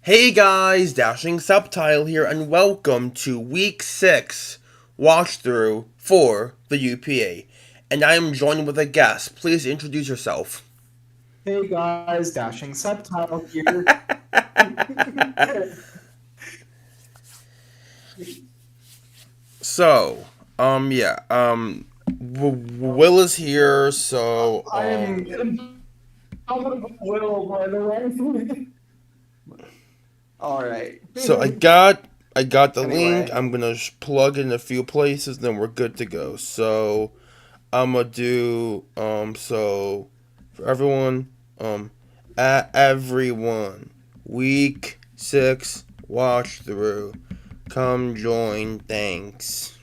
Hey guys, Dashing Subtile here, and welcome to Week 6 Watchthrough for the UPA. And I am joined with a guest. Please introduce yourself. Hey guys, Dashing Subtile here. So, yeah, Will is here, so, I am Will, by the way. All right. so I got the link. Anyway, I'm gonna plug in a few places, then we're good to go. So, I'm gonna do, so, for everyone, everyone, week 6 watch through. Come join, thanks.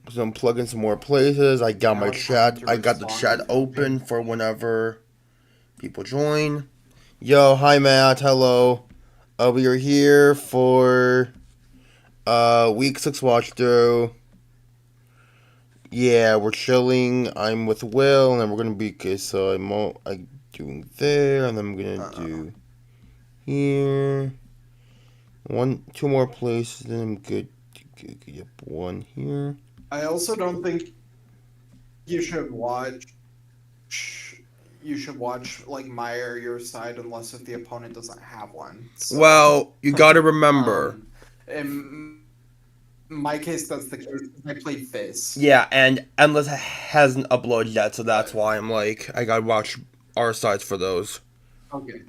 So I'm plugging some more places. I got now my it's time chat, to I got the chat respond. open for whenever people join. Yo, hi Matt, hello. We are here for week 6 watch through. Yeah, we're chilling. I'm with Will, and then we're gonna be okay. So I'm doing there, and then I'm gonna Uh, do here. Two more places, then I'm good. Yep, one here. I also don't think you should watch. You should watch like my or your side unless if the opponent doesn't have one. So, Well, you gotta remember. in my case, that's the case. I played Fizz, Yeah, and Endless hasn't uploaded yet, so that's but why I'm like, I gotta watch our sides for those. okay,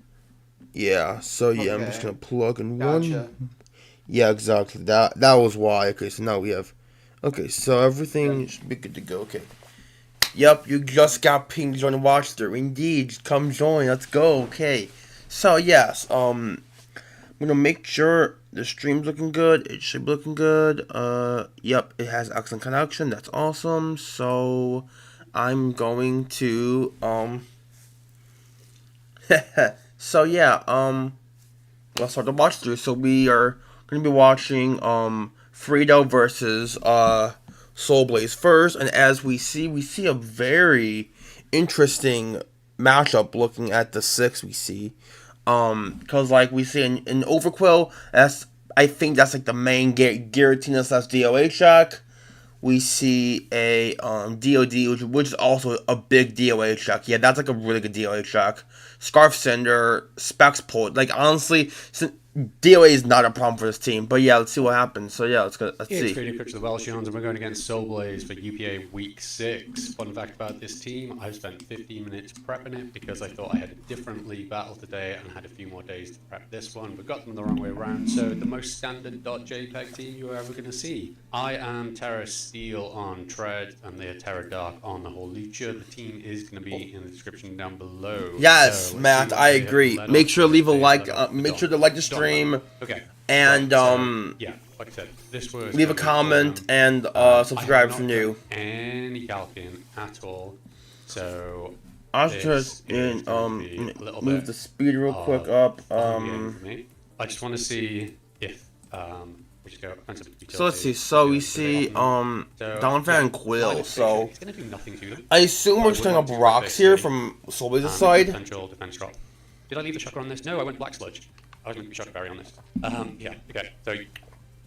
Yeah, so yeah, I'm just okay, gonna plug in one. gotcha. Yeah, exactly. That was why. Okay, so now we have. Okay, so everything should be good to go. Okay. Yep, you just got pinged to join the watch through. Indeed, come join. Let's go. Okay. So yes, I'm gonna make sure the stream's looking good. It should be looking good. Yep, it has excellent connection. That's awesome. So I'm going to so yeah, let's start the watch through. So we are gonna be watching Frito versus Soul Blaze first, and as we see a very interesting matchup looking at the six we see. Because like we see in Overquill, I think that's like the main Giratina slash DOA shock. We see a DOD, which is also a big DOA shock. Yeah, that's like a really good DOA shock. Scarf Cinder, Specs Pull. Like honestly, DOA is not a problem for this team. But yeah, let's see what happens. So yeah, let's It's see. Freedom Coach of the Welshons, and we're going against Soul Blaze for UPA Week 6. Fun fact about this team, I've spent 15 minutes prepping it because I thought I had a different league battle today and had a few more days to prep this one, but got them the wrong way around. So the most standard .jpeg team you're ever going to see. I am Terra Steel on Tread, and they are Terra Dark on the whole Lucha. The team is going to be in the description down below. Yes, So let's see Matt, what I they have agree. led Make off sure to with. leave a They have like. led off with Make sure to like the Don. stream Okay. and Right, so, yeah, like I said, this was leave a going to be full comment round. and I have subscribe if not you're done new. any calcing at all, so I'll this just is going to be a little move bit the speed real quick of up. fun and game for me. I just want to see if we just go offensive So let's see. utility. So we Good, so they see got me. So Donphan yeah, and line Quill. of station. So It's going to do nothing to them. I assume What we're I just would getting like up to rocks here basically from Soulblaze's is side. potential defense drop. Did I leave the shocker on this? No, I went black sludge. I was going to be shocker berry on this. Yeah, okay. So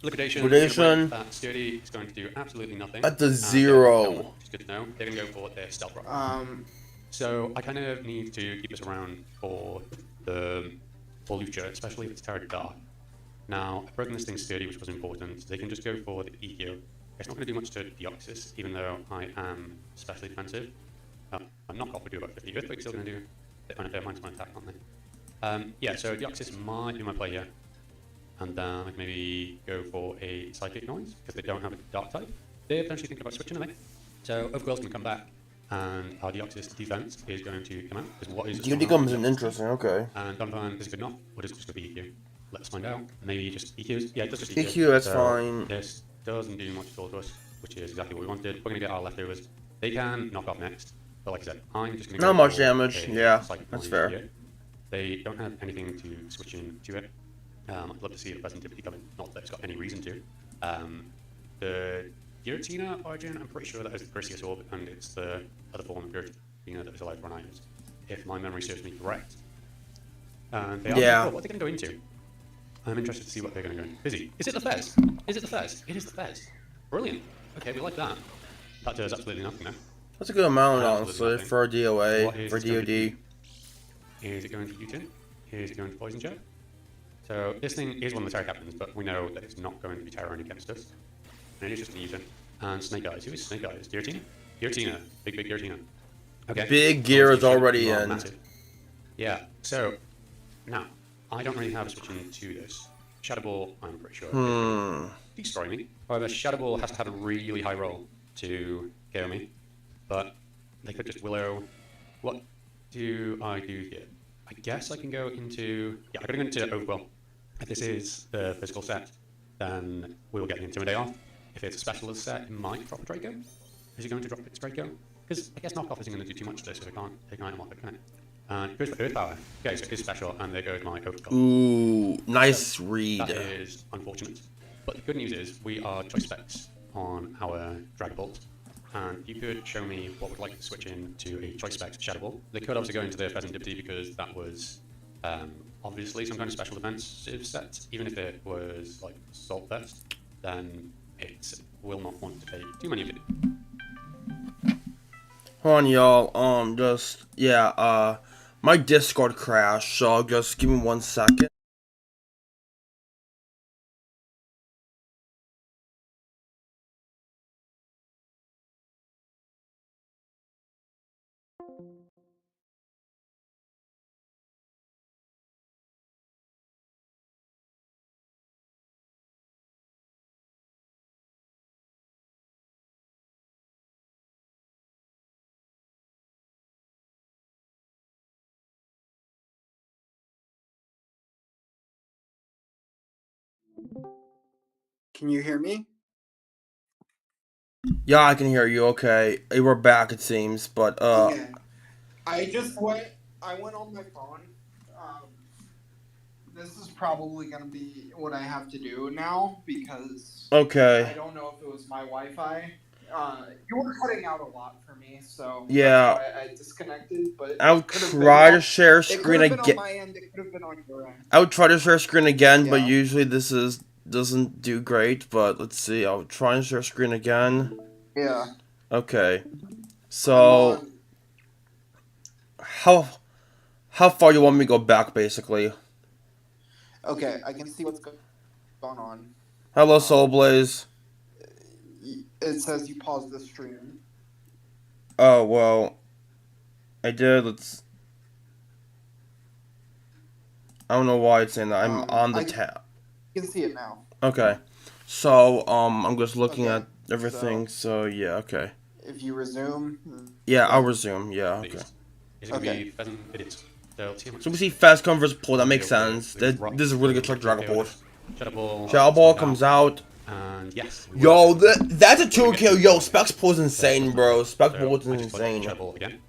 liquidation. Liquidation. Sturdy is going to do absolutely nothing. At the Yeah, zero. which is good to know. They're going to go for their stealth rock. Um, So I kind of need to keep this around for the for Lucha, especially if it's Terra Dark. Now, I've broken this thing sturdy, which was important. They can just go for the EQ. It's not going to do much to Deoxys, even though I am especially defensive. I'm not off to do about 50. Earthquake's still going to do their minus one attack, aren't they? Yeah, so Deoxys might be my play here. And then I can maybe go for a Psychic Noise, because they don't have a Dark type. They're potentially thinking about switching, are they? So Overquill's going to come back, and our Deoxys defense is going to come out. Because what is DD comes in interesting. Okay. and Donovan is good enough, or does it just go EQ? Let's find out. Maybe just EQs? Yeah, it does just EQ. EQ, that's So fine. this doesn't do much at all to us, which is exactly what we wanted. We're going to get our leftovers. They can knock off next, but like I said, I'm just going to Not go much for damage. a Yeah, Psychic that's Noise fair. here. They don't have anything to switch into it. I'd love to see the Presentivity come in, not that it's got any reason to. The Giratina origin, I'm pretty sure that is the Perseus Orb, and it's the other form of Giratina that is allowed to run items, if my memory serves me correct. And they are Yeah. cool. What are they going to go into? I'm interested to see what they're going to go into. Busy. Is it the Fez? Is it the Fez? It is the Fez. Brilliant. Okay, we like that. That does absolutely nothing now. That's a good amount, Absolutely honestly, nothing. for a DOA, What is for it going to DOD. be? Is it going to U-turn? Is it going to Poison Jet? So this thing is one of the Terra Captains, but we know that it's not going to be Terra against us. And it is just an U-turn. And Snake Eyes. Who is Snake Eyes? Giratina? Giratina. Big Giratina. Okay. Big gear is already Well, in. massive. Yeah, so now I don't really have a switch into this. Shadow Ball, I'm pretty sure, destroy me. However, Shadow Ball has to have a really high roll to KO me. But they could just Willow. What do I do here? I guess I can go into... Yeah, I'm going to go into Overwhelm. If this is the physical set, then we will get the Intimidate off. If it's a specialist set, it might drop a Draco. Is he going to drop its Draco? Because I guess knockoff isn't going to do too much to this if I can't take an item off it, can it? And it goes for Earth Power. Okay, so it is special, and there goes my Overclock. Ooh, nice read. That is unfortunate. But the good news is we are choice specs on our Dragon Bolt. And you could show me what would like to switch in to a choice spec Shadow Ball. They could obviously go into the Pheasant Dipty because that was obviously some kind of special defensive set. Even if it was like Salt Vest, then it will not want to take too many of it. Hold on, y'all. My Discord crashed, so just give me 1 second. Can you hear me? Yeah, I can hear you. Okay, we're back. It seems, but Okay. I went on my phone. This is probably gonna be what I have to do now because I okay. don't know if it was my Wi-Fi. You were cutting out a lot for me, so Yeah. that's why I disconnected. But I'll it could have try been to share it could screen have been on again. my end. It could have been on your end. I would try to share screen again, but Yeah. usually this doesn't do great. But let's see. I'll try and share screen again. Yeah. Okay. I'm So on- how far you want me to go back, basically? Okay, I can see what's going on. Hello, Soulblaze. It says you paused the stream. Oh well, I did. I don't know why it's saying that. I'm on the tab. You can see it now. Okay. So I'm just looking Okay, at everything. So yeah. Okay. If you resume. Yeah, I'll resume. Yeah. Okay. Is it going to Okay. be Pheasant? It is. So let's see how much. So we see fast come versus pull. That makes sense. This is a really good truck Dragon Ball. Shadow Ball. Shadow Ball comes out. And yes. Yo, that's a 2 kill. Yo, Specs Pull is insane, bro. Specs Pull is insane. Shadow Ball again.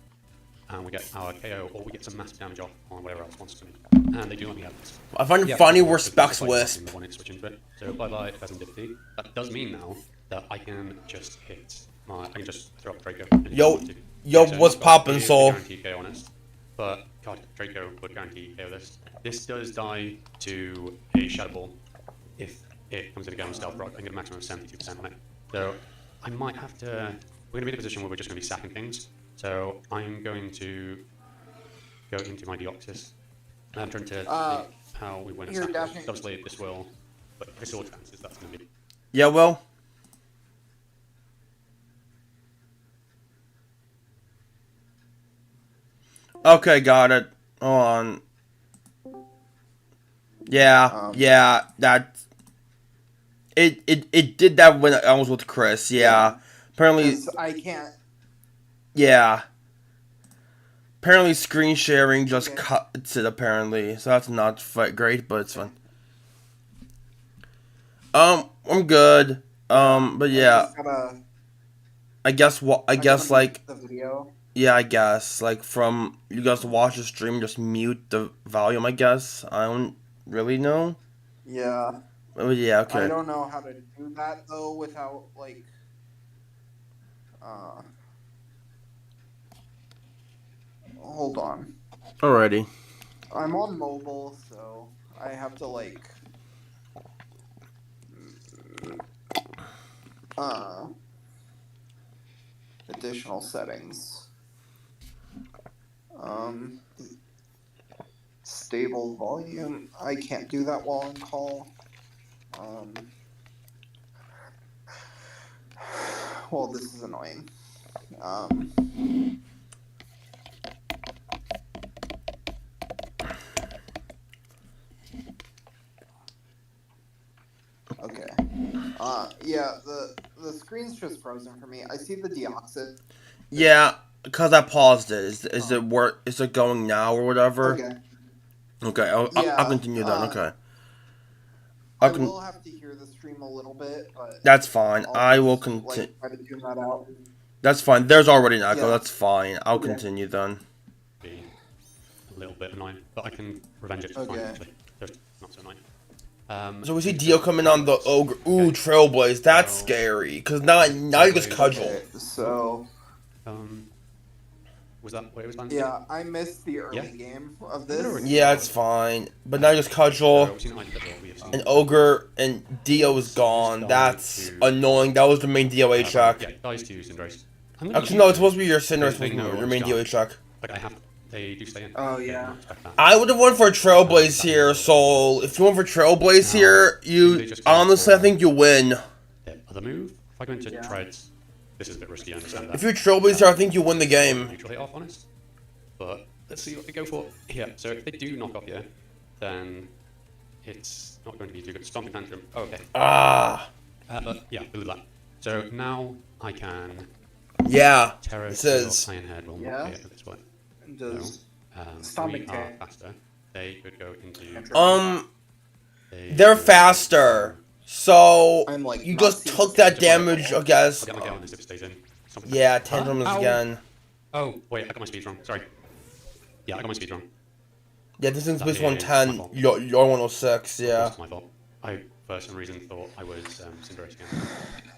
And we get our KO, or we get some massive damage off on whatever else wants to make. And they do let me have this. I find it Yeah, funny because where it's Specs like Wisp. when it switch into it. So bye bye Pheasant Dipty. That does mean now that I can just hit my. I can just throw up Draco. Yo, what's poppin', Soul? Guaranteed KO on us. But God, Draco would guarantee KO this. This does die to a Shadow Ball if it comes in again on Stealth Rock. I can get a maximum of 72% on it. So I might have to. We're going to be in a position where we're just going to be sacking things. So I'm going to go into my Deoxys. And I'm trying to think how we win a you're sack. dashing. Obviously, this will. But if it's all chances, that's going to be. Yeah, well. Okay, got it. Hold on. Yeah, that. It did that when I was with Chris. Yeah, apparently. 'Cause I can't. Yeah. Apparently, screen sharing just Okay. cuts it. Apparently, so that's not great, but it's fun. I'm good. But yeah, I guess like. The video. Yeah, I guess. Like, from you guys to watch the stream, just mute the volume, I guess. I don't really know. Yeah. Oh, yeah, I okay. don't know how to do that though without like Hold on. Alrighty. I'm on mobile, so I have to like additional settings. Stable volume. I can't do that while on call. Well, this is annoying. Okay. Yeah, the screen's just frozen for me. I see the Deoxys. Yeah, because I paused it. Is it work? Is it going now or whatever? Okay. Okay, I'll continue then. Okay. I will have to hear the stream a little bit, but that's fine. I will continue. Like, try to tune that out. That's fine. There's already an echo. Yeah. That's fine. I'll continue then. Be a little bit annoying, but I can revenge it. Okay. Fine, actually. They're not so annoying. So we see Dio coming on the ogre. Ooh, Trailblaze. That's scary. Because now you just cudgel. Okay, so was that what it was done? yeah, I missed the early game of this. Yeah, it's fine. But now you just cudgel. And ogre and Dio is gone. That's annoying. That was the main DOA check. Yeah, dies to Cinderace. Actually, no, it's supposed to be your Cinderace with your main DOA check. Like they do stay in. Oh yeah. I would have went for Trailblaze here, so if you went for Trailblaze here, you honestly I think you win. The other move, if I go into treads, this is a bit risky, I understand that. If you Trailblaze here, I think you win the game. Neutral hit off, honest. But let's see what they go for here. So if they do knock off here, then it's not going to be too good. Stomping Tantrum. Oh, okay. But yeah, we'll do that. So now I can. Yeah. Terror It says. Iron Head will not hit at this point. Does Stomping we are faster. They could go into. They're faster. So I'm like you just took that damage, I guess. I'll get my if it stays in. Yeah, Tantrum again. Oh wait, I got my speed wrong. Sorry. Yeah, I got my speed wrong. Yeah, this is base 110. You're 106. Yeah. That's my fault. I for some reason thought I was Cinderace again.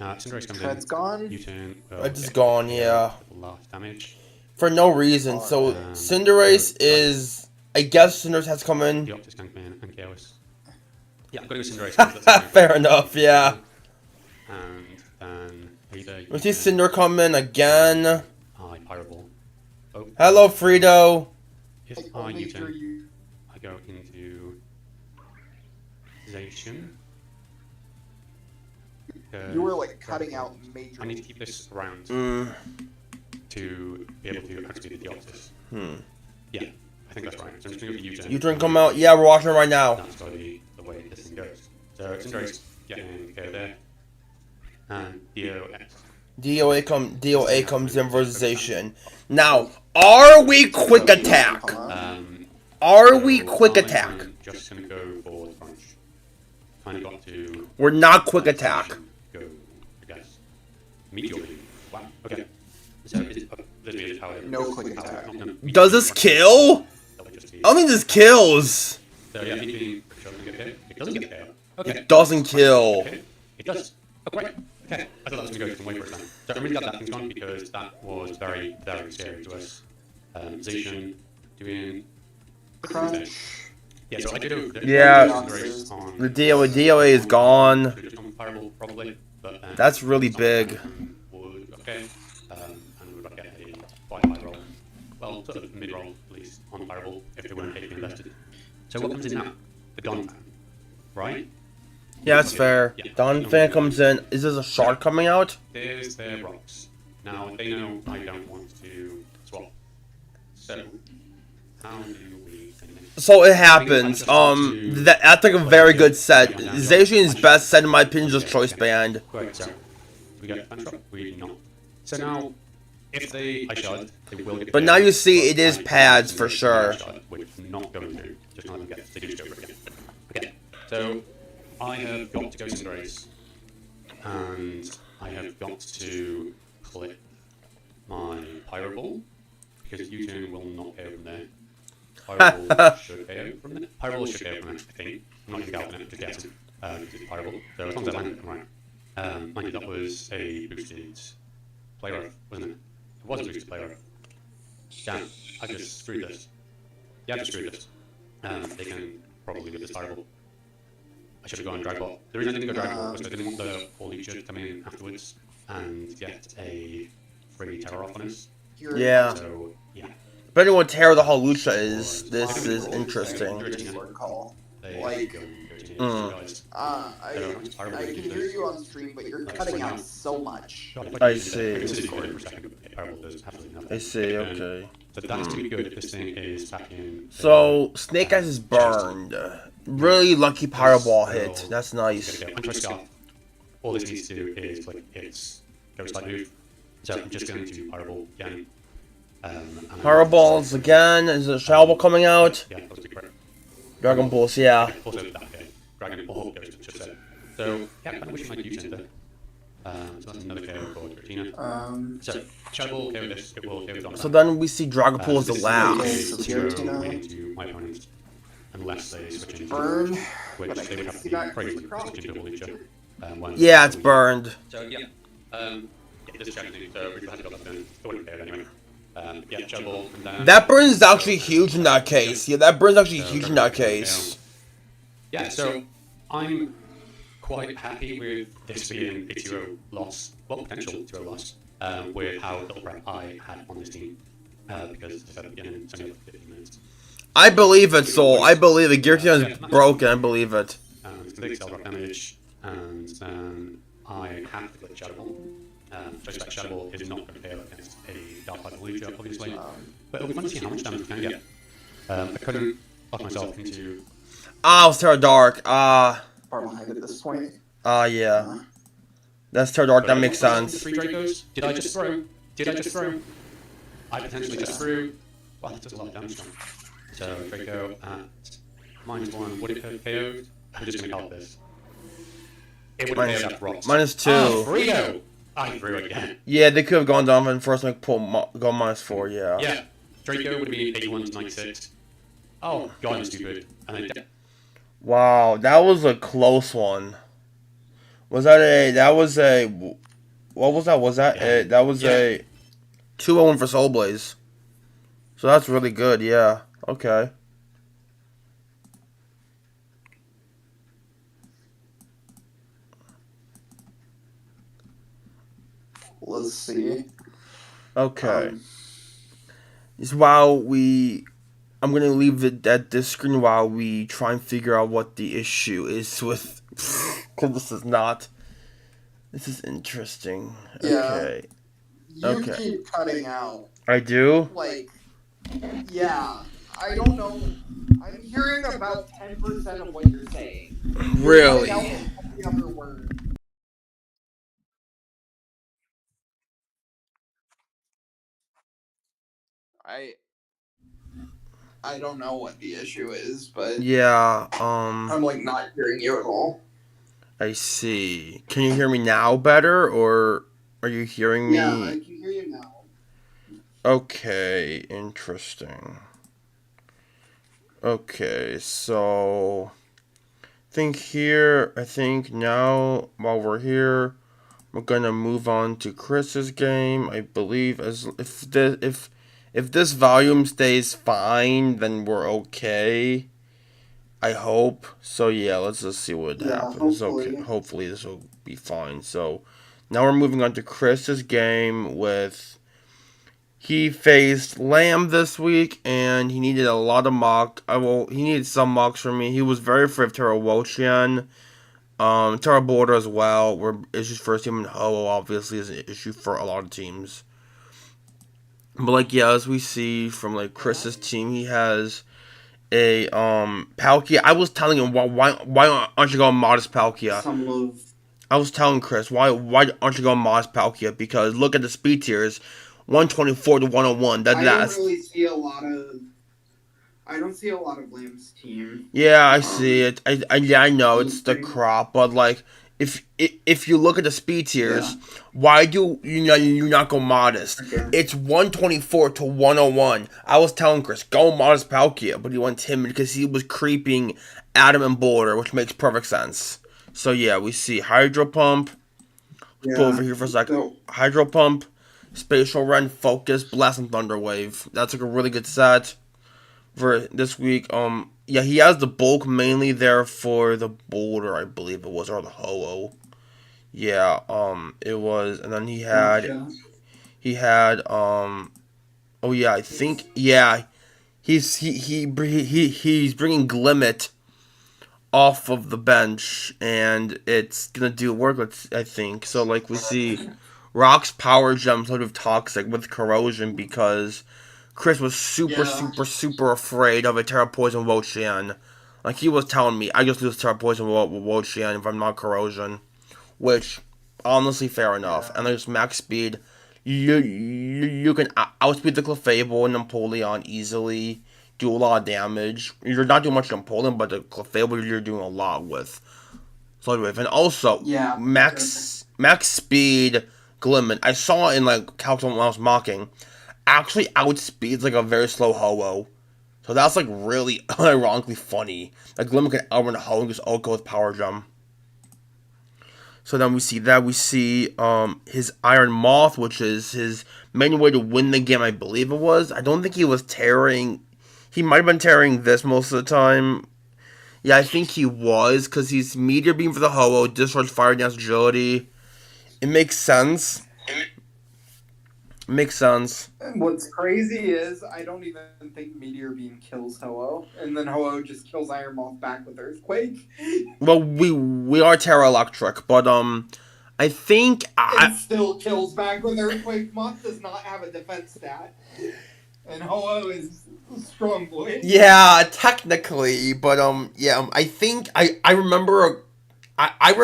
Cinderace comes Tread's in. gone. U-turn. It's gone. Yeah. Last damage. For no reason. So Cinderace is. I guess Cinderace has to come in. Deoxys can come in and Chaos. Yeah, I've got to go Cinderace. Fair enough. Yeah. And then either. We see Cinder come in again. Pyro Ball. Oh. Hello, Frito. If I U-turn, I go into Zation. You were like cutting out major. I need to keep this around to be able to activate the Deoxys. Yeah, I think that's right. So I'm just going to go for U-turn. U-turn come out. Yeah, we're watching right now. That's got to be the way this thing goes. So Cinderace getting KO there. And DOA comes in for Zation. Now, are we quick attack? Are we quick attack? Just gonna go for the punch. Kind of got to. We're not quick attack. Go, I guess. Meteor. Wow. Okay. So is how it. No quick attack. Does this kill? I don't think this kills. So yeah, it doesn't get KO. Okay. It doesn't kill. Okay. It does. Oh great. Okay. I thought that was gonna go some way for a second. So I'm really glad that thing's gone because that was very, very scary to us. Zation doing. Crunch. Yeah, so I did over Yeah, the DOA is gone. Probably, but, that's really big. Okay, and we would get a high roll. Well, sort of mid roll, at least, on Fireball, if they weren't taking invested. So what comes in now? The Dawn Fan, right? Yeah, that's fair. Yeah. Dawn Fan comes in. Is there a shard coming out? There's their rocks. Now, they know I don't want to swap. So, how do we... So it happens. That's like a very good set. Zacian's best set, in my opinion, is just Choice Band. Great, so we get Fan Drop, we not. So now, if they shard, they will get. But now you see it is pads for sure. Which not going to, just not get. They do just go for it again. Okay, so I have got to go Cinderace, and I have got to click my Pyro Ball because U-turn will not KO from there. Pyro Ball should KO from there. Pyro Ball should KO from there, I think. I'm not going to go out on it, just guessing. Because it's Pyro Ball. So as long as I land it, I'm right. Mind you, that was a boosted player off, wasn't it? It was a boost to player off. Damn, I just screwed this. Yeah, I just screwed this. They can probably live this fireball. I should have gone Dragbot. The reason I didn't go Dragbot was because I didn't want the Holy should come in afterwards and get a free terror off on us. Yeah. So, yeah. Depending on what Terror the Halucha is, this is interesting. Like, I can hear you on stream, but you're cutting out so much. I see. I see, okay. So that's too good if this thing is back in. So, Snake Eyes is burned. Really lucky Fireball hit. That's nice. All this needs to do is click its Ghost Light move. So I'm just going to Fireball again. Fireballs again. Is a Shadow Ball coming out? Yeah, that was a big credit. Dragon Pulse, yeah. Also that, okay. Dragon Ball Ghost, I should say. So, yeah, I'm wishing like you center. So that's another KO for Giratina. So, Shadow Ball KO this, it will KO So then we see Dragon Pool as the last. Into my opponents. Unless they switch into Burn, which they would have to crazy switch into Holy Show. Yeah, it's burned. So, yeah. This is challenging, so we have to go back then. It wouldn't KO anyway. Yeah, Shadow Ball, and then, That burn is actually huge in that case. Yeah, that burn's actually huge in that case. Yeah, so I'm quite happy with this being a 2-0 loss, well, potential 2-0 loss, with how little prep I had on this team, because as I said at the beginning, it's only like 15 minutes. I believe it, Soul. I believe it. Giratina is broken. I believe it. It's going to take cell rock damage, and then I have to click Shadow Ball. So that Shadow Ball is not going to fail against a Dark Light Illusion, obviously, but it'll be fun to see how much damage we can get. I couldn't lock myself into... Ah, it was Terra Dark. Far behind at this point. Yeah. That's Terra Dark. That makes sense. Three Dracos. Did I just throw? I potentially just threw. Wow, that does a lot of damage to him. So Draco at -1. Would it have KO'd? I'm just going to count this. It would have KO'd after rocks. -2. Oh, Frito! I threw again. Yeah, they could have gone down and first like go -4. Yeah. Yeah. Draco would be 81 to 96. Oh god, I'm stupid. And then wow, that was a close one. Was that a? That was a. What was that? Was that a? That was a 2-0 for Soul Blaze. So that's really good. Yeah. Okay. Let's see. Okay. While I'm gonna leave it at this screen while we try and figure out what the issue is with. Because this is interesting. Yeah. Okay. You keep cutting out. I do? Like, yeah. I don't know. I'm hearing about 10% of what you're saying. Really? You're cutting out every other word. I don't know what the issue is, but Yeah, I'm like not hearing you at all. I see. Can you hear me now better, or are you hearing me? Yeah, I can hear you now. Okay, interesting. Okay, so I think now while we're here, we're gonna move on to Chris's game. I believe if this volume stays fine, then we're okay. I hope. So yeah, let's just see what happens. Hopefully. Okay, hopefully this will be fine. So now we're moving on to Chris's game with. He faced Lamb this week, and he needed a lot of mock. He needed some mocks from me. He was very afraid of Terra Wochian. Terra Border as well, where it's his first team in Ho, obviously is an issue for a lot of teams. But like yeah, as we see from like Chris's team, he has a Palkia. I was telling him why aren't you going Modest Palkia? I was telling Chris why aren't you going Modest Palkia? Because look at the speed tiers, 124 to 101. I don't really see a lot of. I don't see a lot of Lamb's team. Yeah, I see it. I know it's the crop, but like if you look at the speed tiers, why do you not go Modest? Okay. It's 124 to 101. I was telling Chris, go Modest Palkia, but he went timid because he was creeping Adam and Border, which makes perfect sense. So yeah, we see Hydro Pump. Go over here for a second. Hydro Pump. Spatial Rend, Focus, Blast, and Thunderwave. That's like a really good set for this week. Yeah, he has the bulk mainly there for the boulder, I believe it was, or the Ho-Oh. Yeah, it was, and then Gotcha. oh yeah, I think, yeah, he's bringing Glimmet off of the bench, and it's gonna do work. I think so. Like we see, Rock's Power Gem sort of toxic with Corrosion because Chris was super afraid of a Terra Poison Wo-Chien. Like he was telling me, I just lose Terra Poison Wo-Chien if I'm not Corrosion, which honestly fair enough. Yeah. And there's max speed. You can outspeed the Clefable and Napoleon easily. Do a lot of damage. You're not doing much to Napoleon, but the Clefable you're doing a lot with. So and also Yeah. max speed Glimmet. I saw it in like calcs when I was mocking. Actually outspeeds like a very slow Ho-Oh. So that's like really ironically funny. Like Glimmet can outrun a Ho-Oh and just Oko with Power Gem. So then we see that. We see his Iron Moth, which is his main way to win the game, I believe it was. I don't think he was tearing. He might have been tearing this most of the time. Yeah, I think he was, because he's Meteor Beam for the Ho-Oh, Discharge Fire Dance Agility. It makes sense. Makes sense. And what's crazy is I don't even think Meteor Beam kills Ho-Oh, and then Ho-Oh just kills Iron Moth back with Earthquake. Well, we are Terra Electric, but I think It still kills back with Earthquake. Moth does not have a defense stat, and Ho-Oh is strong boy. Yeah, technically, but yeah, I think I remember I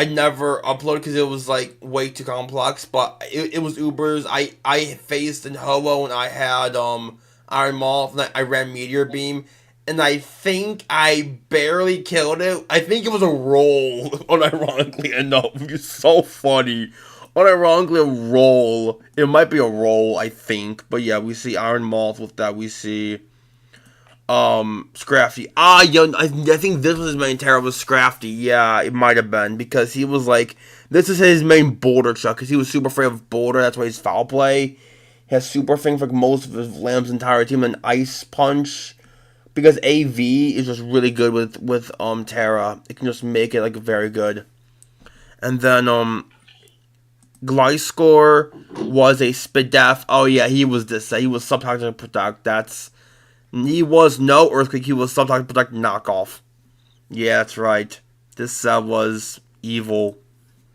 never uploaded because it was like way too complex, but it was Ubers. I faced in Ho-Oh and I had Iron Moth and I ran Meteor Beam, and I think I barely killed it. I think it was a roll, unironically enough. It's so funny. Unironically a roll. It might be a roll, I think. But yeah, we see Iron Moth with that. We see Scrafty. Yeah, I think this was his main terror was Scrafty. Yeah, it might have been because he was like, this is his main boulder chuck because he was super afraid of boulder. That's why he's foul play. He has super thing for most of his Lamb's entire team and Ice Punch because AV is just really good with Terra. It can just make it like very good. And then Gliscor was a Spidef. Oh yeah, he was this. He was Subtoxic Protect. He was no Earthquake. He was Subtoxic Protect knockoff. Yeah, that's right. This was evil.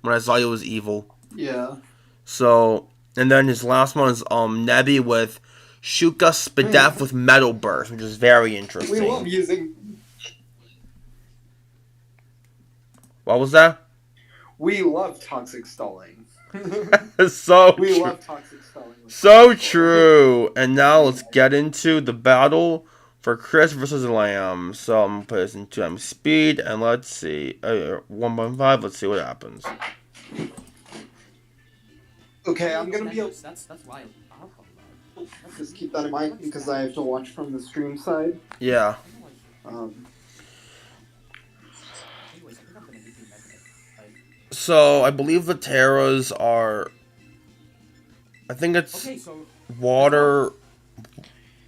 When I saw it was evil. Yeah. So, and then his last one is Nebby with Shuka Spidef with Metal Burst, which is very interesting. We love using. What was that? We love toxic stalling. So we true. love toxic stalling. So true. And now let's get into the battle for Chris versus Lamb. So I'm gonna put this in 2M speed and let's see. 1.5. Let's see what happens. Okay, I'm gonna be. That's wild. Just keep that in mind because I have to watch from the stream side. Yeah. So I believe the Terras are. I think it's water.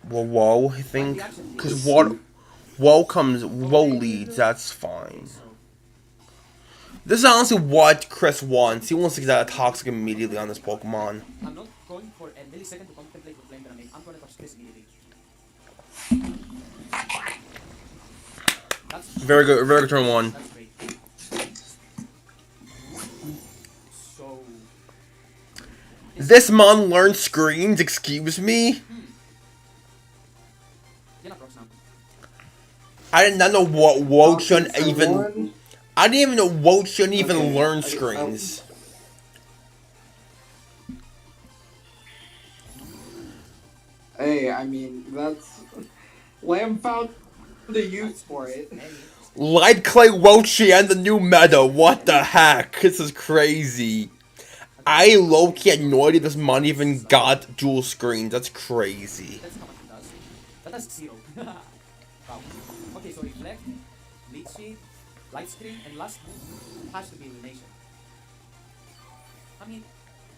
Whoa, I think because water. Whoa leads. That's fine. This is honestly what Chris wants. He wants to get out of Toxic immediately on this Pokemon. I'm not going for a millisecond to contemplate the flame dynamic. I'm going to touch Chris immediately. That's Very good turn one. That's great. So... This mon learns screens, excuse me? You're not rocks now. I did not know what Wo-Chien even... I didn't even know Wo-Chien even learn screens. Hey, I mean, that's... Lamb found the use for it. Light Clay Wo-Chien, the new meta. What the heck? This is crazy. I low-key had no idea this mon even got dual screens. That's crazy. That's not what it does. That does 0. Wow. Okay, so Reflect, Leech Seed, Light Screen, and last has to be Illumination. I mean,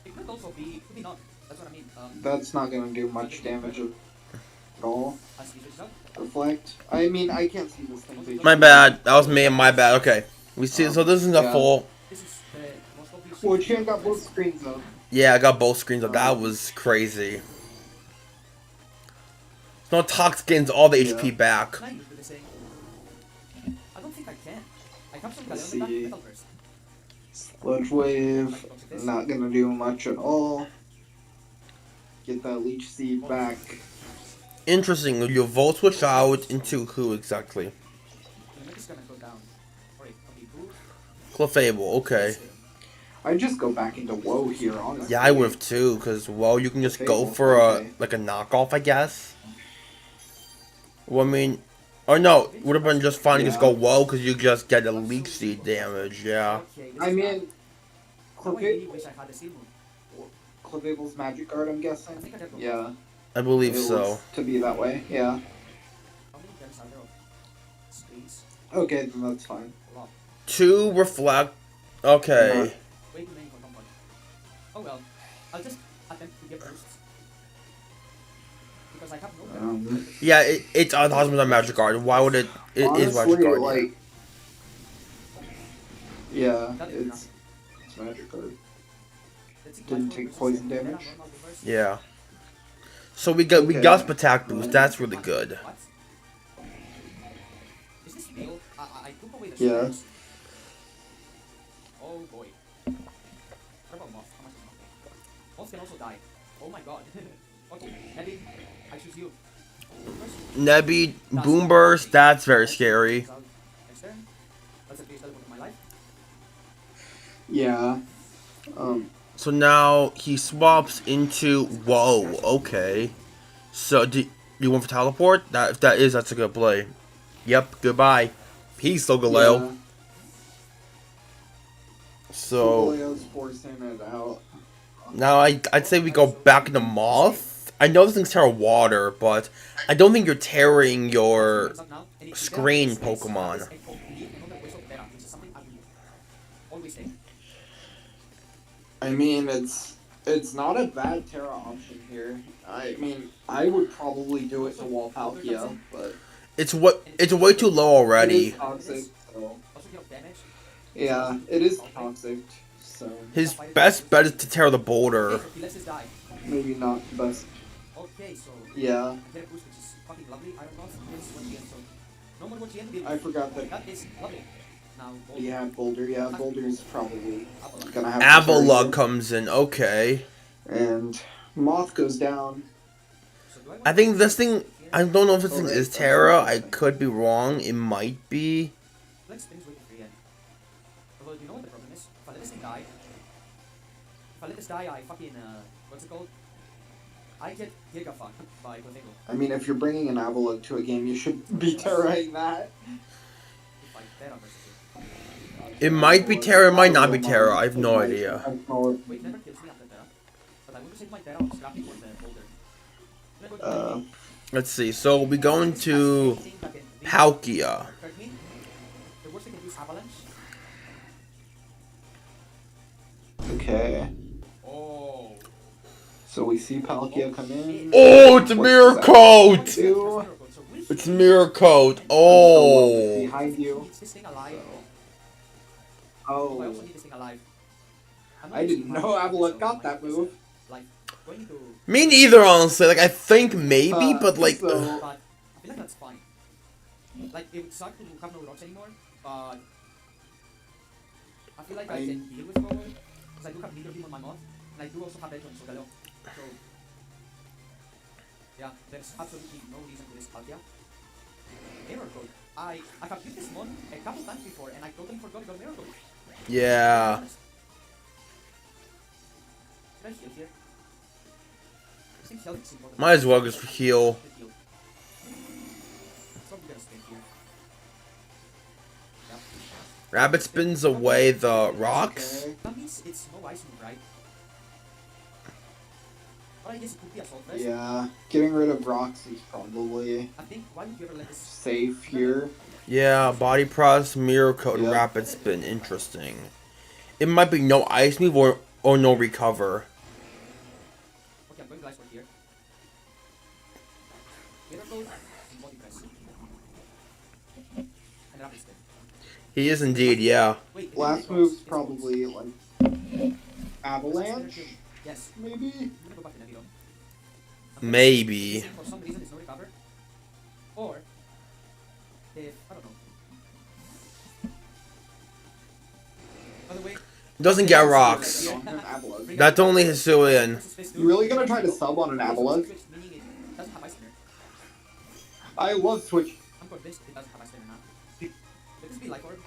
it could also be, could be not. That's what I mean. That's not gonna do much damage at all. As he switches up. Reflect. I mean, I can't see this thing. My bad. That was me. My bad. Okay. We see. So this is the Yeah. full. This is the most obvious. Well, Chan got both screens up. Yeah, I got both screens up. That was crazy. No Tox gains all the HP back. Can I use this thing? I don't think I can. I have some Let's Kyurem-Black see. metal burst. Sludge Wave. Not gonna do much at all. Get that Leech Seed back. Interesting. Your Volt switch out into who exactly? I'm just gonna go down. Alright, okay, good. Clefable. Okay. I'd just go back into Woe here, honestly. Yeah, I would have too. Cause well, you can just go for a like a knockoff, I guess. Well, I mean, or no, would have been just fine to just go Woe, cause you just get a Leech Seed damage. Yeah. Okay, this I is mean, bad. I really wish I had the Seal Moon. Clefable's Magic Guard, I'm I guessing. think I did. Yeah. I believe It so. looks to be that way, yeah. How many turns are there of space? Okay, then that's fine. A lot. 2 reflect. Okay. Way too many for comfort. Oh well. I'll just attempt to get boosts. Because I have no Yeah, it's on the Magic Guard. Why would it? It is Magic honestly, Guard. like, yeah, That is it's Magic Guard. Let's see, Didn't Black take versus poison Meta, damage. normal reverse. Yeah. So we got Okay. Gusp attack boost. That's really good. What? Is this real? I took away the Yeah. stairs. Oh boy. What about Moth? How much is Moth? Moth can also die. Oh my god. Okay, Nebby, I choose you. First, Nebby Boom Burst. That's very scary. next turn. That's the biggest teleport of my life. Yeah. So now he swaps into whoa. Okay. So do you want for teleport? That if that is, that's a good play. Yep. Goodbye. Peace, Galileo. Yeah. So Galileo's forcing it out. now I'd say we go back into Moth. I know this thing's Terra Water, but I don't think you're tearing your Turns out now, and it's screen Terra, it's Pokemon. Terra, it's complete another waste of Terra, which is something I will always say. I mean, it's not a bad Terra option here. I mean, I would probably do it to wall Palkia, but it's way too low it already. is toxic, so Also, you know, damage. yeah, it is toxic. So His best bet is to tear the boulder. Okay, so he lets this die. maybe not the best. Okay, so Yeah, I get a boost, which is fucking lovely. I don't know if this is what GM, so no more what GM did. I forgot that That is lovely. Now, Boulder. he had Boulder. Yeah, Boulder's probably Avalon. gonna have to carry Avalug it. comes in. Okay. And Moth goes down. So do I think this thing. I don't know if this thing Okay, is that's Terra. I interesting. could be wrong. It might be. Flex spins way too free end. Although, you know what the problem is? If I let this thing die, I fucking, what's it called? I get Giga fucked by Clefable. I mean, if you're bringing an Avalug to a game, you should be Terraing that. If I Terra versus it. It might be Terra. It might not be Terra. I have no idea. Wait, never kills me after Terra. But I want to save my Terra on scrapping for the Boulder. Let's see. So we go into Palkia. The worst I can do is Avalanche. Okay, Oh. so we see Palkia come in. Oh, it's a mirror coat. Two. It's mirror coat. Oh. Behind you. Needs this thing alive. I Oh, also need this thing alive. I'm not I didn't using know Avalanche, Avalug so got like, that move. Like, going to... Me neither, honestly. Like I think maybe, but like. so- But I feel like that's fine. Like, it would suck to have no rocks anymore, but... I feel like I can deal with forward, because I do have Leader Beam on my mod, and I do also have Edge on Sogalo. So... Yeah, there's absolutely no reason to this Palkia. Mirror Code. I have used this mod a couple times before, and I totally forgot about Mirror Code. Yeah. Should I heal here? I think health is important. Might as well just heal. Heal. Probably gonna spin here. Yeah. Rabbit spins away the rocks. Okay. That means it's no ice move, right? But I guess it could be a Assault Vest. Yeah, getting rid of rocks is probably I think, why would you ever let this... safe here. Yeah, body press, mirror coat, and Yeah. rapid spin. Interesting. It might be no ice move, or or no recover. Okay, I'm going Glyce for here. Later goes body press. And rapid spin. He is indeed, yeah. Wait, Last move's probably like avalanche, yes. maybe. I'm gonna go back to Nebula. Maybe. For some reason, it's no recover. Or if I don't know. By the way, Doesn't get rocks. Avalugg. That's only Hisuian. You really gonna try to sub on an Avalugg? Meaning it doesn't have ice spinner. I love Switch, I'm convinced it doesn't have ice spinner now. Could this be Life Orb?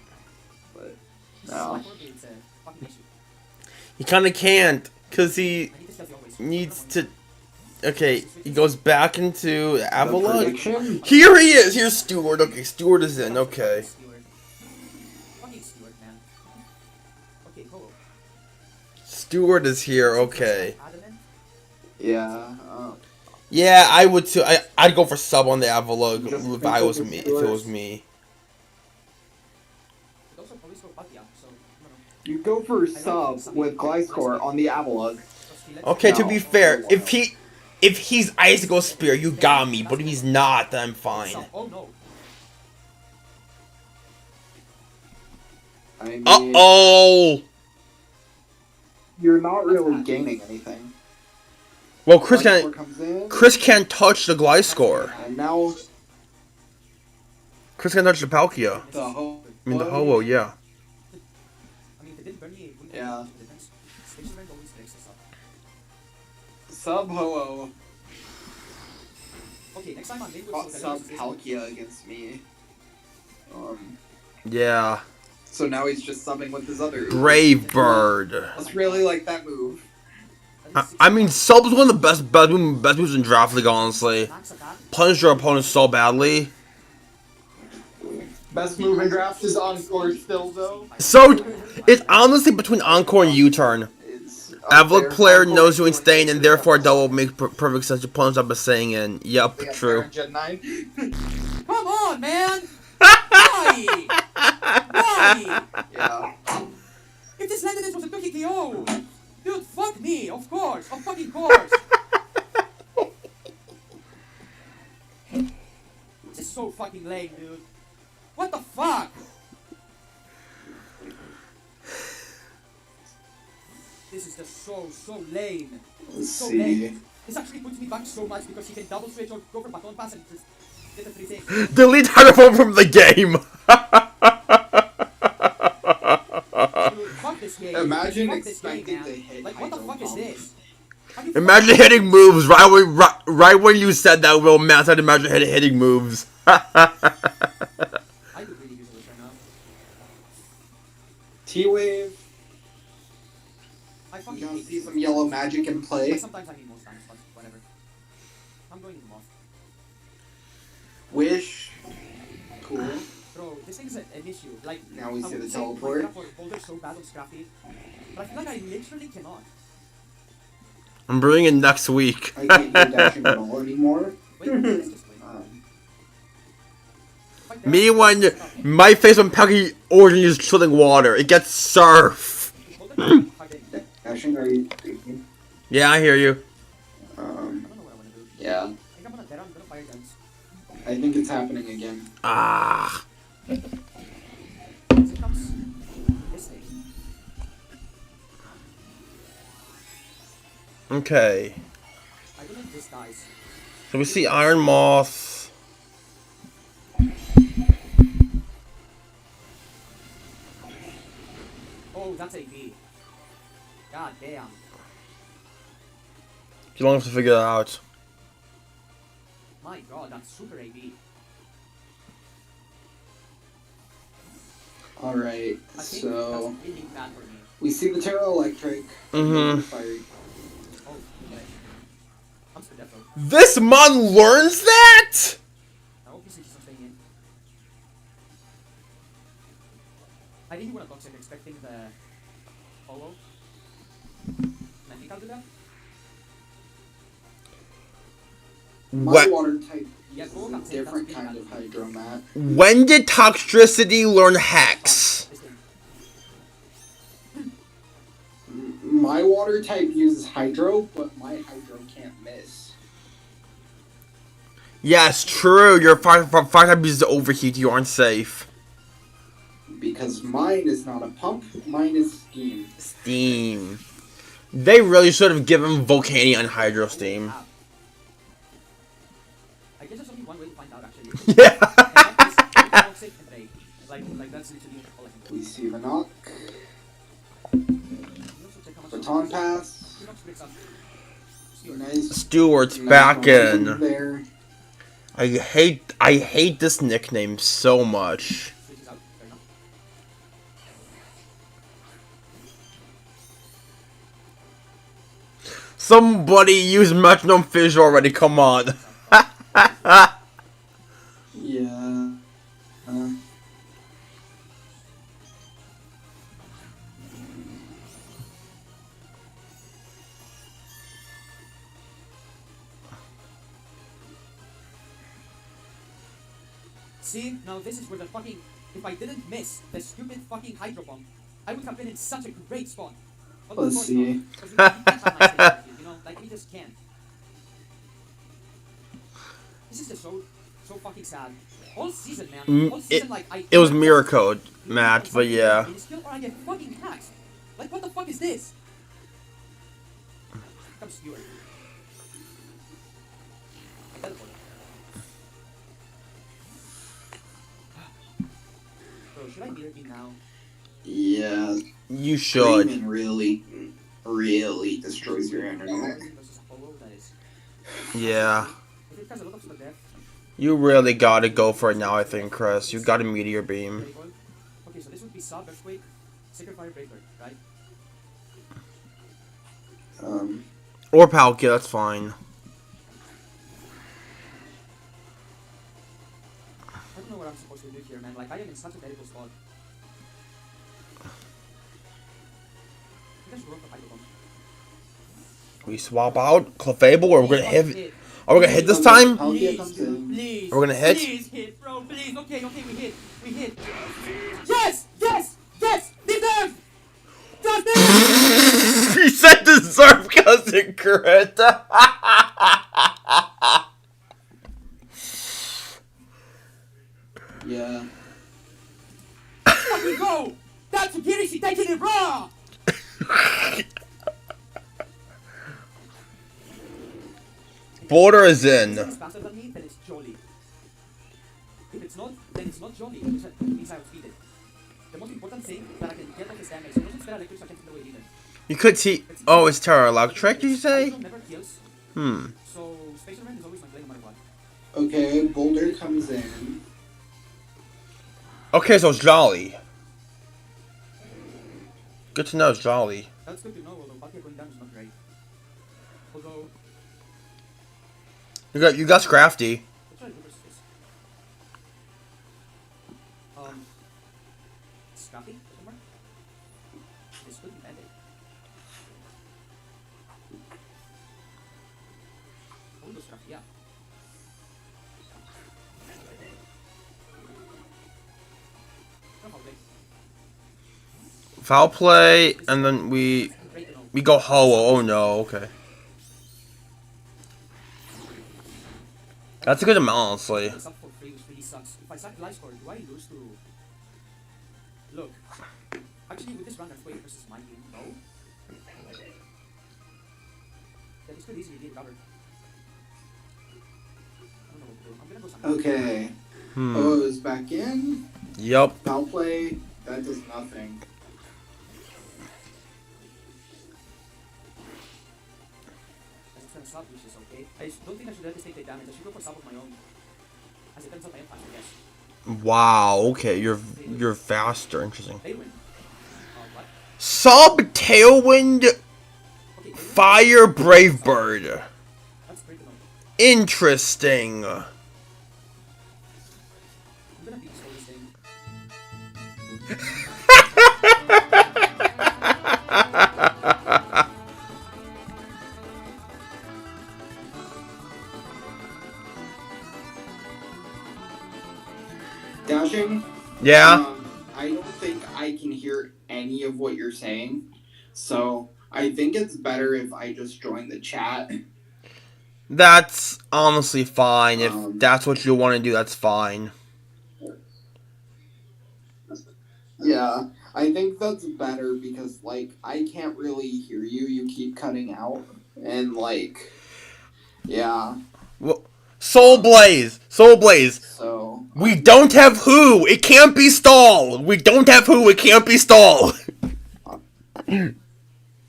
but This no. Life Orb is a fucking issue. He kind of can't, because he I need this healthy always. needs to... Okay, he goes back into Avalugg. Prediction? Here he is! Here's Stewart. Okay, Stewart is in. Okay. Stewart. Fucking Stewart, man. Okay, Ho. Stewart is here. Okay. Adamant? Yeah. Yeah, I would too. I'd go for sub on the Avalugg Just if I was think of me. If Stewart. it was me. It also probably scored Batia, so I don't know. You go for sub with Gliscor on the Avalugg. Okay, to No. be fair, if he's Icicle Spear, you got me. But if he's not, then I'm fine. Oh no. I mean, Uh-oh! you're not really gaining anything. Well, Gliscor comes in, Chris can't touch the Gliscor. and now Chris can't touch the Palkia. the Ho. I mean, the Ho-Oh, yeah. I mean, if they didn't burn me, it wouldn't Yeah. make a difference. Space Range always breaks this up. Sub Ho-Oh. Okay, next time I'm in Got with sub Palkia against me. Yeah. So now he's just subbing with his other. Brave Bird. That's really like that move. I mean, sub's one of the best moves in Draft League, honestly. Max attack. Punish your opponent so badly. Best move in draft is Encore still though. So, it's honestly between Encore and U-Turn. It's up Avalugg there. player Encore knows doing is staying, and therefore double makes perfect sense to punish up a saying in. Yep, Yeah, true. Baron Gen 9. Come on, man! Why? Why? Yeah. If this landed, this was a cookie KO! Dude, fuck me, of course, of fucking course! This is so fucking lame, dude. What the fuck? This is just so lame. Let's So see. lame. This actually puts me back so much because he can double switch or go for baton pass and just get a 3-6. Delete Hyperphone from the game! Dude, fuck this game. Imagine Fuck this game, expecting man. to hit Like, what the fuck is this? How do you Imagine fuck- hitting moves right when you said that, Will Matt. I'd imagine hitting moves. I could really use this right now. T-Wave. I fucking You gonna hate see this. some yellow magic in Like, play. sometimes I need most times, but whatever. I'm going them off. Wish. Cool. Bro, this thing's an issue. Like, Now we I see would the say teleport. my for Boulder so bad on Scrappy, but I feel like I literally cannot. I'm bringing it next week. I can't get dashing at all anymore. Wait, let's just wait. Like, there Me are when stuff. my face when Peggy Origin is chilling water, it gets surf. Boulder can hard hit. Dashing, are you thinking? Yeah, I hear you. I don't know what I want to do. Yeah. I think I'm gonna fire guns. I think it's happening again. Ah. As it comes, this thing. Okay. I don't know if this dies. So we see Iron Moth. Oh, that's a V. God damn. You don't have to figure that out. My god, that's super AV. Alright, I think so that's really bad for me. we see the Terra Electric. Mhm. Fire. Oh, okay. I'm still dead though. This mon learns that? I hope you see something in. I really want to toxic expecting the follow. And I think I'll do that. My What? water type Yeah, is go a that's different really kind bad. of Hydromat. When did Toxtricity learn Hex? This thing. my water type uses Hydro, but my Hydro can't miss. Yes, true. Your fire type uses Overheat. You aren't safe. Because mine is not a pump, mine is Steam. Steam. They really should have given Volcanion and Hydro Steam. I guess there's only one way to find out, actually. Yeah. Like that's literally all I can do. We see the knock. Baton pass. Nice. Stewart's nice back in. There. I hate this nickname so much. Somebody use Metronome Fish already, come on. Yeah. See, now this is where the fucking... If I didn't miss the stupid fucking Hydro Bomb, I would have been in such a great spot. But Let's see. Because you can't have my save, you know, like we just can't. This is just so fucking sad. All season, man. All season, It was Mirror Code, Matt, but yeah. Or I get fucking hacked. Like, what the fuck is this? Come Stewart. Bro, should I mirror beam now? Yeah. You should. Freeman really destroys your internet. Yeah. You really gotta go for it now, I think, Chris. You gotta Meteor Beam. Okay, so this would be Sub, Earthquake, Sacred Fire, Breaker, right? Or Palkia, that's fine. I don't know what I'm supposed to do here, man. Like, I am in such a terrible spot. I should roll for Hydro Bomb. We swap out Clefable, or we're gonna hit. Are we gonna hit this time? Please. Are we gonna hit? Please hit, bro. Please. Okay, we hit. We hit. Yes! Yes! Yes! Deserve! Just He said deserve because it crit. Yeah. fucking go! That's Kirisi taking it raw! Border is in. If it's faster than me, then it's jolly. If it's not, then it's not jolly. It means I outspeed it. The most important thing that I can get off his damage, so don't spare electric, so I can't take away either. You could see. Oh, it's Terra Electric, did you say? Never kills, so Spacer Man is always my play no matter what. Okay, Boulder comes in. Okay, so it's Jolly. Good to know it's Jolly. That's good to know, although Palkia going down is not great. Although... You got Scrafty. Let's try to reverse this. Scrappy? This could be bad. Oh, no Scrappy, yeah. Foul play, and then we go Ho-Oh. Oh no, okay. That's a good amount, honestly. It's up for free, which really sucks. If I sack life score, do I lose to... Look. Actually, with this round, Earthquake versus my team, no. Yeah, this could easily be recovered. I don't know what to do. I'm gonna go something. Okay. Oh, is back in. Yup. Foul play. That does nothing. It's gonna sub, which is okay. I don't think I should let this take the damage. I should go for sub of my own. As it turns out, I am fast, I guess. Wow. Okay, you're faster. Interesting. They win. What? Sub Tailwind, Okay, Fire Brave Bird. that's great to know. Interesting. I'm gonna beat this thing. Dashing. Yeah. I don't think I can hear any of what you're saying, so I think it's better if I just join the chat. That's honestly fine. If that's what you want to do, that's fine. Yeah, I think that's better because, like, I can't really hear you. You keep cutting out. And, like, yeah. Well, Soul Blaze! So. We don't have who! It can't be stall! We don't have who! It can't be stall!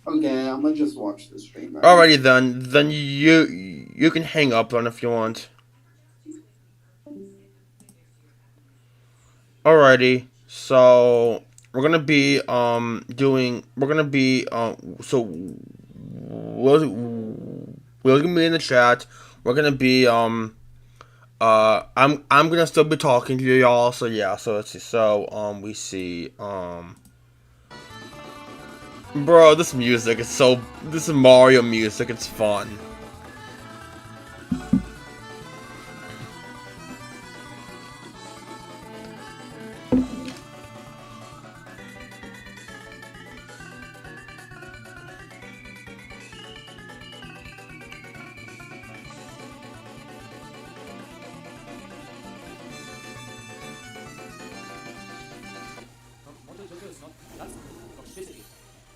Okay, I'm gonna just watch the stream. Then. Alrighty then. Then you can hang up on if you want. Alrighty. So we're gonna be so we're gonna be in the chat. We're gonna be I'm gonna still be talking to y'all. So yeah. So let's see. So we see bro, this music is so. This is Mario music. It's fun.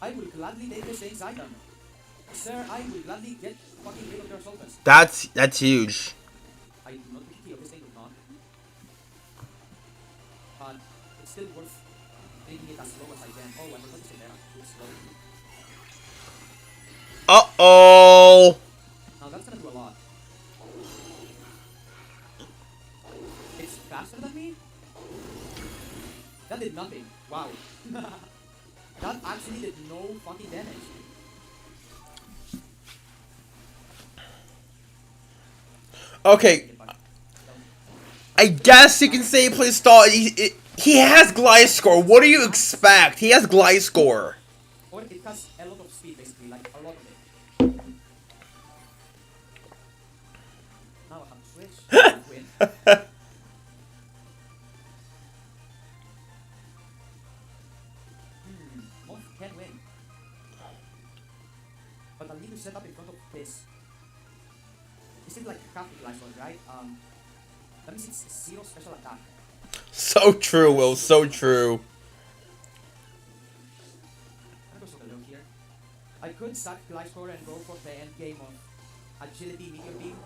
I will gladly take this thing's item. Sir, I will gladly get fucking rid of your solvents. That's huge. I do not pity of this thing with not. But it's still worth taking it as slow as I can. Oh, I forgot to say there. It's slow. Uh-oh! Now that's gonna do a lot. It's faster than me? That did nothing. Wow. That actually did no fucking damage. Okay. I guess you can say he plays stall. He has Gliscor. What do you expect? He has Gliscor. Or it has a lot of speed, basically, like a lot of it. Now I have to switch. Win. Moth can win. But I'll need to set up in front of this. This is like half the Gliscor, right? That means it's 0 special attack. So true, Will. So true. I'm gonna go for the low here. I could sack Gliscor and go for the end game of Agility Meteor Beam.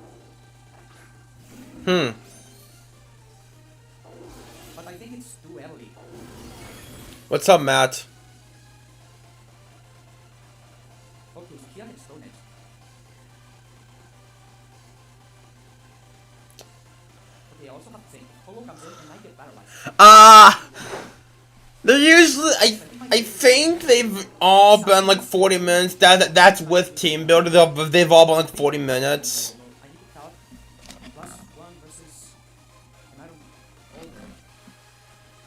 But I think it's too early. What's up, Matt? Okay, so here is Stone Edge. Okay, I also have to think. Polo comes in and I get paralyzed. They're usually I think they've all been like 40 minutes. That's with team builder. They've all been like 40 minutes. I need to count +1 versus I don't know.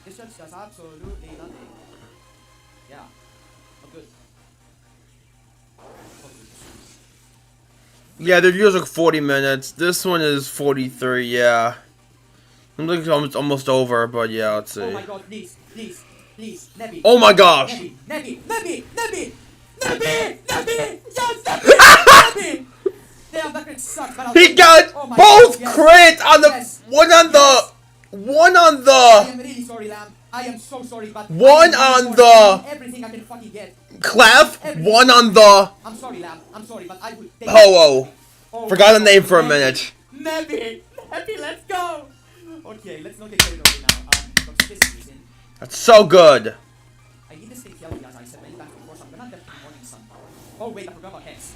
This just does absolutely nothing. Yeah, I'm good. Yeah, they're usually like 40 minutes. This one is 43. Yeah, I'm like almost over, but yeah, let's see. Oh my god, please, Nebby. Oh my gosh! Nebby! Yes, Nebby! Damn, that crit sucks, but He got both crits on the one on the. I am really sorry, Lamb. I am so sorry, but one on the everything I can fucking get. clef, one on the I'm sorry, Lamb. I'm sorry, but I will take Ho-Oh. Oh, Forgot the name for a minute. Nebby, let's go. Okay, let's not get carried away now. Toxicity is in. That's so good. I need to stay healthy, as I said many times before, so I'm gonna get Morning Sun. Oh wait, I forgot about Hex.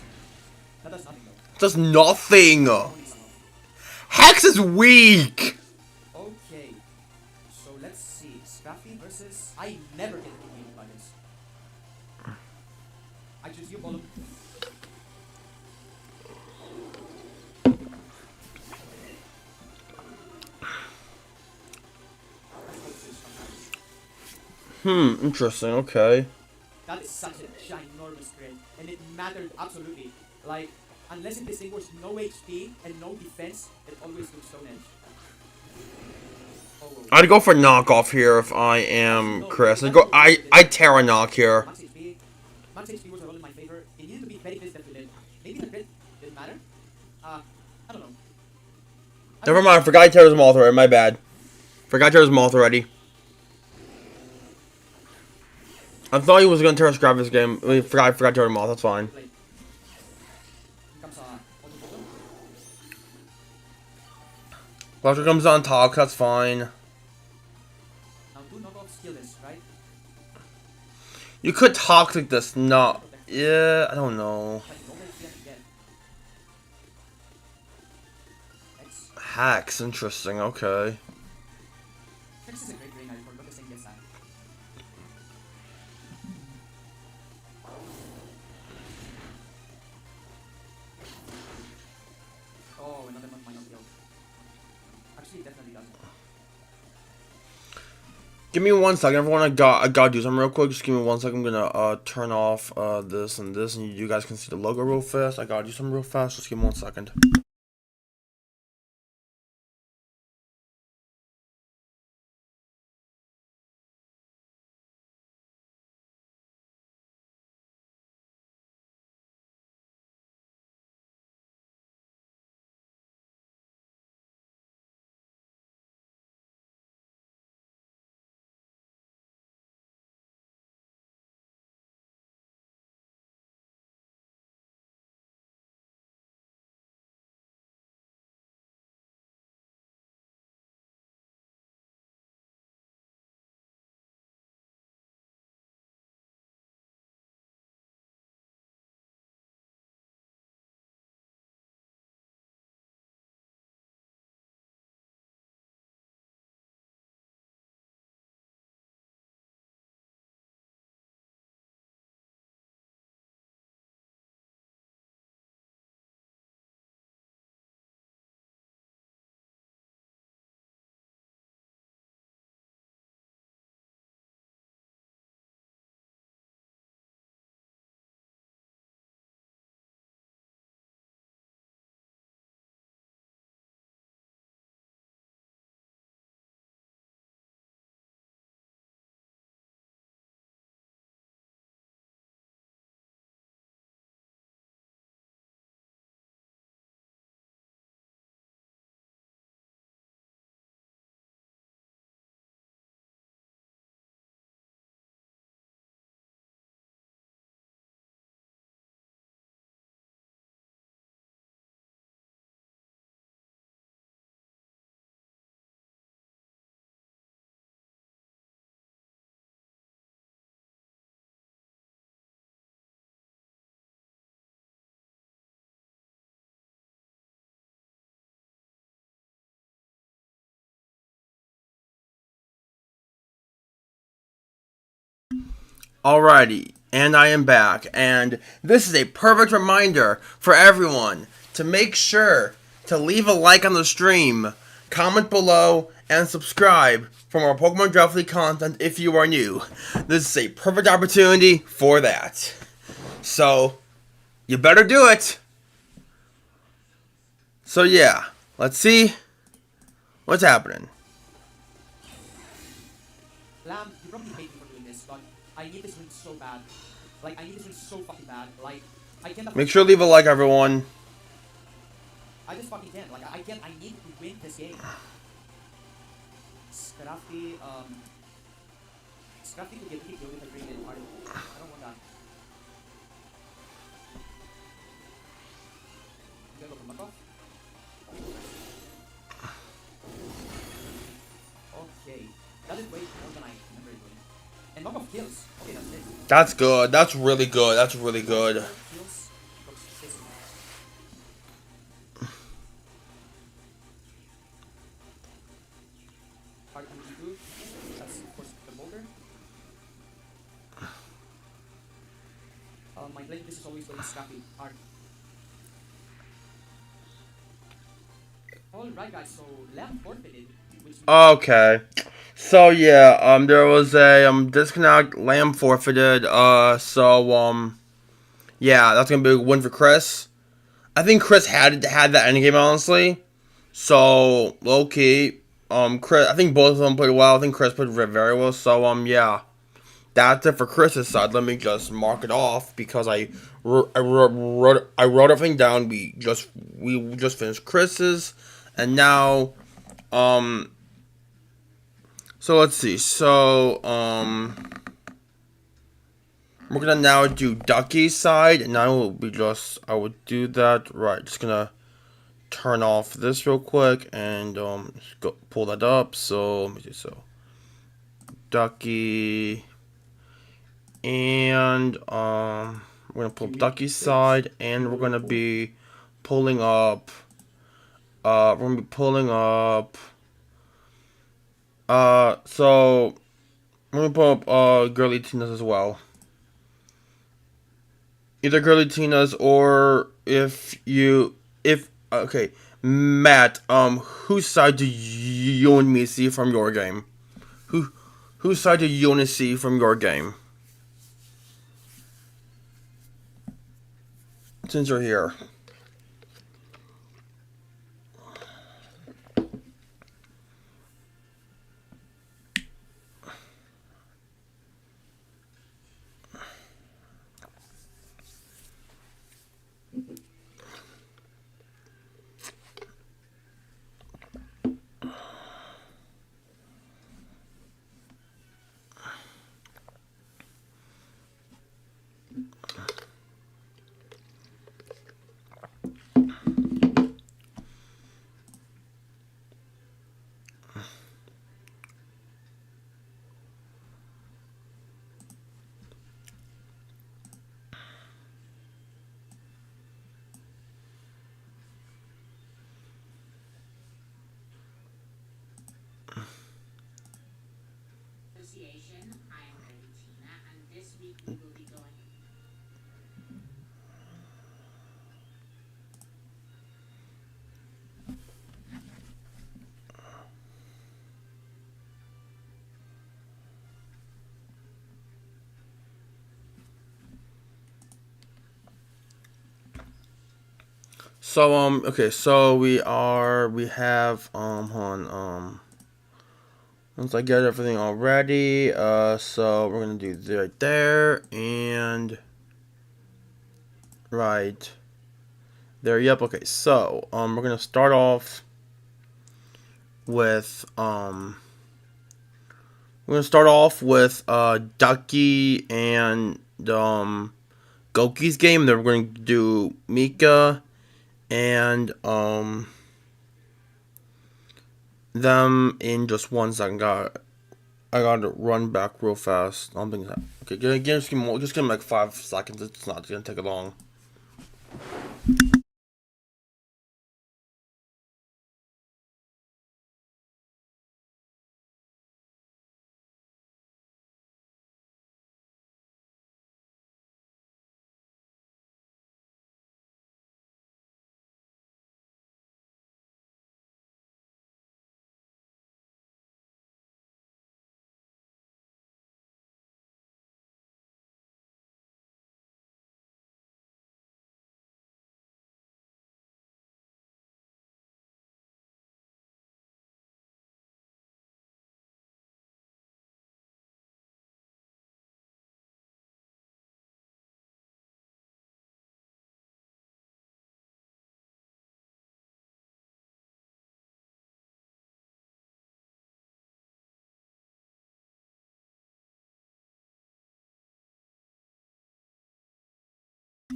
That does nothing though. Does nothing. Morning Sun off. Hex is weak. Okay, so let's see. Scrappy versus. I never get defeated by this. I choose you, Bolo. Interesting, okay. That is such a ginormous crit, and it mattered absolutely. Like, unless it distinguished no HP and no defense, it always took Stone Edge. Oh, I'd go for knockoff here if I am Chris. I Terra knock here. Max HP. can't say speed wars are all in my favor. It needed to be very close that we did. Maybe the crit didn't matter. I don't know. Never mind, I forgot Terra's Moth already, my bad. Forgot Terra's Moth already. I thought he was gonna Terra's grab this game. I forgot Terra's Moth, that's fine. Like, comes Watcher comes on talk, that's fine. now do knockoffs kill this, right? You could toxic this, not. Yeah, I don't know. But you don't really see it again. X. Hacks, interesting, okay. X is a great green, I forgot the same gets that. Oh, another one might not kill. Actually, it definitely doesn't. Give me 1 second, everyone. I gotta do something real quick. Just give me 1 second. I'm gonna turn off this and this, and you guys can see the logo real fast. I gotta do something real fast. Just give me 1 second. Alrighty, and I am back, and this is a perfect reminder for everyone to make sure to leave a like on the stream, comment below, and subscribe for more Pokemon Draft League content if you are new. This is a perfect opportunity for that. So, you better do it. So yeah, let's see what's happening. Lamb, you probably hate me for doing this, but I need this win so bad. Like, I need this win so fucking bad. Like, I can't. Make sure to leave a like, everyone. I just fucking can't. Like, I can't. I need to win this game. Scrafty, Scrafty could get killed if I bring in Article. I don't want that. I'm gonna go for Knockoff. Okay. That did way more than I remember it doing. And Knockoff kills. Okay, that's it. That's good. That's really good. That's really good. Kills. Looks pissed. Hard to do. That's of course the boulder. My blade this is always going scrappy. Hard. Alright guys, so Lamb forfeited. Okay. So yeah, there was a disconnect, Lamb forfeited, yeah, that's gonna be a win for Chris. I think Chris had that endgame, honestly. So low key, Chris, I think both of them played well. I think Chris played very well. So yeah, that's it for Chris's side. Let me just mark it off because I wrote everything down. We just finished Chris's, and now so let's see. So we're gonna now do Ducky's side, and I will would do that right. Just gonna turn off this real quick and just go pull that up. So let me see. So Ducky. And we're gonna pull up Ducky's side, and we're gonna be pulling up. We're gonna be pulling up. So we're gonna pull up Girly Tina's as well. Either Girly Tina's or if okay, Matt. Whose side do you and me see from your game? Whose side do you want to see from your game? Since you're here. So okay, so we have hold on, once I get everything all ready, so we're gonna do right there and right there. Yep. Okay, so we're gonna start off with Ducky and Goki's game. Then we're gonna do Mika and them in just 1 second. I gotta run back real fast. I'm thinking that. Okay, just give me like 5 seconds. It's not gonna take long.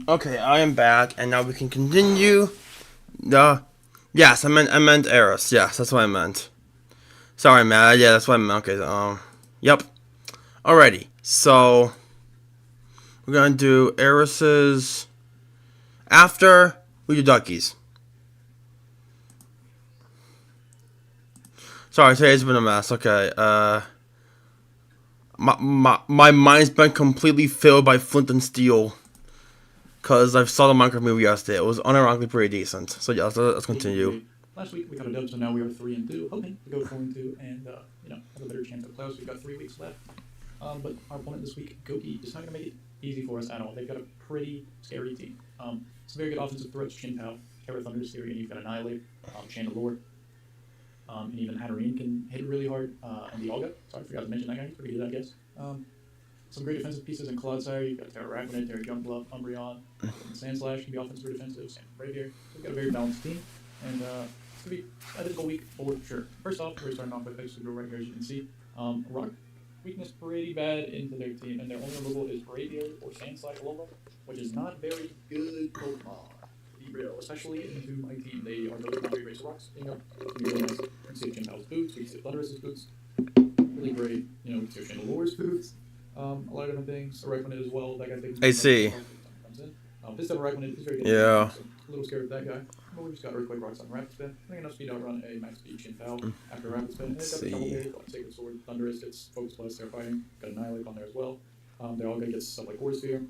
Okay, I am back, and now we can continue. Yes, I meant Eris. Yes, that's what I meant. Sorry, man. Yeah, that's what I meant. Okay, yep. Alrighty, so we're gonna do Eris's after we do Ducky's. Sorry, today's been a mess. Okay, my mind's been completely filled by Flint and Steel. Because I saw the Minecraft movie yesterday. It was unironically pretty decent. So yeah, let's continue. Last week we got a dub, so now we are 3-2, hoping to go 4-2 and have a better chance at playoffs. We've got 3 weeks left. But our opponent this week, Goki, is not going to make it easy for us at all. They've got a pretty scary team. It's very good offensive threats: Chin Pao, Terra Thunder's Theory, and you've got Annihilate, Chandelure, and even Hatterene can hit it really hard. And the Olga, sorry, I forgot to mention that guy. He's pretty good, I guess. some great defensive pieces in Clodsire. You've got Terra-Arachnid, Terra-Jumpluff, Umbreon, and Sandslash can be offensive or defensive, Sand Braviary. We've got a very balanced team, and it's going to be a difficult week for sure. First off, we're starting off with Excadrill right here, as you can see. Rock weakness pretty bad into their team, and their only removal is Braviary or Sandslash Alola, which is not very good Pokemon. Be real, especially into my team. They are really not very great. So Rocks, you know, really nice. We can see Chimbal's boots, we can see Thunderous' boots. Really great, you know, we can see Chandelore's boots. A lot of different things. Arachnid as well. That guy thinks I see. Comes in. This type of Arachnid is very good. Yeah. So a little scared of that guy. But we just got Earthquake Rocks on Rapid Spin. I think enough speed outrun a max speed Chinpao after Rapid Spin. And it's got the Trouble Berry, got Sacred Sword, Thunderous, it's Focus Plus, they're fighting. Got Annihilate on there as well. They're all going to get stuff like Horse Sphere.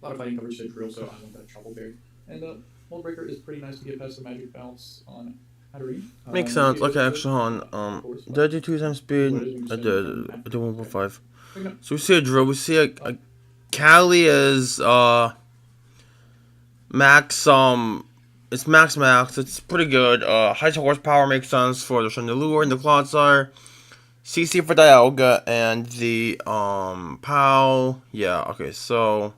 A lot of fighting coverage to drill, so I want that Trouble Berry. And Mold Breaker is pretty nice to get past the Magic Bounce on Hatterene. Makes sense. Okay, actually, did I do 2 times speed? I did. I did 1.5. So we see a drill. We see a Cali is max. It's max. It's pretty good. High horsepower makes sense for the Chandelure and the Clodsire. CC for Dialga and the POW. Yeah. Okay. So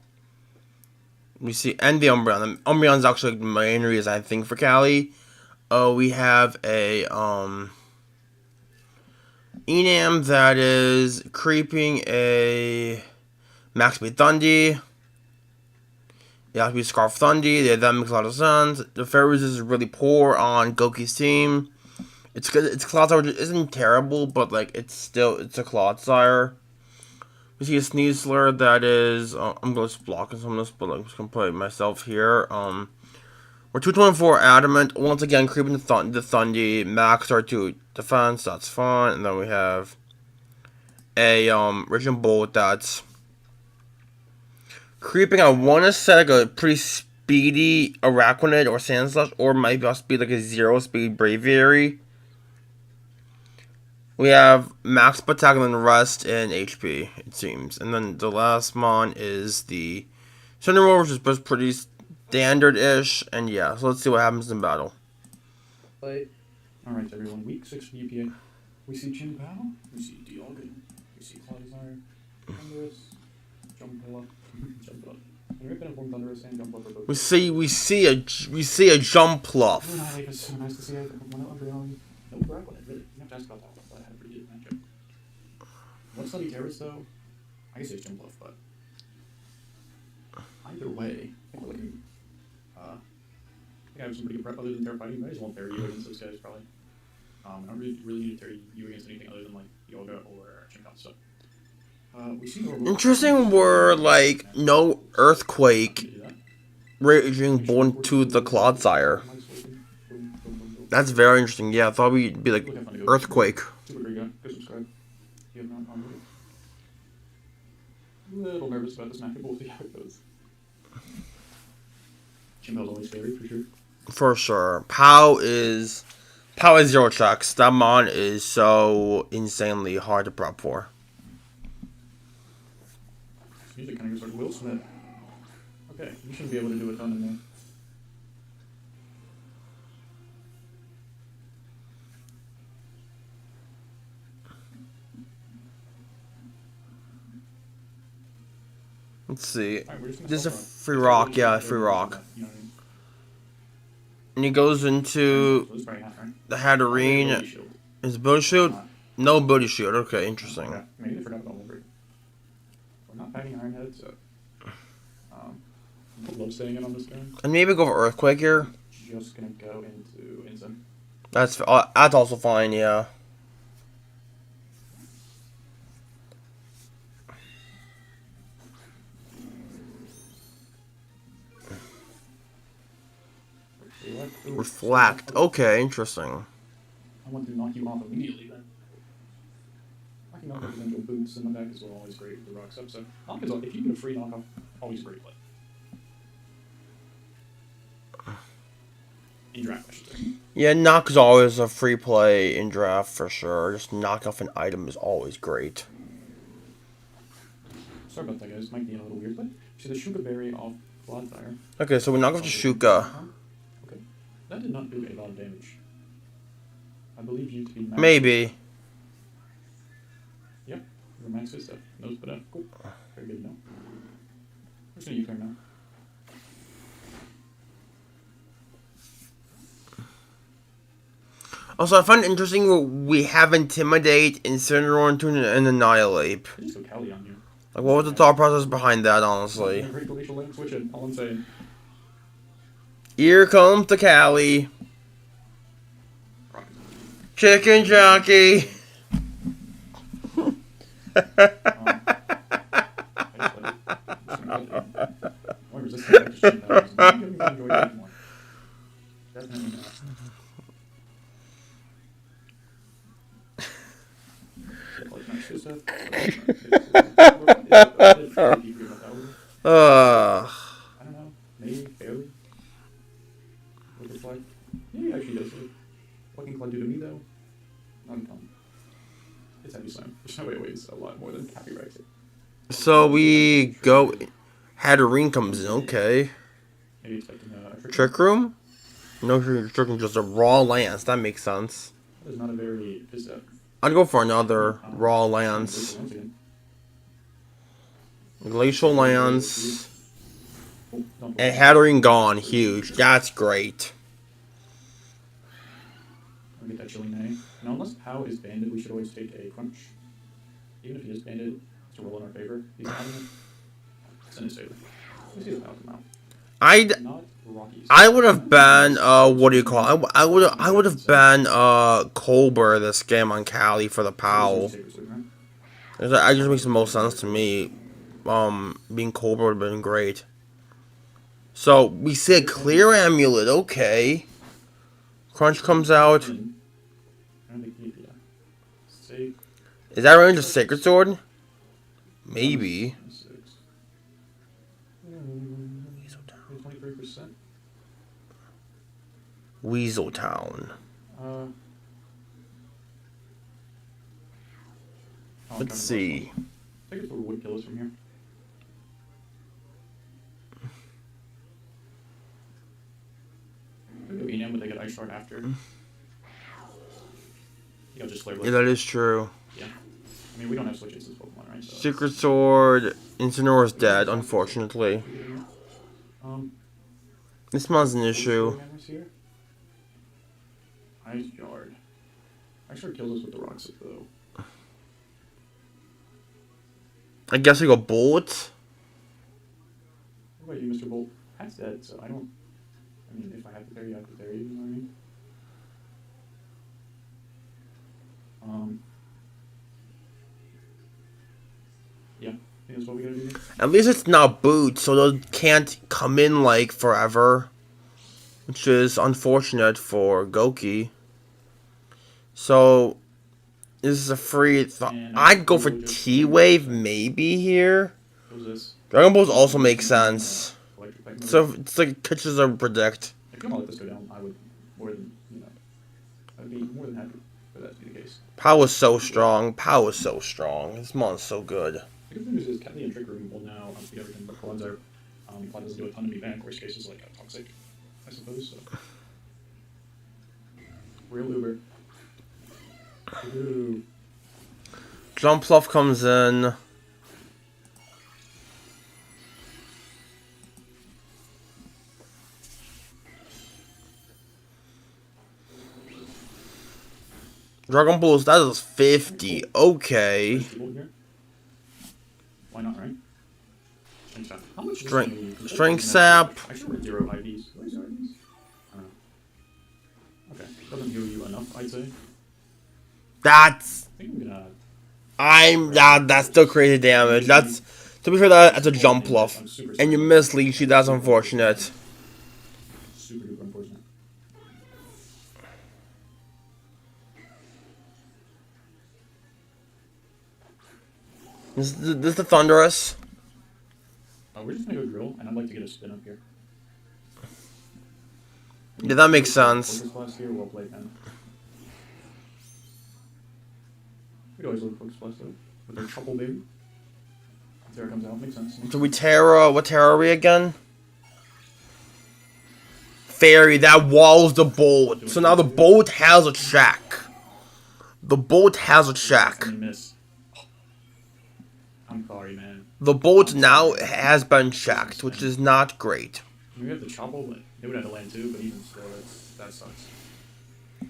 we see and the Umbreon. The Umbreon is actually the main reason I think for Cali. We have a Enam that is creeping a Max Speed Thundy. It has to be Scarf Thundy. That makes a lot of sense. The Fairies is really poor on Goki's team. It's good. It's Clodsire, which isn't terrible, but like it's a Clodsire. We see a Sneasler that is. I'm going to block some of this, but I'm just going to put it myself here. We're 224 Adamant. Once again, creeping the Thundy. Max R2 defense. That's fine. And then we have a Raging Bolt that's creeping. I want to set like a pretty speedy Arachnid or Sandslash, or might also be like a 0-speed Braviary. We have max attack and then rest in HP, it seems. And then the last mon is the Cinnamon, which is pretty standard-ish. And yeah, so let's see what happens in battle. Alright, everyone. Week 6 for UPA. We see Chinpao, we see Dialga, we see Clodsire, Thunderous, Jumpluff. And Rip and Inform Thunderous and Jumpluff are both. We see a Jumpluff. It's so nice to see it. No Arachnid, really. You have to ask about that one, but I had a pretty good matchup. What's Sunny Terrace, though? I guess it's Jumpluff, but either way, I think we're looking. I think I have some pretty good prep other than Terra Fighting, but I just won't Terra you against those guys, probably. I don't really need to Terra you against anything other than, like, Yoga or Chimchar, so. We see no interesting were, like, no Earthquake Raging Born to the Clodsire. That's very interesting. Yeah, I thought we'd be like Earthquake. Super great guy. Go subscribe. You have not already. A little nervous about this matchup, but we'll see how it goes. Chimbal's always scary, for sure. For sure. POW is 0 checks. That mon is so insanely hard to prep for. This music kind of goes like Will Smith. Okay, you shouldn't be able to do a ton in there. Let's see. Alright, we're just gonna There's a stop free rock. Yeah, free rock. You know what I mean? And he goes into So this is probably half, right? the Hatterene. Ability shield. Is ability shield? No ability shield. Okay, interesting. Okay, maybe they forgot about Wolverine. We're not packing Ironhead, so. I love staying in on this guy. And maybe go for Earthquake here. Just gonna go into Ensign. That's also fine. Yeah. Reflect. Okay, interesting. I want to knock you off immediately then. Knocking off potential boots in the back is always great with the rocks up. So knock is if you get a free knockoff, always a great play. In draft, I should say. Yeah, knock is always a free play in draft for sure. Just knock off an item is always great. Sorry about that, guys. Might be a little weird, but see the Shuka Berry off Clodsire. Okay, so we knock off the Shuka. Okay. That did not do a lot of damage. I believe you to be max. Maybe. Yep, you're max with stuff. Nose but cool. Very good, no. I'm just gonna U-turn now. Also, I find it interesting we have Intimidate, Incineroar, and Annihilate. I just go Cali on you. Like, what was the thought process behind that, honestly? Great glacial link switching, all I'm saying. Here comes the Cali. Chicken jockey. I don't know, maybe, barely. What it's like. Yeah, he actually does it. What can Cloud do to me, though? None. It's heavy slam. There's no way it weighs a lot more than Cappy Rex. So we go. Hatterene comes in, okay. Maybe expecting a Trick Room? No, Trick Room, just a raw lance. That makes sense. That is not a very. I'd go for another raw lance. Glacial lance. And Hatterene gone. Huge. That's great. I'll get that chilling nay. Now, unless Pow is banded, we should always take a crunch. Even if he is banded, to roll in our favor. He's not having it. Send his favor. Let's see the Pow come out. Not Rockies. I would have banned what do you call it? I would have banned Colbert this game on Cali for the Pow. That just makes the most sense to me. Being Colbert would have been great. So we see a clear amulet, okay. Crunch comes out. Is that range of Sacred Sword? Maybe. 23%. Weasel Town. Let's see. Sacred Sword would kill us from here. We'll go Enam, but they get Ice Shard after. You'll just Flare Blitz. Yeah, that is true. Yeah. I mean, we don't have switches as Pokemon, right? So Secret Sword. Incineroar's dead, unfortunately. This one's an issue. Ice Shard. Ice Shard kills us with the Rock Slip, though. I guess we go Bullet. What about you, Mr. Bolt? Pat's dead, so I don't. I mean, if I have to parry, I have to parry, you know what I mean? Yeah, I think that's what we gotta do. At least it's not Boot, so they can't come in like forever. Which is unfortunate for Goki. So, this is a free. I'd go for T-Wave maybe here. Dragon Balls also makes sense. So it's like catches or predict. If you don't let this go down, I would more than I'd be more than happy for that to be the case. Pow is so strong. Pow is so strong. This mon's so good. The good news is Catley and Trick Room will now beat everything but Cleanser. Cloud doesn't do a ton to me back. Worst case is like a Toxic, I suppose. So. Real Uber. Ooh. Jump Fluff comes in. Dragon Balls, that is 50. Okay. Why not, right? How much Strength Sap. I should have 0 IVs. Where's 0 IVs? I don't know. Okay. Doesn't heal you enough, I'd say. That's. I think I'm gonna. That's still crazy damage. That's. To be fair, that's a Jump Fluff. And you miss Leechy, that's unfortunate. Super duper unfortunate. This is the Thunderous. We're just gonna go drill, and I'd like to get a spin up here. Yeah, that makes sense. Focus here, well played, man. We'd always look Focus Blast though, with their Trouble Baby. If Terra comes out, makes sense. So we Terra, what Terra are we again? Fairy, that walls the Bolt. So now the Bolt has a check. The Bolt has a check. Miss. I'm sorry, man. The boat now has been checked, which is not great. We have the Chopple, but it would have to land too, but even still, that sucks.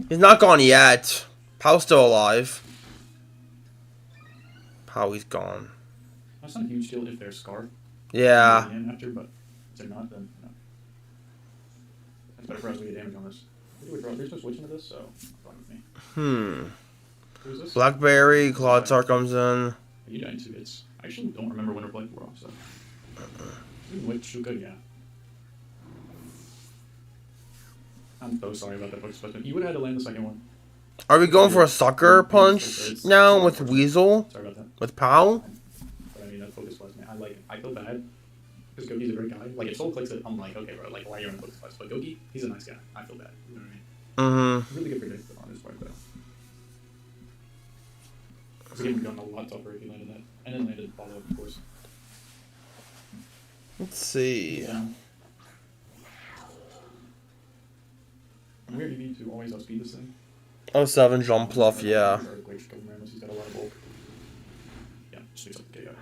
He's not gone yet. Pow's still alive. Pow's gone. That's not a huge deal if they're Scar. Yeah. After, but if they're not, then no. That's better for us to get damage on this. There's no switch into this, so fine with me. Who's this? Blackberry, Claudsar comes in. You died in 2 hits. I actually don't remember Winter Blade War, so. Which Shuka, yeah. I'm so sorry about that book specimen. You would have had to land the second one. Are we going for a sucker punch now with Weasel? Sorry about that. With Pow? But I mean, that focus was, man. I feel bad. Because Goki's a great guy. Like, if Soul clicks it, I'm like, okay, bro, like, why are you in the focus quest? But Goki, he's a nice guy. I feel bad. You know what I mean? Really good predictive on his part, though. This game would have gotten a lot tougher if he landed that. And then landed follow-up, of course. Let's see. Yeah. Weird, you need to always outspeed this thing. 07 jump pluff, yeah. He's got a lot of bulk. Yeah, just accept the KO.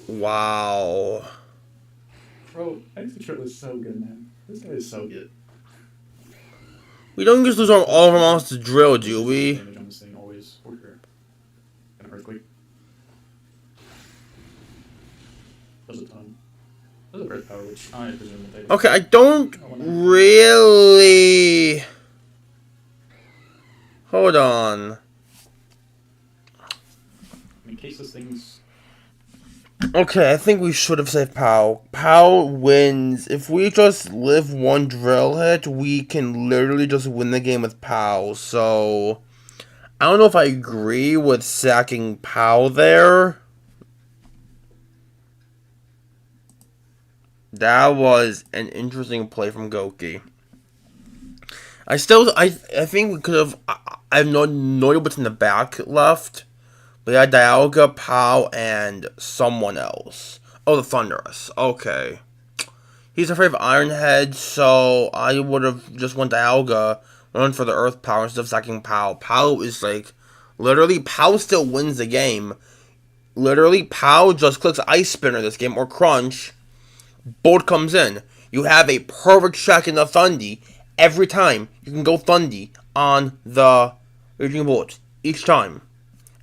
Wow. Bro, Extra Trill is so good, man. This guy is so good. We don't just lose all of our monsters to drill, do we? Damage on this thing always for sure. And an earthquake. Does a ton. Does a earth power, which I presume that they do. Okay, I don't really... Hold on. In case this thing's... Okay, I think we should have saved Pow. Pow wins. If we just live one drill hit, we can literally just win the game with Pow. So, I don't know if I agree with sacking Pow there. That was an interesting play from Goki. I think we could have... I have no idea what's in the back left. We had Dialga, Pow, and someone else. Oh, the Thunderous. Okay. He's afraid of Ironhead, so I would have just went Dialga, run for the Earth Power instead of sacking Pow. Pow is like... Literally, Pow still wins the game. Literally, Pow just clicks Ice Spinner this game, or Crunch. Bolt comes in. You have a perfect check in the Thundy. Every time, you can go Thundy on the Raging Bolt. Each time.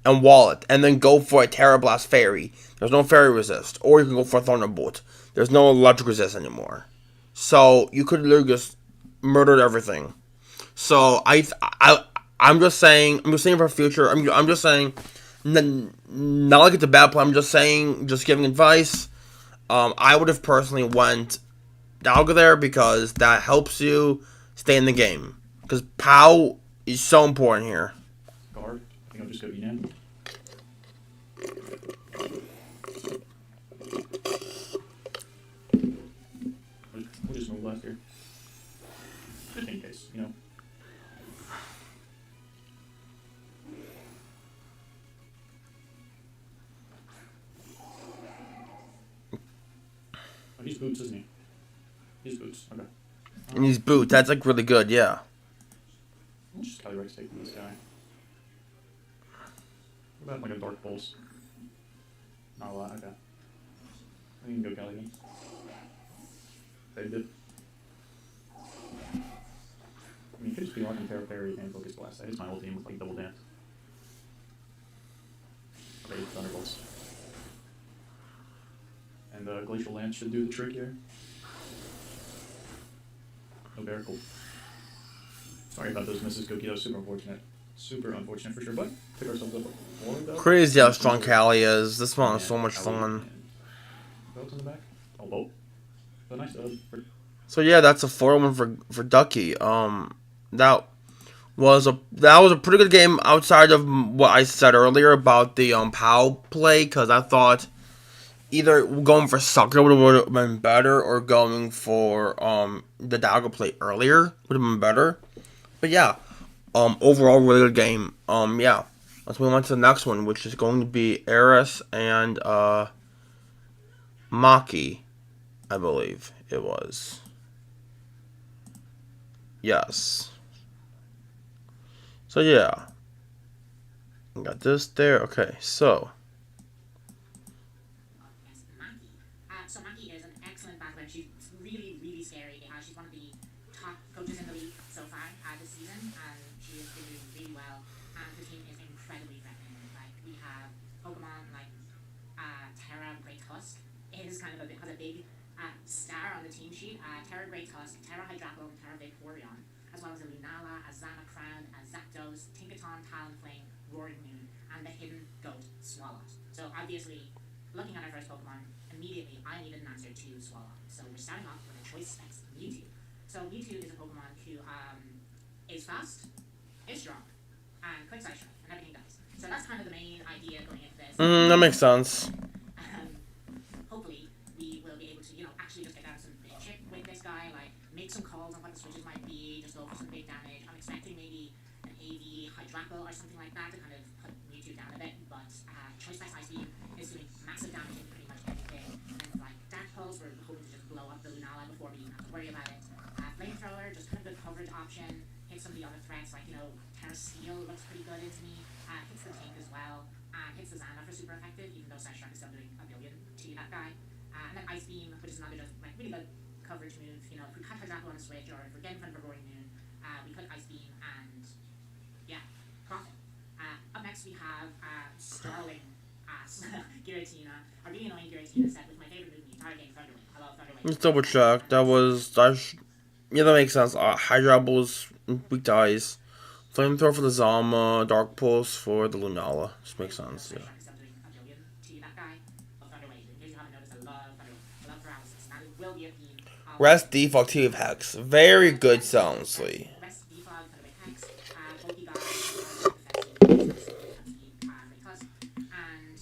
And wall it. And then go for a Terra Blast Fairy. There's no Fairy Resist. Or you can go for a Thunderbolt. There's no Electric Resist anymore. So, you could literally just murder everything. So, I'm just saying for future, I'm just saying, not like it's a bad play, I'm just saying, just giving advice. I would have personally went Dialga there because that helps you stay in the game. Because Pow is so important here. Guard. I think I'll just go Enan. We'll just move left here. Just in case, you know. Oh, he's boots, isn't he? He's boots, okay. And he's boot. That's like really good, yeah. I'll just Calyrex take from this guy. What about like a Dark Pulse? Not a lot, okay. I can go Calyrex. Saved it. I mean, you could just be locking Terra Fairy and Focus Blast. I just my whole team with like double dance. Okay, Thunderbolts. And Glacial Lance should do the trick here. No Miracle. Sorry about those misses, Goki. That was super unfortunate. Super unfortunate for sure, but pick ourselves up a 4 though. Crazy how strong Callie is. This one is so much fun. Belts in the back. Oh, bolt. But nice So yeah, that's a 4-1 for Ducky. That was a pretty good game outside of what I said earlier about the Pow play, because I thought either going for Sucker would have been better, or going for the Dialga play earlier would have been better. But yeah, overall really good game. Yeah, let's move on to the next one, which is going to be Eris and Maki, I believe it was. Yes. So yeah, got this there. Okay, so the team sheet, Terra Great Tusk, Terra Hydraplo, and Terra Vaporeon, as well as a Lunala, a Zamazenta-Crowned, a Zapdos, Tinkaton, Talonflame, Roaring Moon, and the Hidden Goat Swalot. So obviously, looking at our first Pokemon, immediately I needed an answer to Swalot. So we're starting off with a choice specs Mewtwo. So Mewtwo is a Pokemon who is fast, is strong, and quick side strike, and everything does. So that's kind of the main idea going into this. That makes sense. Hopefully, we will be able to, actually just get down some big chip with this guy, like make some calls on what the switches might be, just go for some big damage. I'm expecting maybe an AV Hydraplo or something like that to kind of put Mewtwo down a bit, but Choice Specs Ice Beam is doing massive damage in pretty much everything. And like Dark Pulse, we're hoping to just blow up the Lunala before we even have to worry about it. Flamethrower, just kind of good coverage option. Hits some of the other threats, like, Terra Steel looks pretty good into me. Hits the tank as well. Hits the Xana for super effective, even though Side Shark is still doing a billion to that guy. And then Ice Beam, which is another just like really good coverage move. If we cut Hydraplo on a switch, or if we're getting in front of a Roaring Moon, we put Ice Beam and profit. Up next we have Sterling ass Giratina. A really annoying Giratina set with my favorite move in the entire game, Thunderwave. I love Thunderwave. Let's double check. Yeah, that makes sense. Hydraple's weak to ice. Flamethrower for the Zama, Dark Pulse for the Lunala. Just makes sense, yeah. Rest Defog T of Hex. Very good Soundly. And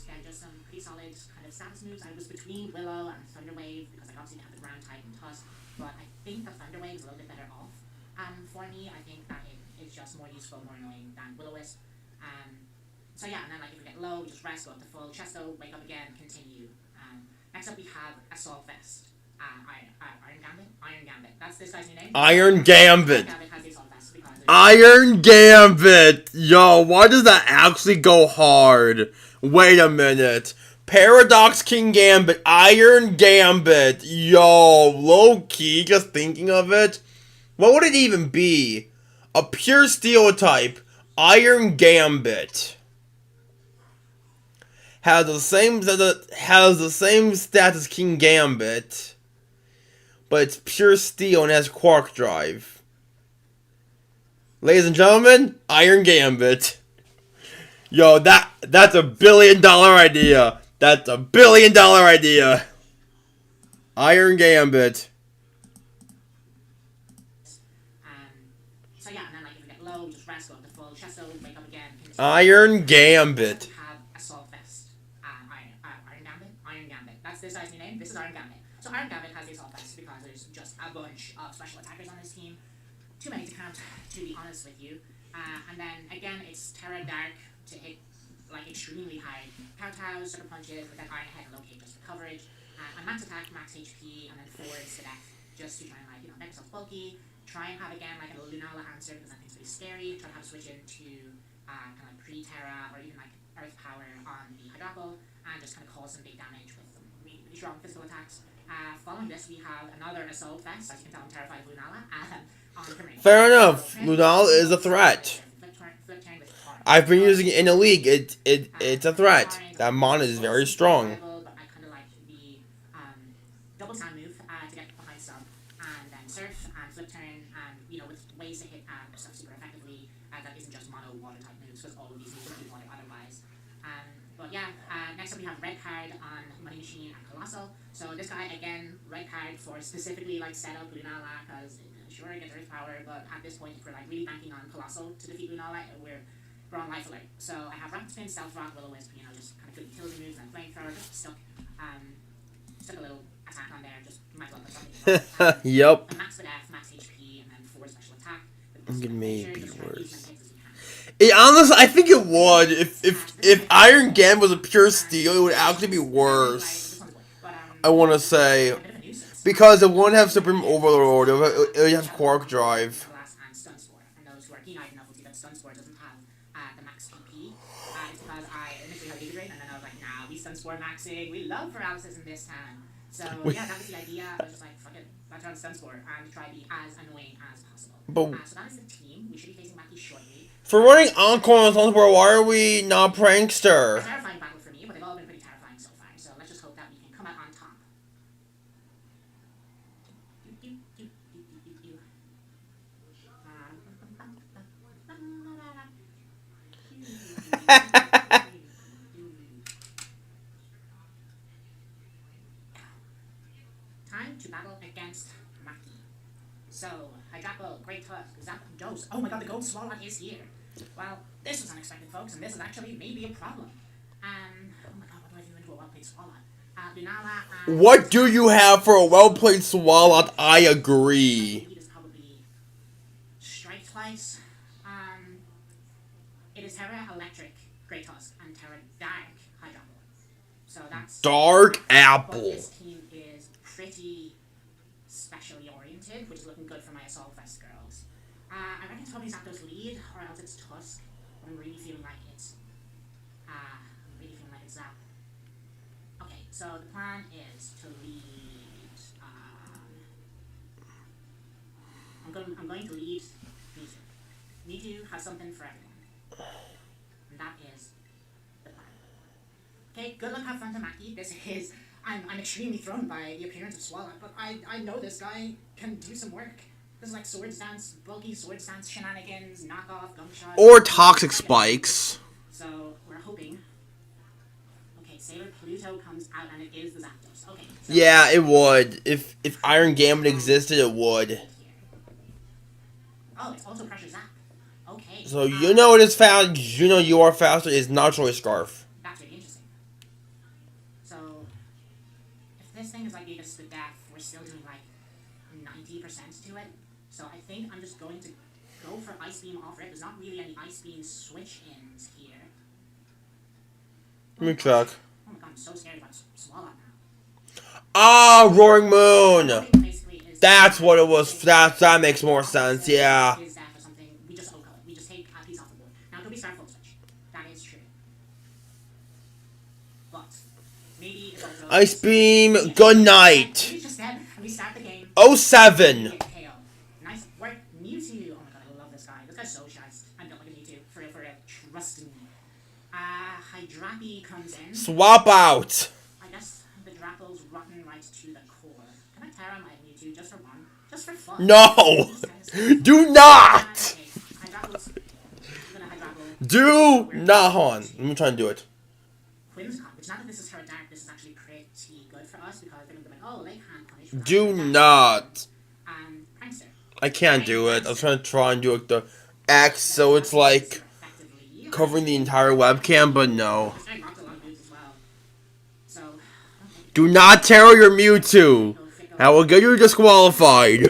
then just some pretty solid kind of status moves. I was between Willow and Thunderwave because I obviously have the ground type and Tusk, but I think the Thunderwave is a little bit better off. For me, I think that it's just more useful, more annoying than Will-O-Wisp. So yeah, and then like if we get low, just rest, go up to full, Chesto, wake up again, continue. Next up we have Assault Vest. Iron Gambit. That's this guy's new name. Iron Gambit. Iron Gambit has the Assault Vest because Iron Gambit. Yo, why does that actually go hard? Wait a minute. Paradox King Gambit. Iron Gambit. Yo, low key, just thinking of it. What would it even be? A pure steel type. Iron Gambit. Has the same stats as King Gambit, but it's pure steel and has Quark Drive. Ladies and gentlemen, Iron Gambit. Yo, that's $1 billion idea. That's $1 billion idea. Iron Gambit. So yeah, and then like if we get low, just rest, go up to full, Chesto, wake up again. Iron Gambit. Iron Gambit. That's this guy's new name. This is Iron Gambit. So Iron Gambit has the Assault Vest because there's just a bunch of special attackers on his team. Too many to count, to be honest with you. And then again, it's Terra Dark to hit like extremely high Kowtows, Sucker Punches with that Iron Head and low kick just for coverage. And Max Attack, Max HP, and then forwards to death just to try and like make yourself bulky. Try and have again like a Lunala answer because that thing's pretty scary. Try to have a switch into kind of like pre-Terra or even like Earth Power on the Hydraplo. And just kind of cause some big damage with some really strong physical attacks. Following this, we have another Assault Vest. As you can tell, I'm terrified of Lunala. On Kermit. Fair enough. Lunala is a threat. I've been using it in the league. It's a threat. That mon is very strong. But I kind of like the double sound move to get behind sub, and then surf and flip turn, and with ways to hit stuff super effectively. That isn't just mono water type moves because all of these moves would be water otherwise. But yeah, next up we have red card on Money Machine and Colossal. So this guy, again, red card for specifically like setup Lunala, because sure it gets Earth Power, but at this point if we're like really banking on Colossal to defeat Lunala, we're on Life Alert. So I have Rapid Spin, Stealth Rock, Will-O-Wisp, just kind of good utility moves, and Flamethrower, just stuck a little attack on there, just might as well put something. Yep. And max with F, max HP, and then 4 special attack. It may be worse. Honestly, I think it would. If Iron Gambit was a pure steel, it would actually be worse. I want to say. Because it wouldn't have Supreme Overlord, it would have Quark Drive. And those who are keen-eyed enough will see that Sunspore doesn't have the max PP. It's because I initially had Giga Drain, and then I was like, nah, we Sunspore maxing. We love paralysis in this town. So yeah, that was the idea. I was just like, fuck it, let's run Sunspore and try to be as annoying as possible. So that is the team. We should be facing Maki shortly. For running Encore on Sunspore, why are we not Prankster? It's a terrifying battle for me, but they've all been pretty terrifying so far. So let's just hope that we can come out on top. Time to battle against Maki. So, Hydrapple, Great Tusk, Zap, Dose. Oh my god, the Gold Swallow is here. Well, this was unexpected, folks, and this is actually maybe a problem. Oh my god, what do I do into a well-played Swallow? Lunala, What do you have for a well-played Swalot? I agree. It is probably Strike Twice. It is Terra Electric, Great Tusk, and Terra Dark, Hydrapple. So that's... Dark But Apple. this team is pretty specially oriented, which is looking good for my Assault Fest girls. I reckon it's probably Zapdos lead, or else it's Tusk. But I'm really feeling like it's Zap. Okay, so the plan is to lead. I'm going to lead Mewtwo. Mewtwo has something for everyone, and that is the plan. Okay, good luck, have fun to Maki. This is. I'm extremely thrown by the appearance of Swallow, but I know this guy can do some work. This is like Swords Dance, bulky Swords Dance shenanigans, knockoff, gumshot. Or Toxic Spikes. So, we're hoping. Okay, Sailor Pluto comes out and it is the Zapdos. Okay. So Yeah, it would. If Iron Gambit existed, it would. Oh, it's also Pressure Zap. Okay. So you know it is fast. You know you are faster is Naturally Scarf. That's really interesting. So, if this thing is like Gigas to death, we're still doing like 90% to it. So I think I'm just going to go for Ice Beam off Rip. There's not really any Ice Beam switch-ins here. Let me check. Oh my god, I'm so scared about Swallow now. Ah, Roaring Moon. Basically is That's what it was. That makes more sense. Yeah. Is death or something. We just OHKO it. We just take a piece off the board. Now it could be Star Full Switch. That is true. But maybe it's also Ice Beam. Good night. We just dead and we start the game. 07. KO. Nice work, Mewtwo. Oh my god, I love this guy. This guy's so shyst. I'm built like a Mewtwo. For real, trust me. Hydrapie comes in. Swap out. I guess the Drapple's rotten right to the core. Can I Terra my Mewtwo just for one? Just for fun? No. Just Do not. okay, Hydrapple's... I'm gonna Hydrapple. Do not. Hold on. Let me try and do it. Whimsicott, which now that this is Terra Dark, this is actually pretty good for us because they're gonna be like, oh, they can't punish. Do not. Prankster. I can't do it. I was trying to do it the X, so it's like Effectively. covering the entire webcam, but no. This guy knocked a lot of moves as well. So, okay. Do not tear your Mewtwo. I will get you disqualified. I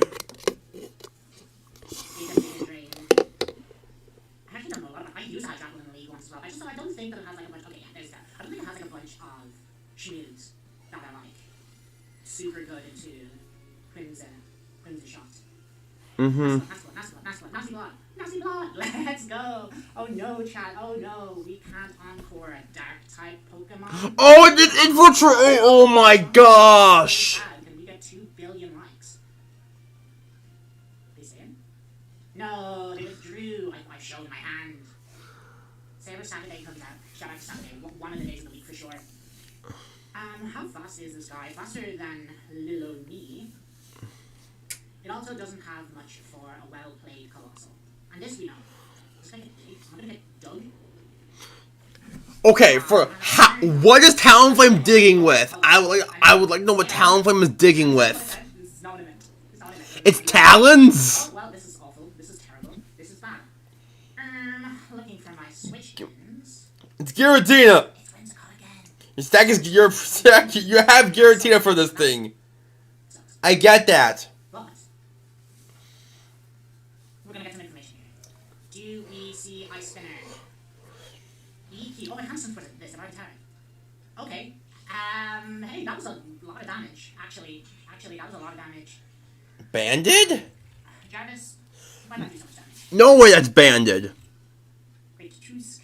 actually don't know a lot about. I use Hydrapple in the league once as well. I don't think that it has like a bunch. Okay, yeah, there's that. I don't think it has like a bunch of schmooze that are like super good into Crimson Shot. Nasty blood. Let's go. Oh no, chat. Oh no, we can't encore a dark type Pokemon. Oh, it did infiltrate. Oh my gosh. Can we get 2 billion likes? They saying? No, they withdrew. I showed my hand. Saber Saturday comes out. Shout out to Saturday. One of the days of the week for sure. How fast is this guy? Faster than Lilo Me. It also doesn't have much for a well-played Colossal. And this we know. I'm gonna hit Doug. Okay, what is Talonflame digging with? I would like to know what Talonflame is digging with. This is not an event. It's talons. Oh, well, this is awful. This is terrible. This is bad. Looking for my switch-ins. It's Giratina. It's Whimsicott again. Your stack is you have Giratina for this thing. I get that. But we're gonna get some information here. Do we see Ice Spinner? EQ. Oh, my hamsters for this. I've already tired. Okay. Hey, that was a lot of damage. Actually, that was a lot of damage. Banded? Jarvis, why not do so much damage? No way that's banded. Great Tusk.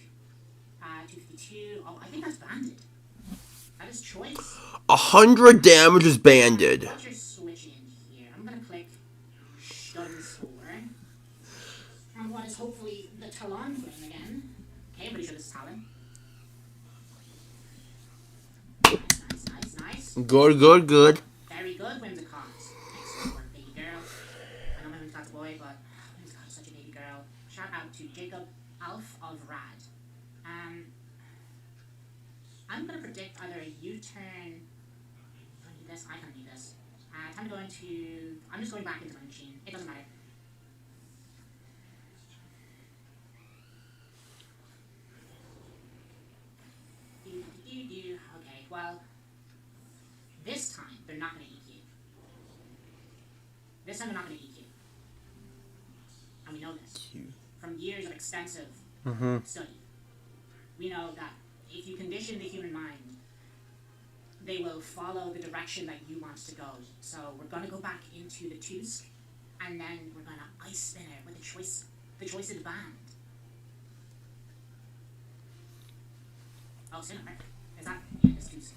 252. Oh, I think that's banded. That is choice. 100 damage is banded. What's your switch in here? I'm gonna click Stunspore. And what is hopefully the Talonflame again. Okay, I'm pretty sure this is Talon. Nice. Good. Very good, Whimsicott. Excellent work, baby girl. boy, but he's got such a baby girl. Shout out to Jacob Alf of Rad. I'm gonna predict either a U-turn. Do I need this? I don't need this. Time to go into. I'm just going back into my machine. It doesn't matter. Okay, well, this time they're not gonna EQ. This time they're not gonna EQ. And we know this from years of extensive study. We know that if you condition the human mind, they will follow the direction that you want to go. So we're gonna go back into the Tusk, and then we're gonna ice spin it with the choice of the band. Oh, Sinner, is that? Yeah, it's Tusk.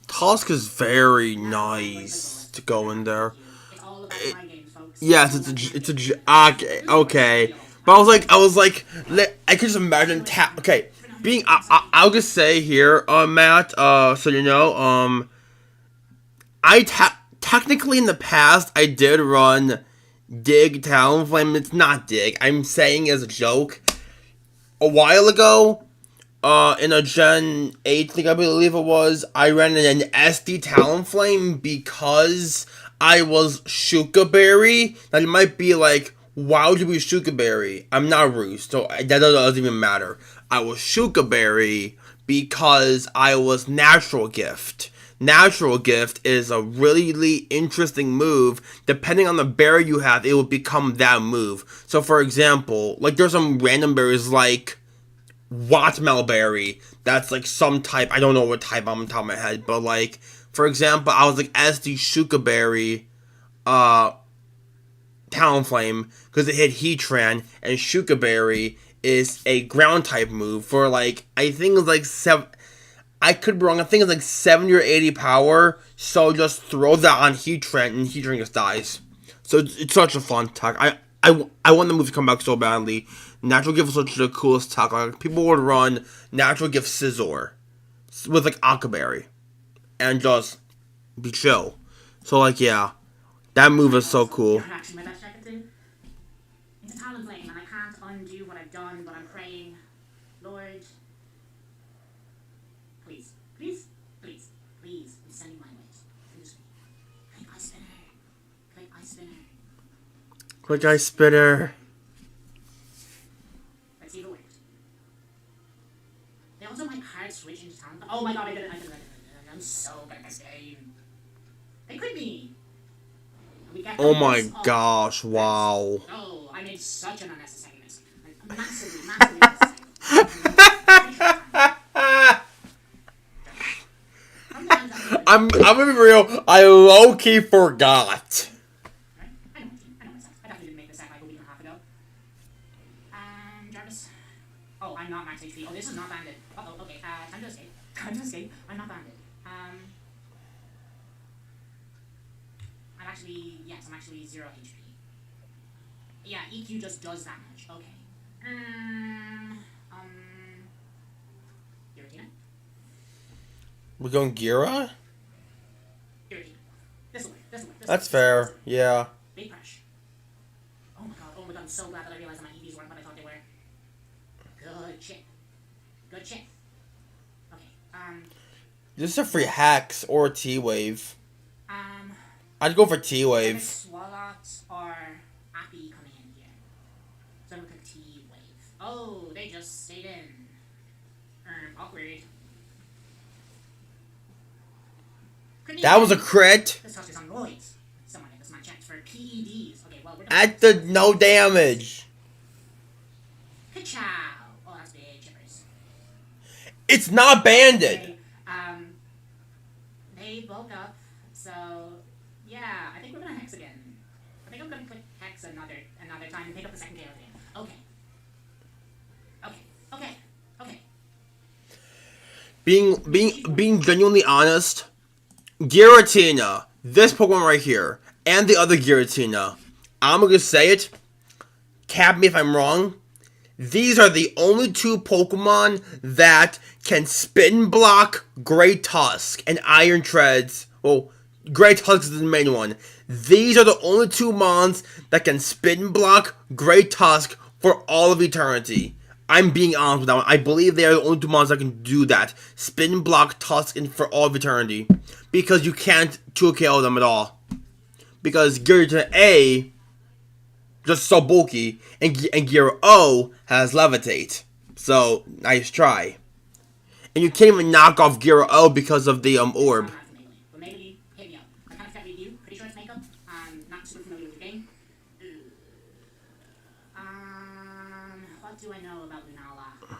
Tusk is very nice to go in there. It's all about mind games, folks. Yes, it's a okay. But I was like, I can just imagine okay. Being, I'll just say here, Matt, so you know, technically in the past, I did run Dig Talonflame. It's not Dig. I'm saying as a joke. A while ago, in a Gen 8 thing, I believe it was, I ran an SD Talonflame because I was Shukaberry. That it might be like, why would you be Shukaberry? I'm not Roost, so that doesn't even matter. I was Shukaberry because I was Natural Gift. Natural Gift is a really interesting move. Depending on the berry you have, it will become that move. So for example, like there's some random berries like Watermelberry. That's like some type, I don't know what type on the top of my head, but like, for example, I was like SD Shukaberry, Talonflame, because it hit Heatran, and Shukaberry is a ground type move for like, I think it's like 7, I could be wrong, I think it's like 70 or 80 power, so just throw that on Heatran and Heatran just dies. So it's such a fun tech. I want the move to come back so badly. Natural Gift is such the coolest tech. Like, people would run Natural Gift Scizor with like Akaberry and just be chill. So like, yeah, that move is so cool. Actually, my best check it too. It's a Talonflame, and I can't undo what I've done, but I'm praying, Lord, please, be sending my way. Click Ice Spinner. Click Ice Spinner. Click Ice Spinner. Let's see if it worked. They also might hard switch into Talonflame. Oh my god, I did it. I'm so good at this game. They could be. Oh my gosh, wow. Oh, I made such an unnecessary mistake. Like, massively I'm gonna be real, I low-key forgot. I know myself. I definitely didn't make this like a week and a half ago. Jarvis. Oh, I'm not max HP. Oh, this is not banded. Uh-oh, okay. Time to escape. I'm not banded. I'm actually 0 HP. Yeah, EQ just does that much. Okay. Giratina? We're going Gira? Giratina. This'll work. That's fair, yeah. Big crush. Oh my god, I'm so glad that I realized that my EVs weren't what I thought they were. Good shit. Okay, This is a free Hex or T-Wave. I'd go for T-Wave. Swallots or Appy coming in here. So I'm gonna click T-Wave. Oh, they just stayed in. Awkward. That was a crit. This house is on roids. Someone in this man checked for PEDs. Okay, well, we're done. At the no damage. Ka-chow. Oh, that's big chippers. It's not banded. Okay, they bulk up, so yeah, I think we're gonna hex again. I think I'm gonna click hex another time and pick up the second KO again. Okay. Being genuinely honest, Giratina, this Pokemon right here, and the other Giratina, I'm gonna say it, cap me if I'm wrong, these are the only two Pokemon that can Spin Block Great Tusk and Iron Treads. Well, Great Tusk is the main one. These are the only two mons that can spin block Great Tusk for all of eternity. I'm being honest with that one. I believe they are the only two mons that can do that. Spin block Tusk for all of eternity. Because you can't 2KO them at all. Because Gear A just so bulky, and Gear O has Levitate. So, nice try. And you can't even knock off Gear O because of the orb. But maybe hit me up. I kind of got review. Pretty sure it's makeup. I'm not super familiar with the game. What do I know about Lunala?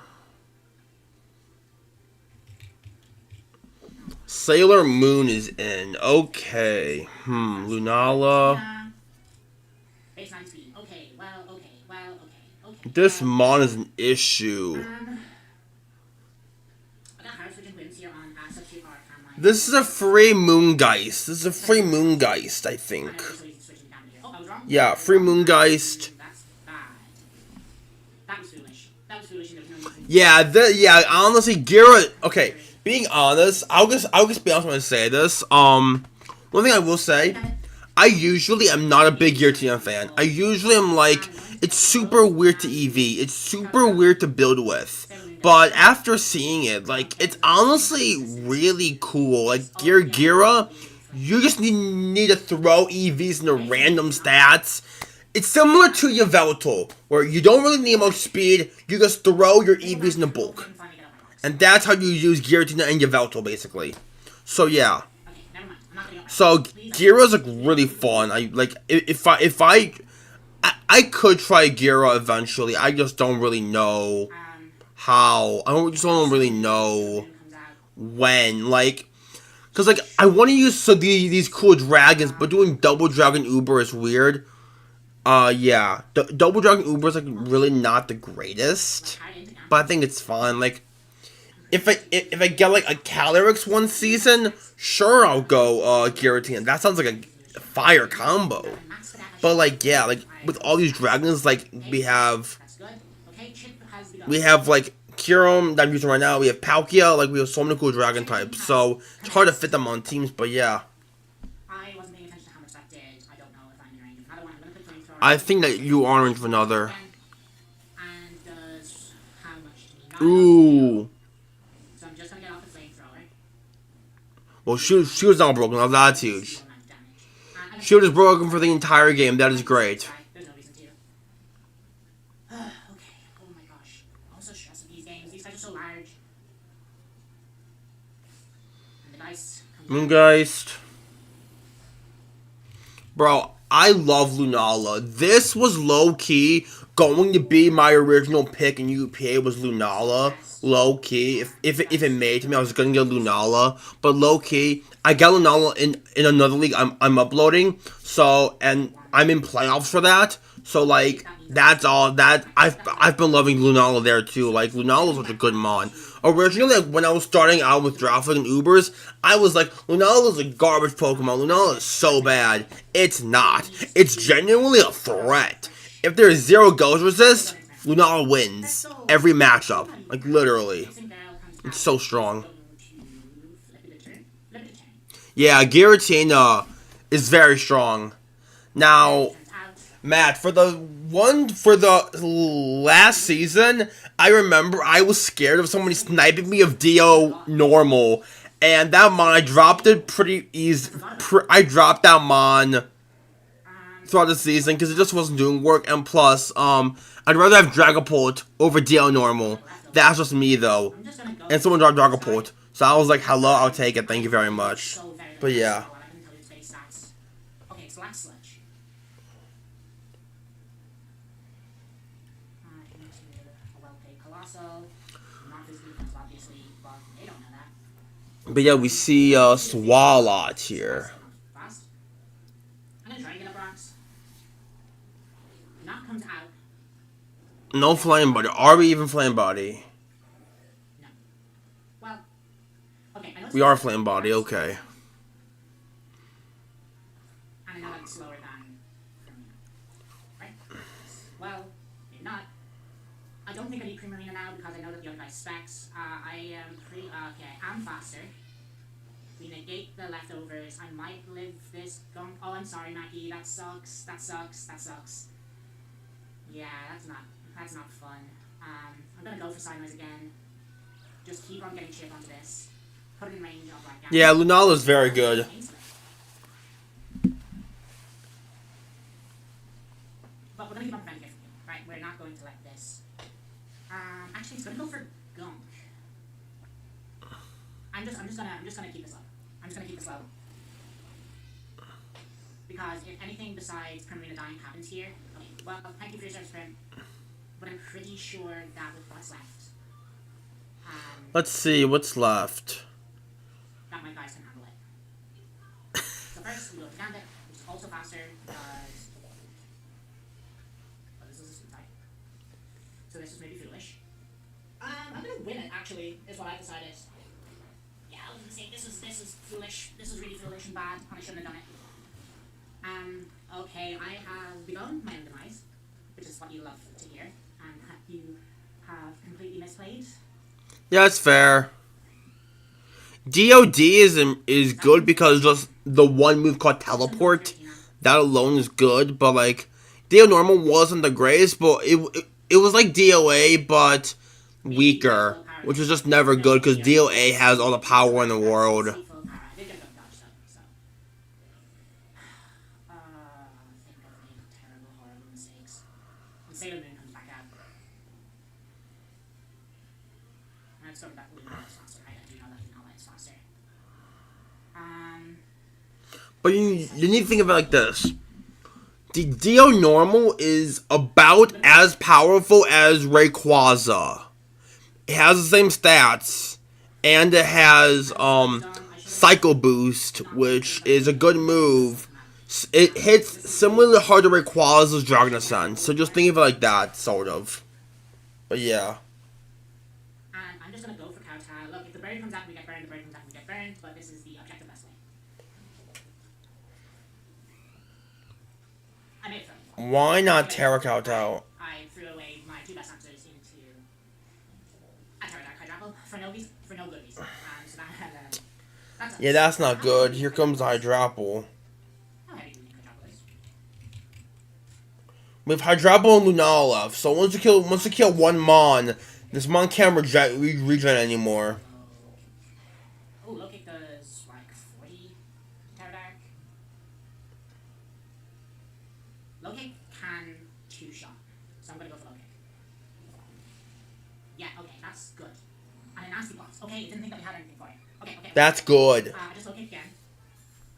Sailor Moon is in. Okay. Lunala. Baseline speed. Okay. Okay. This mon is an issue. I got higher switching wins here on substitute art timeline. This is a free Moongeist. I think. Oh, I was wrong? Yeah, free Moongeist. That's bad. That was foolish. That was foolish and there was no reason. Yeah, honestly, Gira. Okay, being honest, I'll just be honest when I say this. One thing I will say, I usually am not a big Giratina fan. I usually am like, it's super weird to EV. It's super weird to build with. But after seeing it, like, it's honestly really cool. Like, Gira, you just need to throw EVs into random stats. It's similar to Yveltal, where you don't really need much speed, you just throw your EVs in the bulk. And that's how you use Giratina and Yveltal, basically. So, yeah. Okay, never mind. I'm not gonna go. So, Gira's, like, really fun. I could try Gira eventually, I just don't really know how. Just don't really know when, like, because, like, I want to use these cool dragons, but doing double dragon Uber is weird. Yeah, double dragon Uber is, like, really not the greatest, but I think it's fun. Like, if I get, like, a Calyrex one season, sure, I'll go Giratina. That sounds like a fire combo. But, like, yeah, like, with all these dragons, like, we have like Kyurem that I'm using right now. We have Palkia. Like, we have so many cool dragon types. So it's hard to fit them on teams. But yeah, I wasn't paying attention to how much that did. I don't know if I'm in range of another one. I'm gonna put flamethrower. I think that you are in range of another. And does how much to me? Ooh. So I'm just gonna get off the flamethrower. Well, she was not broken. Now that's huge. Shield is broken for the entire game. That is great. There's no reason to. Okay. Oh my gosh. I'm so stressed with these games. These guys are so large. And the dice. Moongeist. Bro, I love Lunala. This was low-key going to be my original pick in UPA was Lunala. Low-key. If it made to me, I was going to get Lunala. But low-key, I got Lunala in another league I'm uploading. So, and I'm in playoffs for that. So, like, that's all that. I've been loving Lunala there, too. Like, Lunala's such a good mon. Originally, like, when I was starting out with Drawfig and Ubers, I was like, Lunala's a garbage Pokemon. Lunala is so bad. It's not. It's genuinely a threat. If there's 0 Ghost Resist, Lunala wins every matchup. Like, literally. It's so strong. Yeah, Giratina is very strong. Now, Matt, for the last season, I remember I was scared of somebody sniping me of Dio normal, and that mon, I dropped it pretty easy. I dropped that mon throughout the season because it just wasn't doing work, and plus, I'd rather have Dragapult over Dio normal. That's just me though, and someone dropped Dragapult, so I was like, hello, I'll take it, thank you very much. But yeah. Okay, it's Black Sludge. Into a well-paid Colossal. Not this defense, obviously, but they don't know that. But yeah, we see Swalot here. Fast. I'm gonna try and get up rocks. Knock comes out. No Flame Body. Are we even Flame Body? No. Well, okay, I know We are Flame Body, okay. I know that's slower than right? Well, maybe not. I don't think I need Primarina now because I know that the other guy's specs. I am pretty okay, I'm faster. We negate the leftovers. I might live this gunk. Oh, I'm sorry, Mackie. That sucks. That sucks. That sucks. Yeah, that's not fun. I'm gonna go for Side Noise again. Just keep on getting chipped onto this. Put it in range of like. Yeah, Lunala's very good. But we're gonna keep on preventing it from you, right? We're not going to let this. Actually, it's gonna go for gunk. I'm just gonna keep this low. I'm just gonna keep this low. Because if anything besides Primarina dying happens here, okay, well, thank you for your service, Prim. But I'm pretty sure that with what's left, let's see what's left. that my guys can handle it. So first, we go to Gambit, which is also faster because. Oh, this is a smooth type. So this is maybe foolish. I'm gonna win it, actually, is what I decided. Yeah, I was gonna say, this is foolish. This is really foolish and bad, and I shouldn't have done it. Okay, I have begun my own demise, which is what you love to hear, and you have completely misplayed. Yeah, that's fair. DOD is good because just the one move called Teleport, that alone is good, but like, DO normal wasn't the greatest, but it was like DOA, but weaker, which was just never good because DOA has all the power in the world. Sailor Moon comes back out. Let's go back. Lunala is faster, right? I do know that Lunala is faster. But you need to think of it like this. The Dio normal is about as powerful as Rayquaza. It has the same stats, and it has Psycho Boost, which is a good move. It hits similarly hard to Rayquaza's Dragon Ascent, so just think of it like that, sort of. But yeah. I'm just gonna go for Kowtow. Look, if the bird comes out, we get burned. The bird comes out, we get burned. But this is the objective best way. I made it through. Why not Terra Kowtow? I threw away my two best answers into a Pterodactyl Hydrapple for no reason, for no good reason. So that's Yeah, that's not good. Here comes the Hydrapple. We have Hydrapple and Lunala left, so once you kill one Mon, this Mon can't regen anymore. Oh, low kick does like 40 Pterodact. Low kick can 2-shot, so I'm gonna go for low kick. Yeah, okay, that's good. And a nasty box. Okay, didn't think that we had anything for it. Okay. That's good. I just low kick again.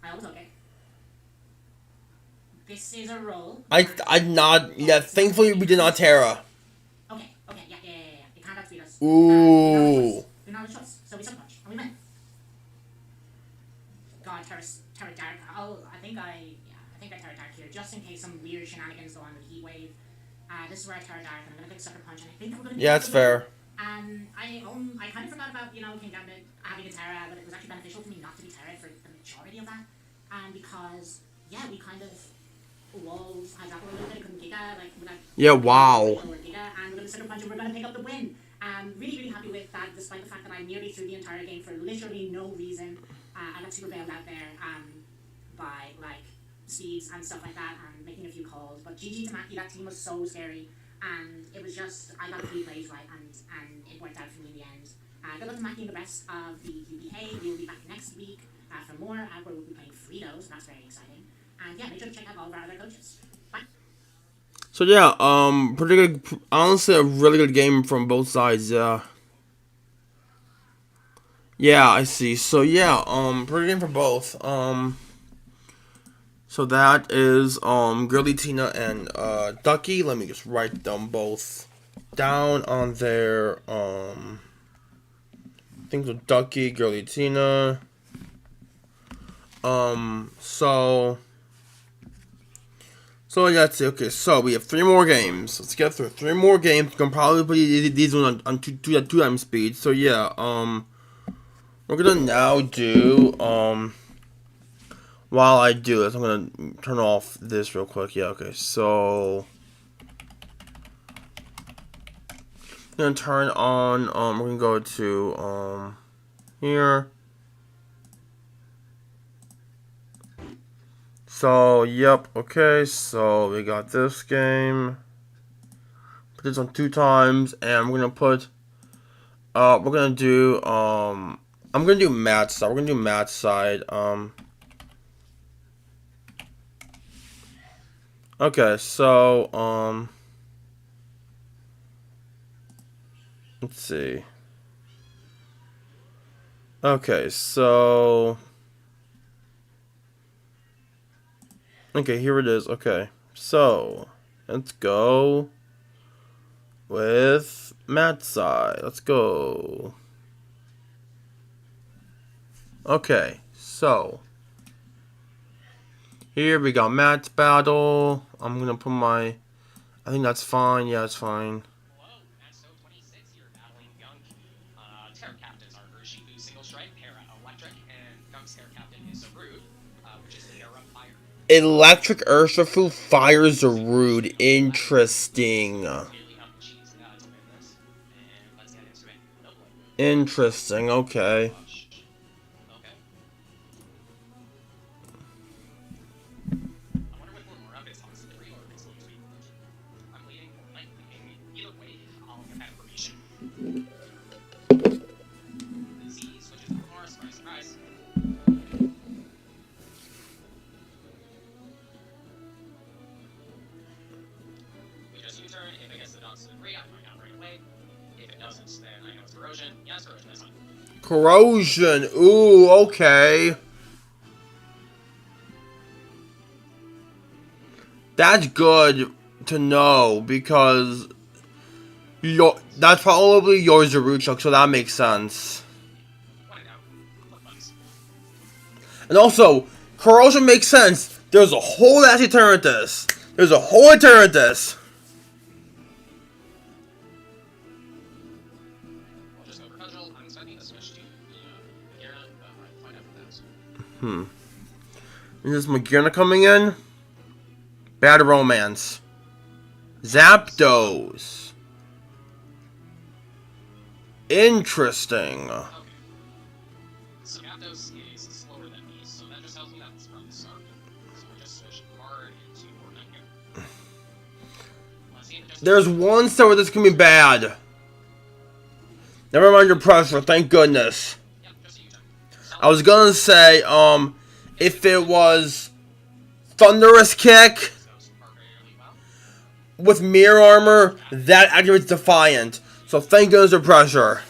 I always low kick. This is a roll. Thankfully we did not Terra. Okay, yeah. It can't outspeed us. Ooh. We don't have a choice, so we sucker punch, and we win. God, Terra Dark. I think I Terra Dark here, just in case some weird shenanigans go on with Heat Wave. This is where I Terra Dark, and I'm gonna click sucker punch, and I think we're gonna. Yeah, that's fair. I kind of forgot about King Gambit having a Terra, but it was actually beneficial for me not to be Terra for the majority of that, because we kind of. Walls, Hydrapple a little bit, couldn't Giga, like, yeah, wow. And we're going to Sucker Punch and we're going to pick up the win. Really happy with that, despite the fact that I nearly threw the entire game for literally no reason. I got super bailed out there by, like, seeds and stuff like that, and making a few calls. But GG to Mackie, that team was so scary, and it was just, I got a few plays right, and it worked out for me in the end. Good luck to Mackie and the rest of the UPA. We'll be back next week for more, where we'll be playing Frito, so that's very exciting. And yeah, make sure to check out all of our other coaches. Bye. So yeah, pretty good. Honestly, a really good game from both sides. Yeah, I see. So yeah, pretty good game for both. So that is Girly Tina and Ducky. Let me just write them both down on their things with Ducky, Girly Tina. So that's it. Okay, so we have 3 more games. Let's get through 3 more games. We can probably play these ones on two times speed. So yeah, we're gonna now do while I do this, I'm gonna turn off this real quick. Yeah, okay. So I'm gonna turn on. We're gonna go to here. So, yep, okay, so we got this game. Put this on 2 times, and we're gonna put, we're gonna do, I'm gonna do Matt's side, we're gonna do Matt's side, okay, so, let's see. Okay, so, okay, here it is, okay, so, let's go with Matt's side. Let's go. Okay, so here we got Matt's battle. I'm gonna put my. I think that's fine. Yeah, it's fine. Hello, that's 26. You're battling Gunk. Terra Captains are Urshifu Single Strike, Terra Electric, and Gunk's Terra Captain is Zarude, which is Terra Fire. Electric Urshifu fires a rude. Interesting. Interesting. Okay. Corrosion. Ooh, okay. That's good to know because that's probably your Zaruchuk, so that makes sense. And also, corrosion makes sense. There's a whole ass Eternatus. There's a whole Eternatus. Is Magearna coming in? Bad Romance. Zapdos. Interesting. So Zapdos is slower than me, so that just tells me that it's from the start. So we just switch hard into Ornanga. There's one star where this can be bad. Never mind your pressure, thank goodness. Yep, just a U-turn. I was gonna say, if it was Thunderous Kick with Mirror Armor, that activates Defiant. So thank goodness for pressure.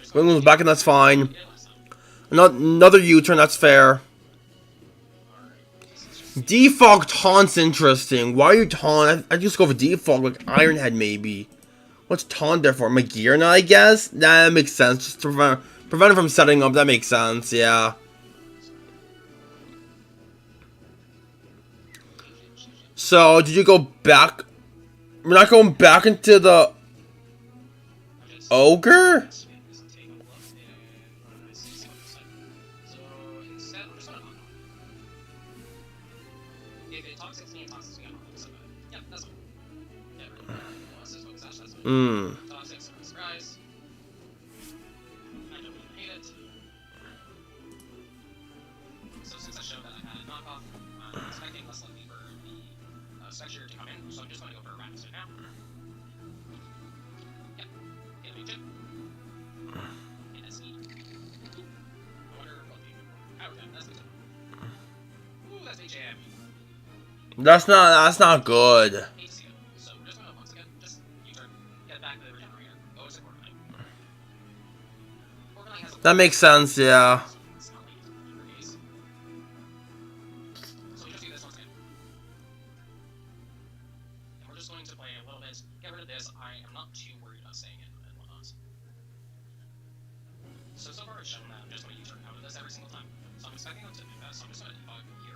Wingman's back and that's fine. Another U-turn, that's fair. Defog Taunt's interesting. Why are you taunt? I just go for Defog, like Ironhead maybe. What's Taunt there for? Magearna, I guess? Nah, that makes sense. Just to prevent it from setting up, that makes sense, yeah. So, did you go back? We're not going back into the Ogre? That's not good. That makes sense, yeah. We're just going to play a little bit. Get rid of this. I am not too worried about saying it and whatnot. So far it's shown that I'm just going to U-turn out of this every single time. So I'm expecting them to do that, so I'm just going to debug here.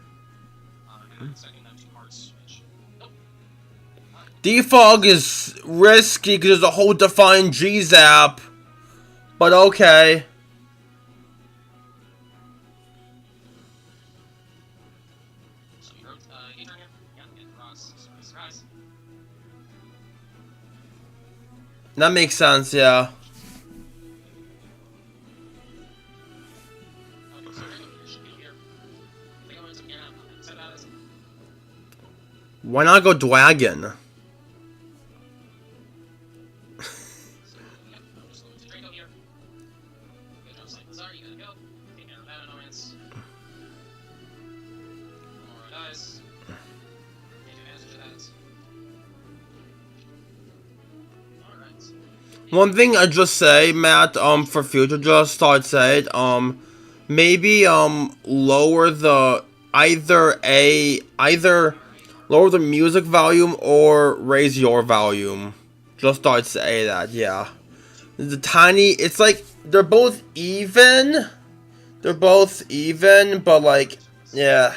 And I'm expecting them to hard switch. Nope. Defog is risky because there's a whole defined G-Zap. But okay. So we wrote U-turn here. Yeah, get rocks. Surprise. That makes sense, yeah. Okay, so we're going to should be here. If they go into Magearna, set that as Why not go Dragon? So, yep, I'm just going to Draco here. Good job, Cyclazar, you gotta go. Take care of that annoyance. More dice. Take advantage of that. Alright. One thing I just say, Matt, for future, just thought said, maybe, lower the, either lower the music volume or raise your volume. Just thought I'd say that, yeah. The tiny, it's like, they're both even, but like, yeah.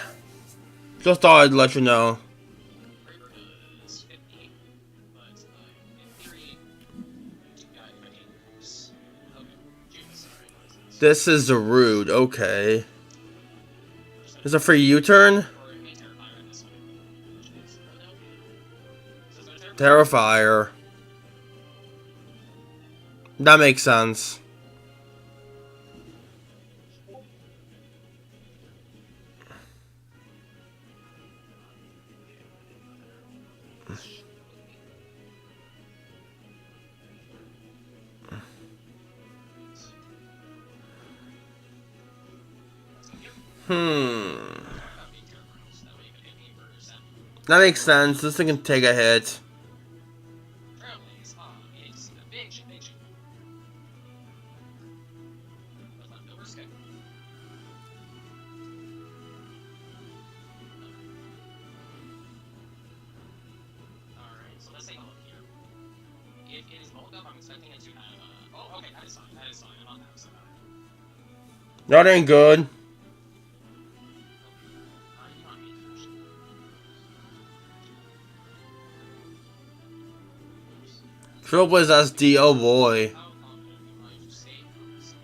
Just thought I'd let you know. Reaper is 50, but in theory, yeah, I mean, just, okay, Jesus, alright. This is a rude, okay. Is it a free U-turn? Or a Terrifier in this one. Which is, no. So it's gonna Terrifier. Terrifier. That makes sense. That makes sense. This thing can take a hit. Trailblaze, it's a big ship. But not no risk. Alright, so let's take a look here. If it is bulk up, I'm expecting it to have, oh, okay, that is fine, I'm not that upset about it. That ain't good. You want me to finish? Trailblaze SD, oh boy. How confident am I to say this?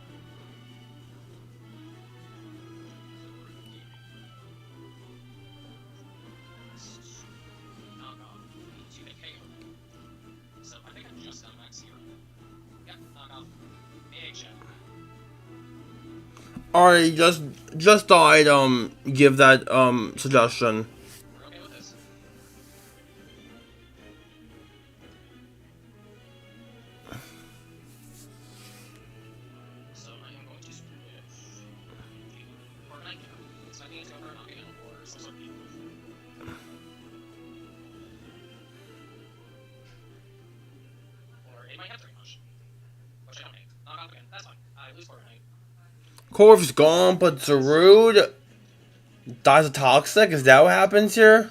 Knock off. To hit KO. So I think I'm just on max here. Yep, knock off. Big shot. Alright, just thought I'd give that suggestion. We're okay with this. So I am going to switch for an IQ. So I need to go for an IQ or some sort of heal. Or it might have 3 much. Which I don't hate. Knock off again. That's fine. I lose for a night. Corv's gone, but Zarude dies of toxic. Is that what happens here?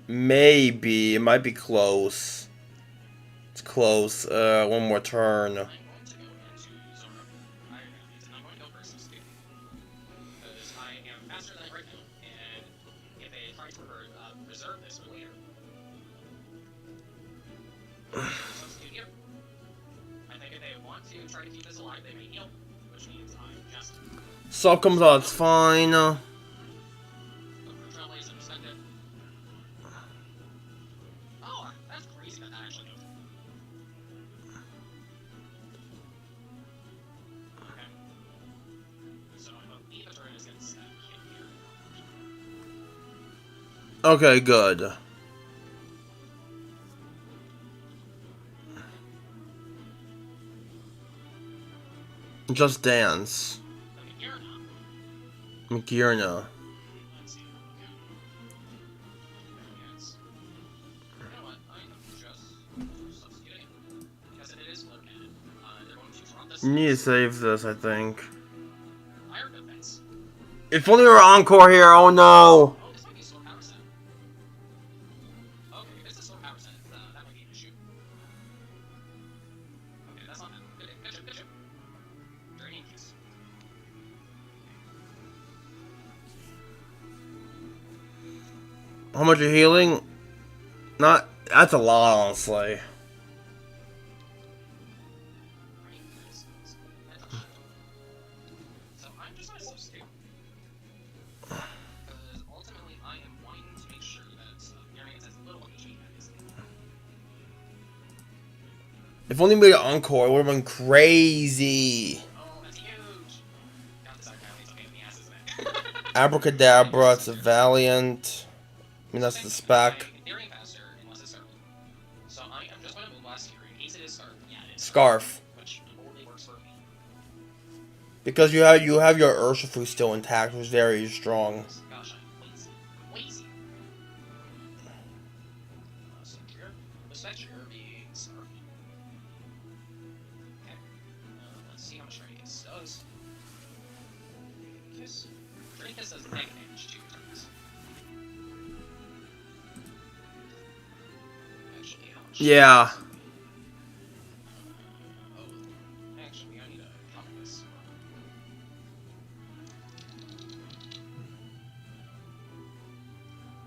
Maybe. It might be close. It's close. One more turn. I'm going to go into Zoro. Iron Mountains, and I'm going to go for some speed. Because I am faster than it right now, and if they try to reserve this for later. Substitute here. I think if they want to try to keep this alive, they may heal, which means I'm just Sub comes out, it's fine. go for Trailblaze and respect it. Oh, that's crazy that actually goes. Okay. So I believe the turret is going to step here. Okay, good. Just Dance. Okay, here now. Mcgirna. Let's see. Yes. You know what? I am just substituting because it is low cannon. They're going to drop this. You need to save this, I think. Iron defense. If only we were Encore here, oh no! Oh, this might be sword power set. Okay, if it's a sword power set, that might be an issue. Okay, that's not bad. Good ship, good ship. Draining keys. How much are healing? Not. That's a lot, honestly. So I'm just gonna substitute. Because ultimately I am wanting to make sure that Kyurem gets as little HP as If only we had Encore, it would have been crazy. oh, that's huge! Got this out, Kylie. It's okay, in the ass, isn't it? Abracadabra, it's a Valiant. I mean, that's the spec. In theory, faster, unless it's Scarf. So I am just going to move last here. In case it is Scarf, yeah, it is Scarf. which totally works for me. Because you have your Urshifu still intact, which is very strong. Gosh, I'm lazy. Lazy. So here, respect here being Scarf. Okay. Let's see how much Dragon Kiss does. Kiss. Dragon Kiss does negative damage to turns. Actually, how much? Yeah. Actually, I need to count this.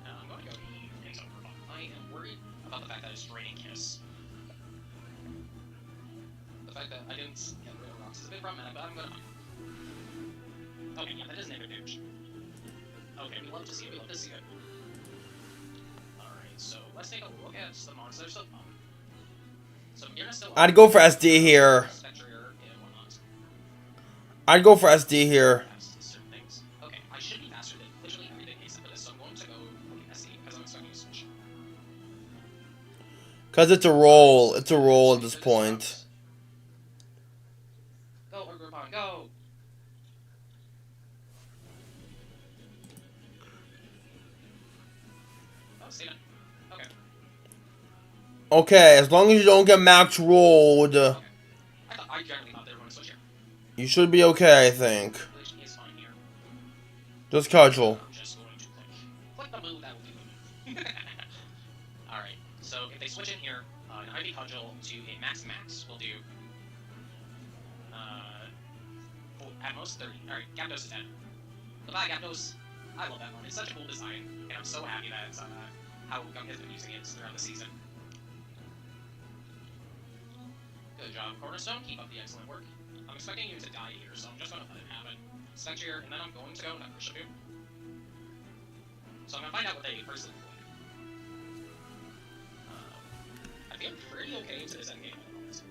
I'm going to go to Exo for fun. I am worried about the fact that it's draining Kiss. The fact that I didn't get rid of rocks is a bit problematic, but I'm gonna. Okay, yeah, that is negative damage. Okay, we love to see it. We love to see it. Alright, so let's take a look at the monsters of fun. So Mirna's still. I'd go for SD here. Spectre and whatnot. I'd go for SD here. Certain things. Okay, I should be faster than literally everything except for this, so I'm going to go SD because I'm expecting a switch. Because it's a roll. It's a roll at this point. Go, Groupon, go! Oh, save it. Okay. Okay, as long as you don't get max rolled, I generally thought they were going to switch here. you should be okay, I think. Which is fine here. Just cudgel. I'm just going to click the move that will do the move. Alright, so if they switch in here, an Ivy Cudgel to a max will do at most 30. Alright, Gyarados is dead. Goodbye, Gyarados. I love that one. It's such a cool design, and I'm so happy that how Gunk has been using it throughout the season. Good job, Cornerstone. Keep up the excellent work. I'm expecting you to die here, so I'm just going to let it happen. Spectre, and then I'm going to go Urshifu. So I'm going to find out what they personally like. I feel pretty okay into this endgame at the moment.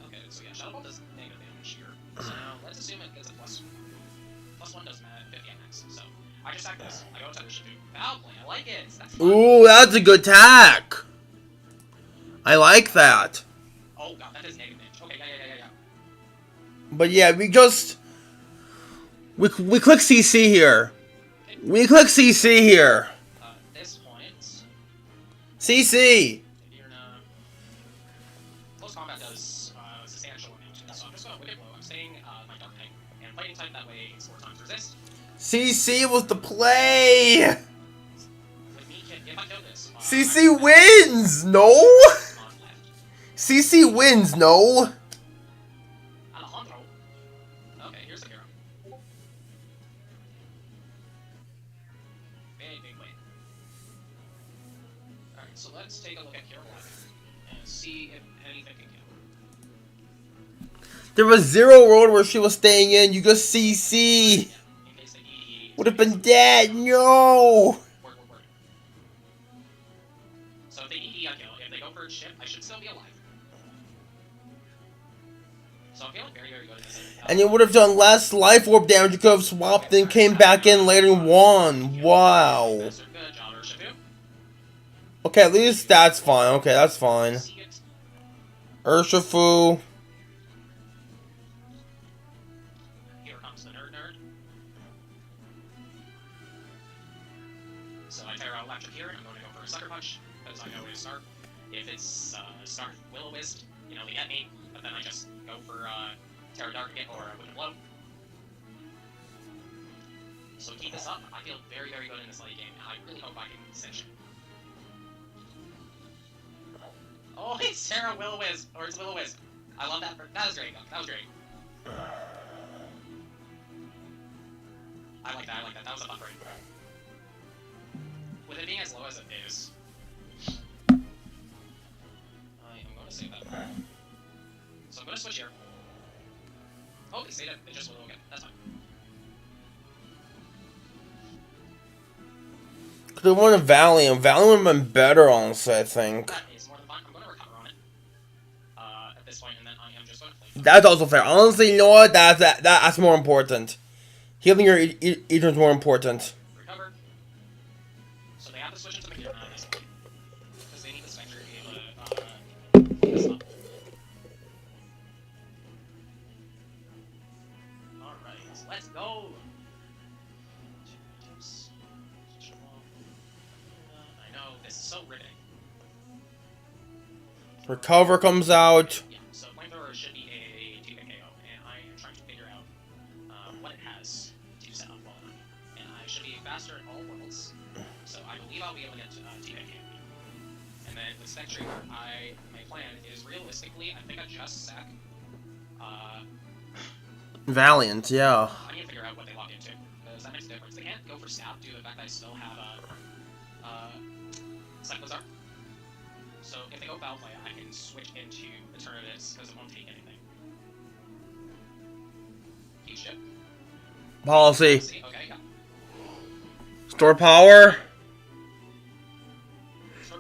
Okay, so yeah, Shadow Ball does negative damage here. So now let's assume it gets a +1. +1 doesn't matter, 50 at max. So I just sack this. I go to Urshifu. Foul play, I like it. That's fun. Ooh, that's a good tack. I like that. Oh god, that is negative damage. Okay, yeah. But yeah, we click CC here. We click CC here. At this point, CC. you're gonna... Close combat does substantial damage. So I'm just going to Wicked Blow. I'm staying my Dark Knight. And fighting type that way is 4 times resist. CC was the play. With me, if I kill this... CC wins. No. CC wins. No. Alejandro. Okay, here's the hero. Big win. Alright, so let's take a look at Kyurem-White and see if anything can kill. There was zero road where she was staying in. You just CC. In case they need... Would have been dead. No. Word. So if they ED, I kill. If they go for a chip, I should still be alive. So I'm feeling very good in this. And you would have done less life orb damage. You could have swapped and came back in later and won. Wow. Good job, Urshifu. Okay, at least that's fine. Okay, that's fine. See it. Urshifu. Here comes the nerd. So I tear out Electric here, and I'm going to go for a Sucker Punch, because I know it is Snarf. If it's Snarf Will-O-Wisp, they get me, but then I just go for Terra Dark again, or Wicked Blow. So keep this up. I feel very good in this late game, and I really hope I can cinch it. Oh, it's Terra Will-O-Wisp, or it's Will-O-Wisp. I love that. That was great. That was great. I like that. That was a fun break. With it being as low as it is, I am going to save that. So I'm going to switch here. Oh, they saved it. They just will. Okay, that's fine. Could have won a Valiant. Valiant would have been better, honestly, I think. That is more than fine. I'm going to recover on it at this point, and then I am just just going to flame. That's also fair. Honestly, you know what? That's more important. Healing your Eater is more important. Recover. So they have to switch into the Kyurem at this point. Because they need the Spectre to be able to keep this up. Alright, let's go! I know, this is so riveting. Recover comes out. Yeah, so Flamethrower should be a 2-hit KO, and I am trying to figure out what it has to set up well enough. And I should be faster at all worlds, so I believe I'll be able to get 2-hit KO. And then with Spectre, my plan is realistically, I think I just sack. Valiant, yeah. I need to figure out what they lock into, because that makes a difference. They can't go for stab due to the fact that I still have Cyclozar. So if they go Foul Play, I can switch into Alternatives, because it won't take anything. Huge ship. Policy. Okay, yeah. Store power.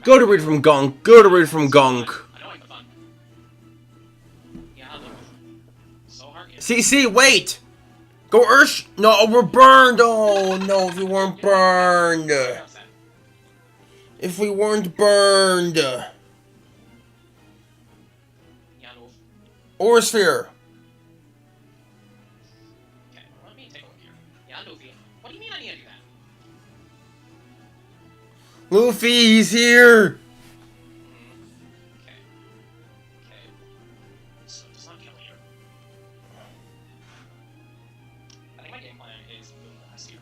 Go to read from Gunk. Go to read from Gunk. I know I have fun. Yeah, look. So hard. CC, wait! Go Ursh! No, we're burned! Oh no, if we weren't burned! If we weren't burned! Orosphere! Okay, let me take a look here. Yeah, Luffy. What do you mean I need to do that? Luffy, he's here! Okay. Okay. So it does not kill here. I think my game plan is Boom Blast here.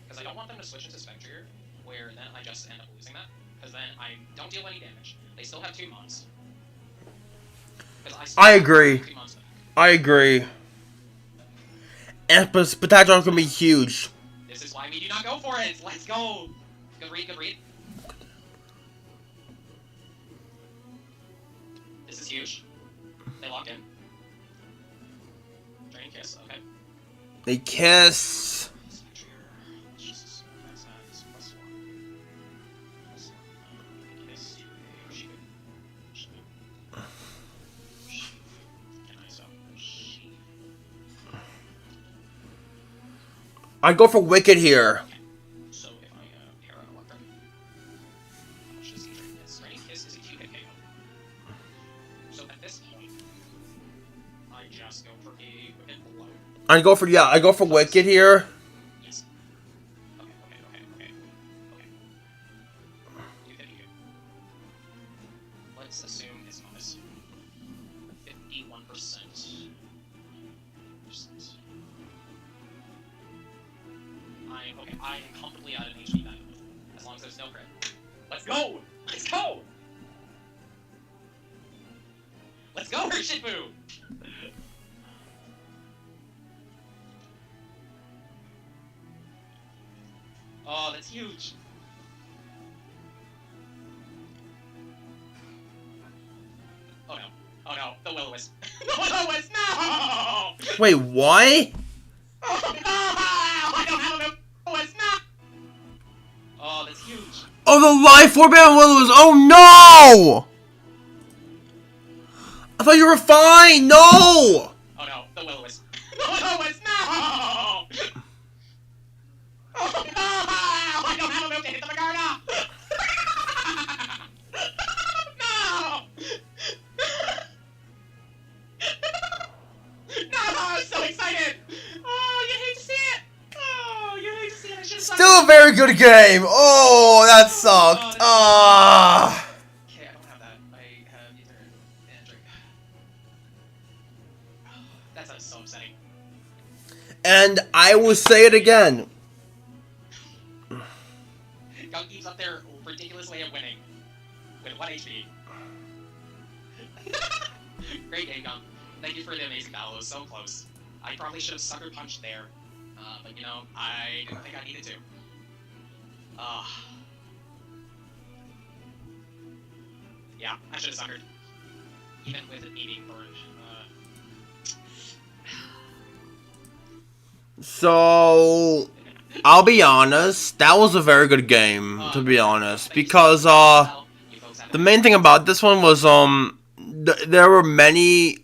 Because I don't want them to switch into Spectre, where then I just end up losing that. Because then I don't deal any damage. They still have 2 mons. I agree. I agree. And potential can be huge. This is why we do not go for it. Let's go. Good read, good read. This is huge. They lock in. Drain kiss, okay. They kiss. I'd go for Wicked here. Okay. So if I pair on Electric, how much does he drain kiss? Drain kiss is a 2-hit KO. So at this point, I just go for a Wicked Blow. I'd go for Wicked here. Yes. Okay. 250. Let's assume it's minus 51%. I am comfortably out of HP value, as long as there's no crit. Let's go! Let's go! Let's go, Urshifu! Oh, that's huge. Oh no. Oh no, the Will-O-Wisp. The Will-O-Wisp, no! Wait, what? Oh no! I don't have a Will-O-Wisp, no! Oh, that's huge. Oh, the life orb and Will-O-Wisp. Oh no! I thought you were fine. No! Oh no, the Will-O-Wisp. The Will-O-Wisp, no! Oh no! I don't have a move to hit the Magarna! No! No, I'm so excited! Oh, you hate to see it! Oh, you hate to see it. I should've Still a very good game. Oh, that sucked. Ah. Okay, I don't have that. I have either and drink. That sounds so upsetting. And I will say it again. Gunky's up there ridiculous way of winning. With 1 HP. Great game, Gunk. Thank you for the amazing battle. It was so close. I probably should have sucker punched there. But you know, I didn't think I needed to. Yeah, I should have suckered. Even with it being burned. So, I'll be honest. That was a very good game, to be honest, because the main thing about this one was there were many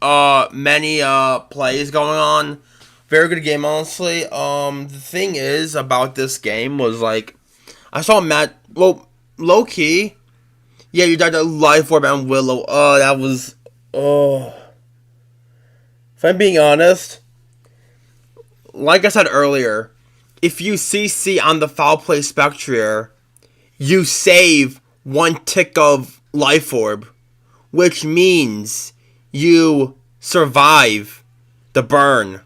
plays going on. Very good game, honestly. The thing is about this game was like, I saw Matt. Well, low key, yeah, you died to Life Orb and Willow. Oh, that was. Oh. If I'm being honest, like I said earlier, if you CC on the foul play Spectrier, you save 1 tick of Life Orb, which means you survive the burn.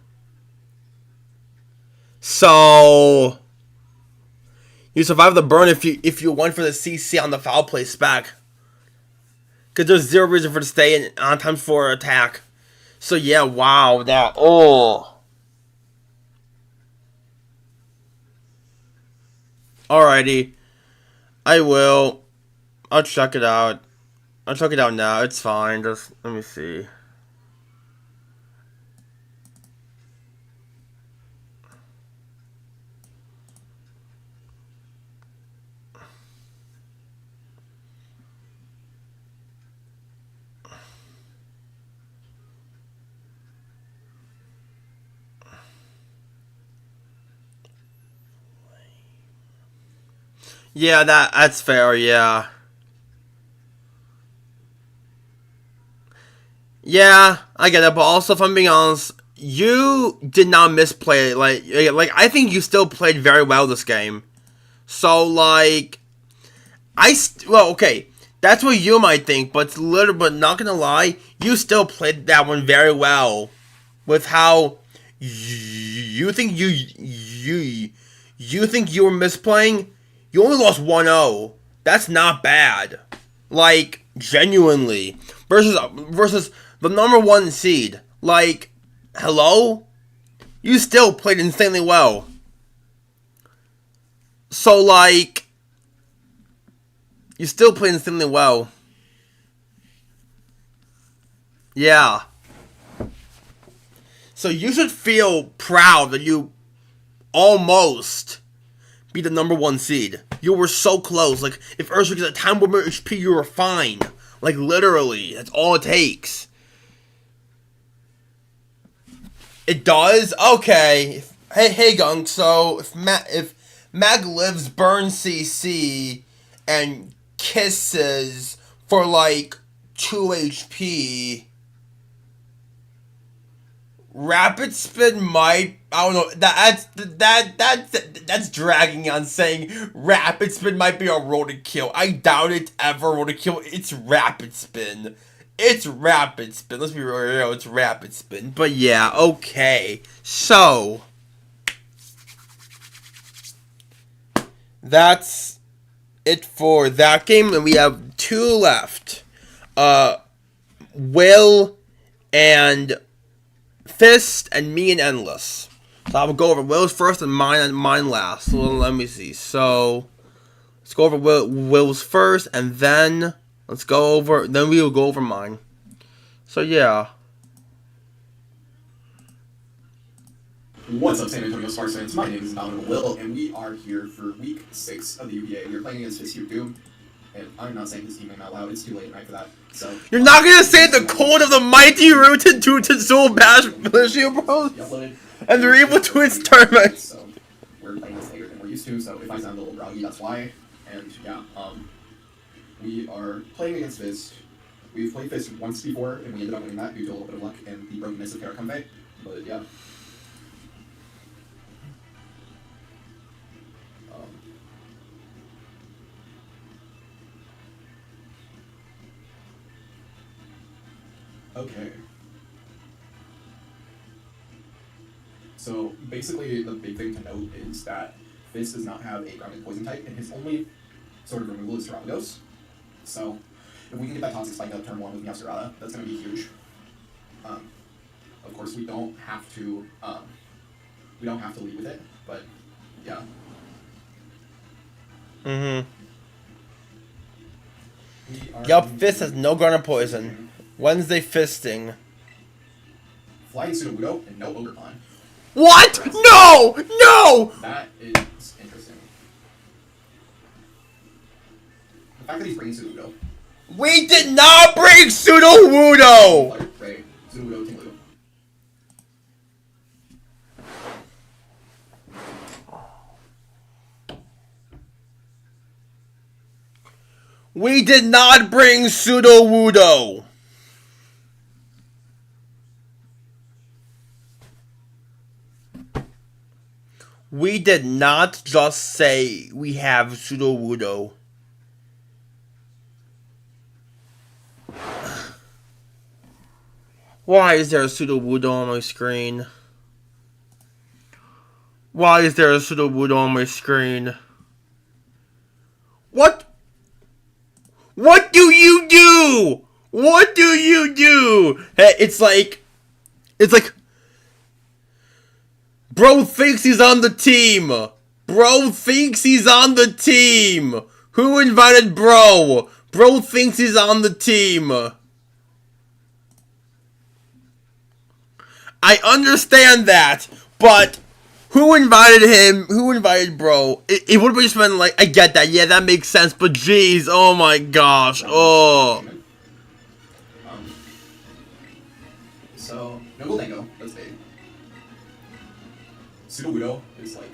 So you survive the burn if you went for the CC on the foul play spec, because there's zero reason for it to stay in on time for attack. So yeah, wow, that Alrighty, I'll check it out. I'll check it out now. It's fine. Just let me see. Yeah, that's fair, yeah. Yeah, I get it, but also, if I'm being honest, you did not misplay. Like I think you still played very well this game. So, like, well, okay, that's what you might think, but but not gonna lie, you still played that one very well. With how you think you think you were misplaying, you only lost 1-0. That's not bad. Like, genuinely. Versus the number 1 seed. Like, hello? You still played insanely well. So, like, you still played insanely well. Yeah. So you should feel proud that you almost be the number 1 seed. You were so close. Like, if Ursula gets a time bomber HP, you were fine. Like, literally. That's all it takes. It does? Okay. Hey, Gunk. So, if Mag lives, burns CC, and kisses for, like, 2 HP... Rapid Spin might, I don't know, that's dragging on saying Rapid Spin might be a roll to kill. I doubt it's ever a roll to kill. It's Rapid Spin. It's Rapid Spin. Let's be real, it's Rapid Spin. But yeah, okay. So, that's it for that game, and we have 2 left. Will and Fist, and me and Endless. So I will go over Will's first and mine last. So let me see. So let's go over Will's first, and then we will go over mine. So yeah. What's up, San Antonio Sparks fans? My name is Dominic Will, and we are here for week 6 of the UPA. We are playing against Fist Doom. And I'm not saying this team name out loud, it's too late at night for that. So you're not gonna say the code of the mighty rooted to Soul Bash Militia Bros? And they're able to its tournament. So we're playing this later than we're used to, so if I sound a little groggy, that's why. And yeah, we are playing against Fist. We've played Fist once before, and we ended up winning that due to a little bit of luck and the brokenness of Kyurem-White. But yeah. Okay. So basically, the big thing to note is that Fist does not have a grounded poison type, and his only sort of removal is Terrapagos. So if we can get that Toxic Spike out turn 1 with Meowscarada, that's going to be huge. Of course, we don't have to lead with it, but yeah. Yup, Fist has no grounded poison. Wednesday fisting. Flying Sudowoodo and no Ogre Pond. What? No! No! That is interesting. The fact that he's bringing Sudowoodo We did not bring Sudowoodo! Right. Sudowoodo, Tinglu. We did not bring Sudowoodo! We did not just say we have Sudowoodo. Why is there a Sudowoodo on my screen? Why is there a Sudowoodo on my screen? What? What do you do? What do you do? Hey, it's like, bro thinks he's on the team. Bro thinks he's on the team. Who invited bro? Bro thinks he's on the team. I understand that, but who invited him? Who invited bro? It would have just been like, I get that, yeah, that makes sense, but jeez, oh my gosh, oh. So, no Dango, that's big. Sudowoodo is like,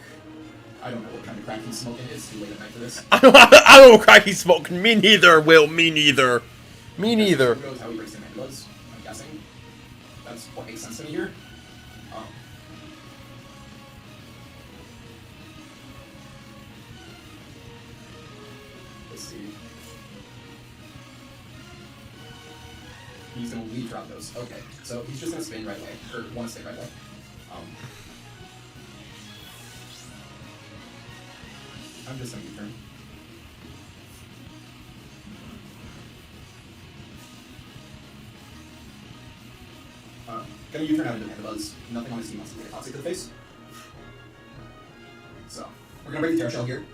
I don't know what kind of crack he's smoking. It's too late at night for this. I don't know what crack he's smoking. Me neither, Will. Me neither. Me neither. Sudowoodo is how he breaks in Mandibulas, I'm guessing. That's what makes sense to me here. Let's see. He's gonna lead throughout those. Okay, so he's just gonna spin right away, or one spin right away. I'm just gonna U-turn. Gonna U-turn out into Mandibuzz. Nothing on his team wants to take a Toxic to the face. So, we're gonna break the Terra Shell here.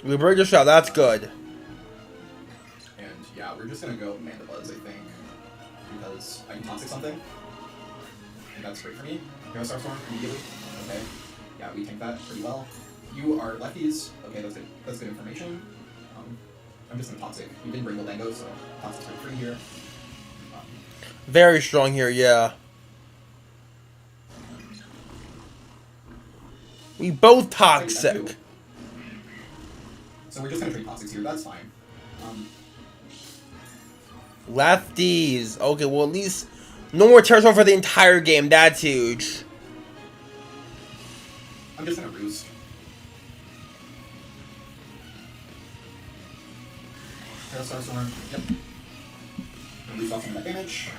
We break the shot, that's good. And yeah, we're just gonna go Mandibuzz, I think. Because I can Toxic something. And that's great for me. Hero Star Storm immediately. Okay. Yeah, we tank that pretty well. You are lefties. Okay, that's good. That's good information. I'm just gonna Toxic. We didn't bring Dango, so Toxic's pretty free here. Very strong here, yeah. We both toxic. So we're just gonna trade Toxics here. That's fine. Lefties. Okay, well at least no more Terrastorm for the entire game. That's huge. I'm just gonna roost. Star Storm. Yep. And roost off some of that damage.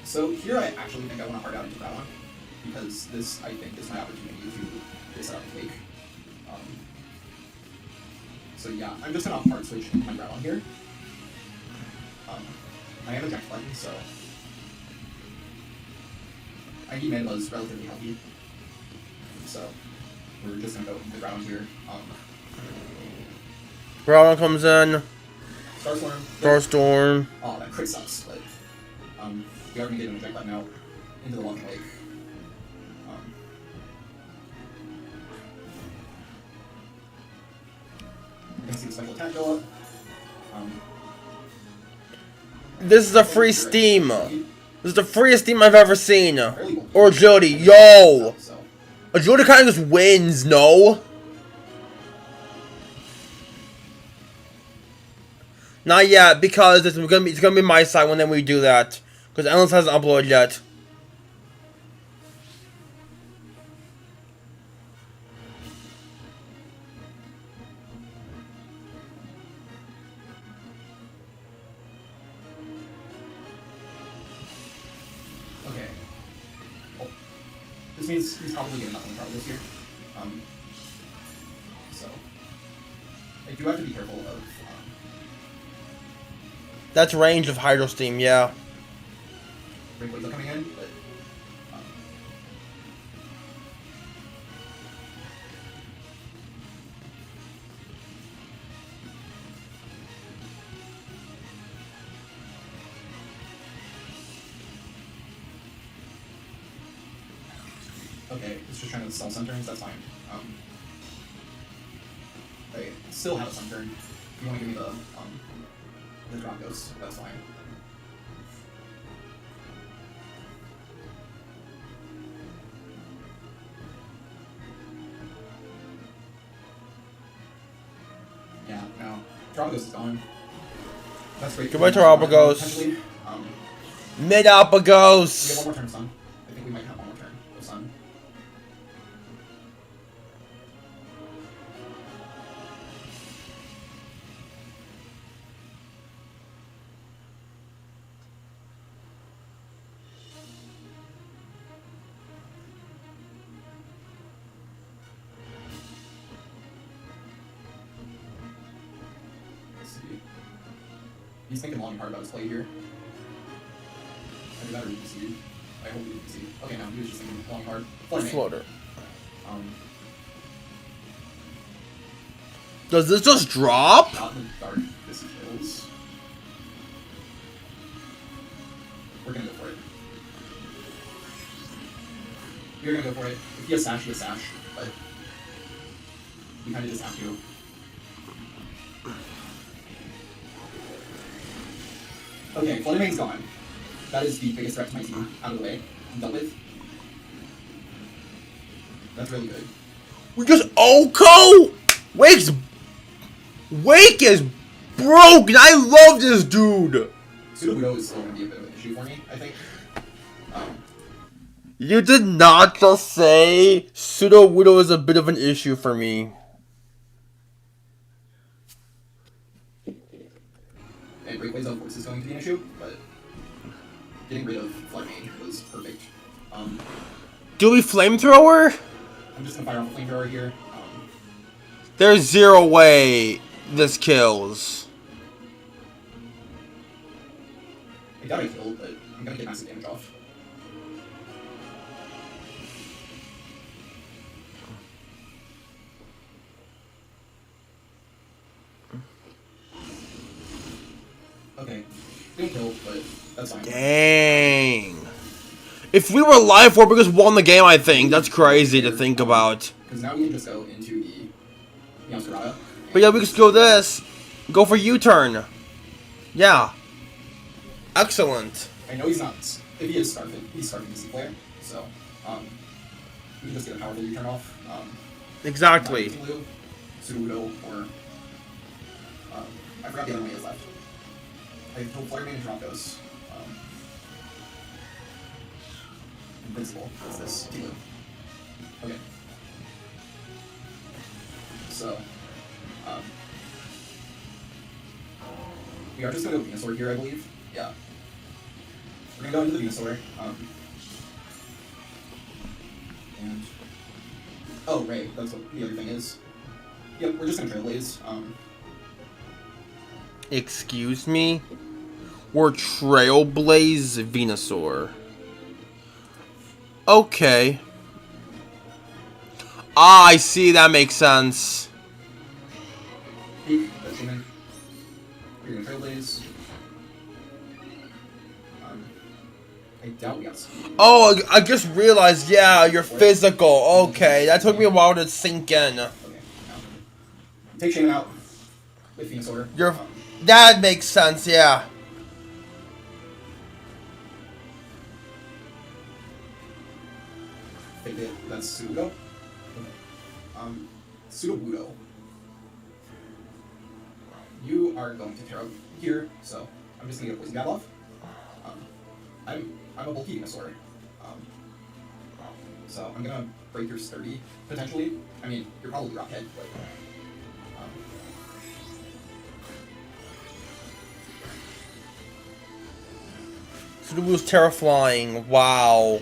So here I actually think I want to hard out into that one. Because this, I think, is my opportunity to get set up and take. So yeah, I'm just gonna hard switch into my Groudon here. I am a Jack button, so I need Mandibuzz relatively healthy. So we're just gonna go with the Groudon here. Groudon comes in. Starstorm. Starstorm. Oh, that crit sucks, but we are gonna get an eject button out into the Walking Lake. We're gonna see the special attack go up. This is a free Steam. This is the freest Steam I've ever seen. Or agility. Yo! Agility kind of just wins, no? Not yet, because it's gonna be my side when we do that. Because Endless hasn't uploaded yet. Okay. Well, this means he's probably getting nothing trouble this year. So I do have to be careful of. That's range of Hydro Steam, yeah. Rayquaza coming in, but Okay, it's just trying to sell sun turns, that's fine. They still have a sun turn. If you want to give me the drop ghost, that's fine. Yeah, no. Drop ghost is gone. That's great. Goodbye, Terabagos. Mid-Apagos! We have one more turn of sun. I think we might have one more turn of sun. Let's see. He's thinking long and hard about his play here. Either that or UPC. I hope UPC. Okay, no, he was just thinking long hard. Floater. Um, Does this just drop? Shot in the dark. This kills. We're gonna go for it. You're gonna go for it. If he has sash, he has sash. But we kind of just have to. Okay, Flooded Mane's gone. That is the biggest threat to my team. Out of the way. I'm dealt with. That's really good. We just Oko! Wake is broken! I love this dude! Pseudo-Widow is still going to be a bit of an issue for me, I think. You did not just say Pseudo-Widow is a bit of an issue for me. And Great Ways, of course, is going to be an issue, but getting rid of Flood Mane was perfect. Do we flamethrower? I'm just going to fire off a flamethrower here. There's zero way this kills. I doubt I killed, but I'm going to get massive damage off. Okay. Didn't kill, but that's fine. Dang. If we were live for, we just won the game, I think. That's crazy to think about. Because now we can just go into the Yamsarada. But yeah, we can just go this. Go for U-turn. Yeah. Excellent. I know he's not. If he is Starfin, he's Starfin DC player. So, we can just get a powerful U-turn off. Exactly. Pseudo-Widow, or I forgot the other way is left. I told Flare Mane and Dronkos. Invincible. What's this? Tilu. Okay. So, we are just going to go Venusaur here, I believe. Yeah. We're going to go into the Venusaur. And... Oh, right. That's what the other thing is. Yep, we're just going to Trailblaze. Excuse me? We're Trailblaze Venusaur. Okay. Ah, I see. That makes sense. Peek, that's human. We're going to Trailblaze. I doubt we got speed. Oh, I just realized, yeah, you're physical. Okay, that took me a while to sink in. Okay, now. Take Shaman out with Venusaur. You're... That makes sense, yeah. Fake it. That's Pseudo-Widow. Okay. Pseudo-Widow. You are going to tear out here, so I'm just gonna get a Poison Jab off. I'm a bulky Venusaur. So I'm gonna break your sturdy, potentially. I mean, you're probably Rockhead, but Sudobu's Terraflying, wow.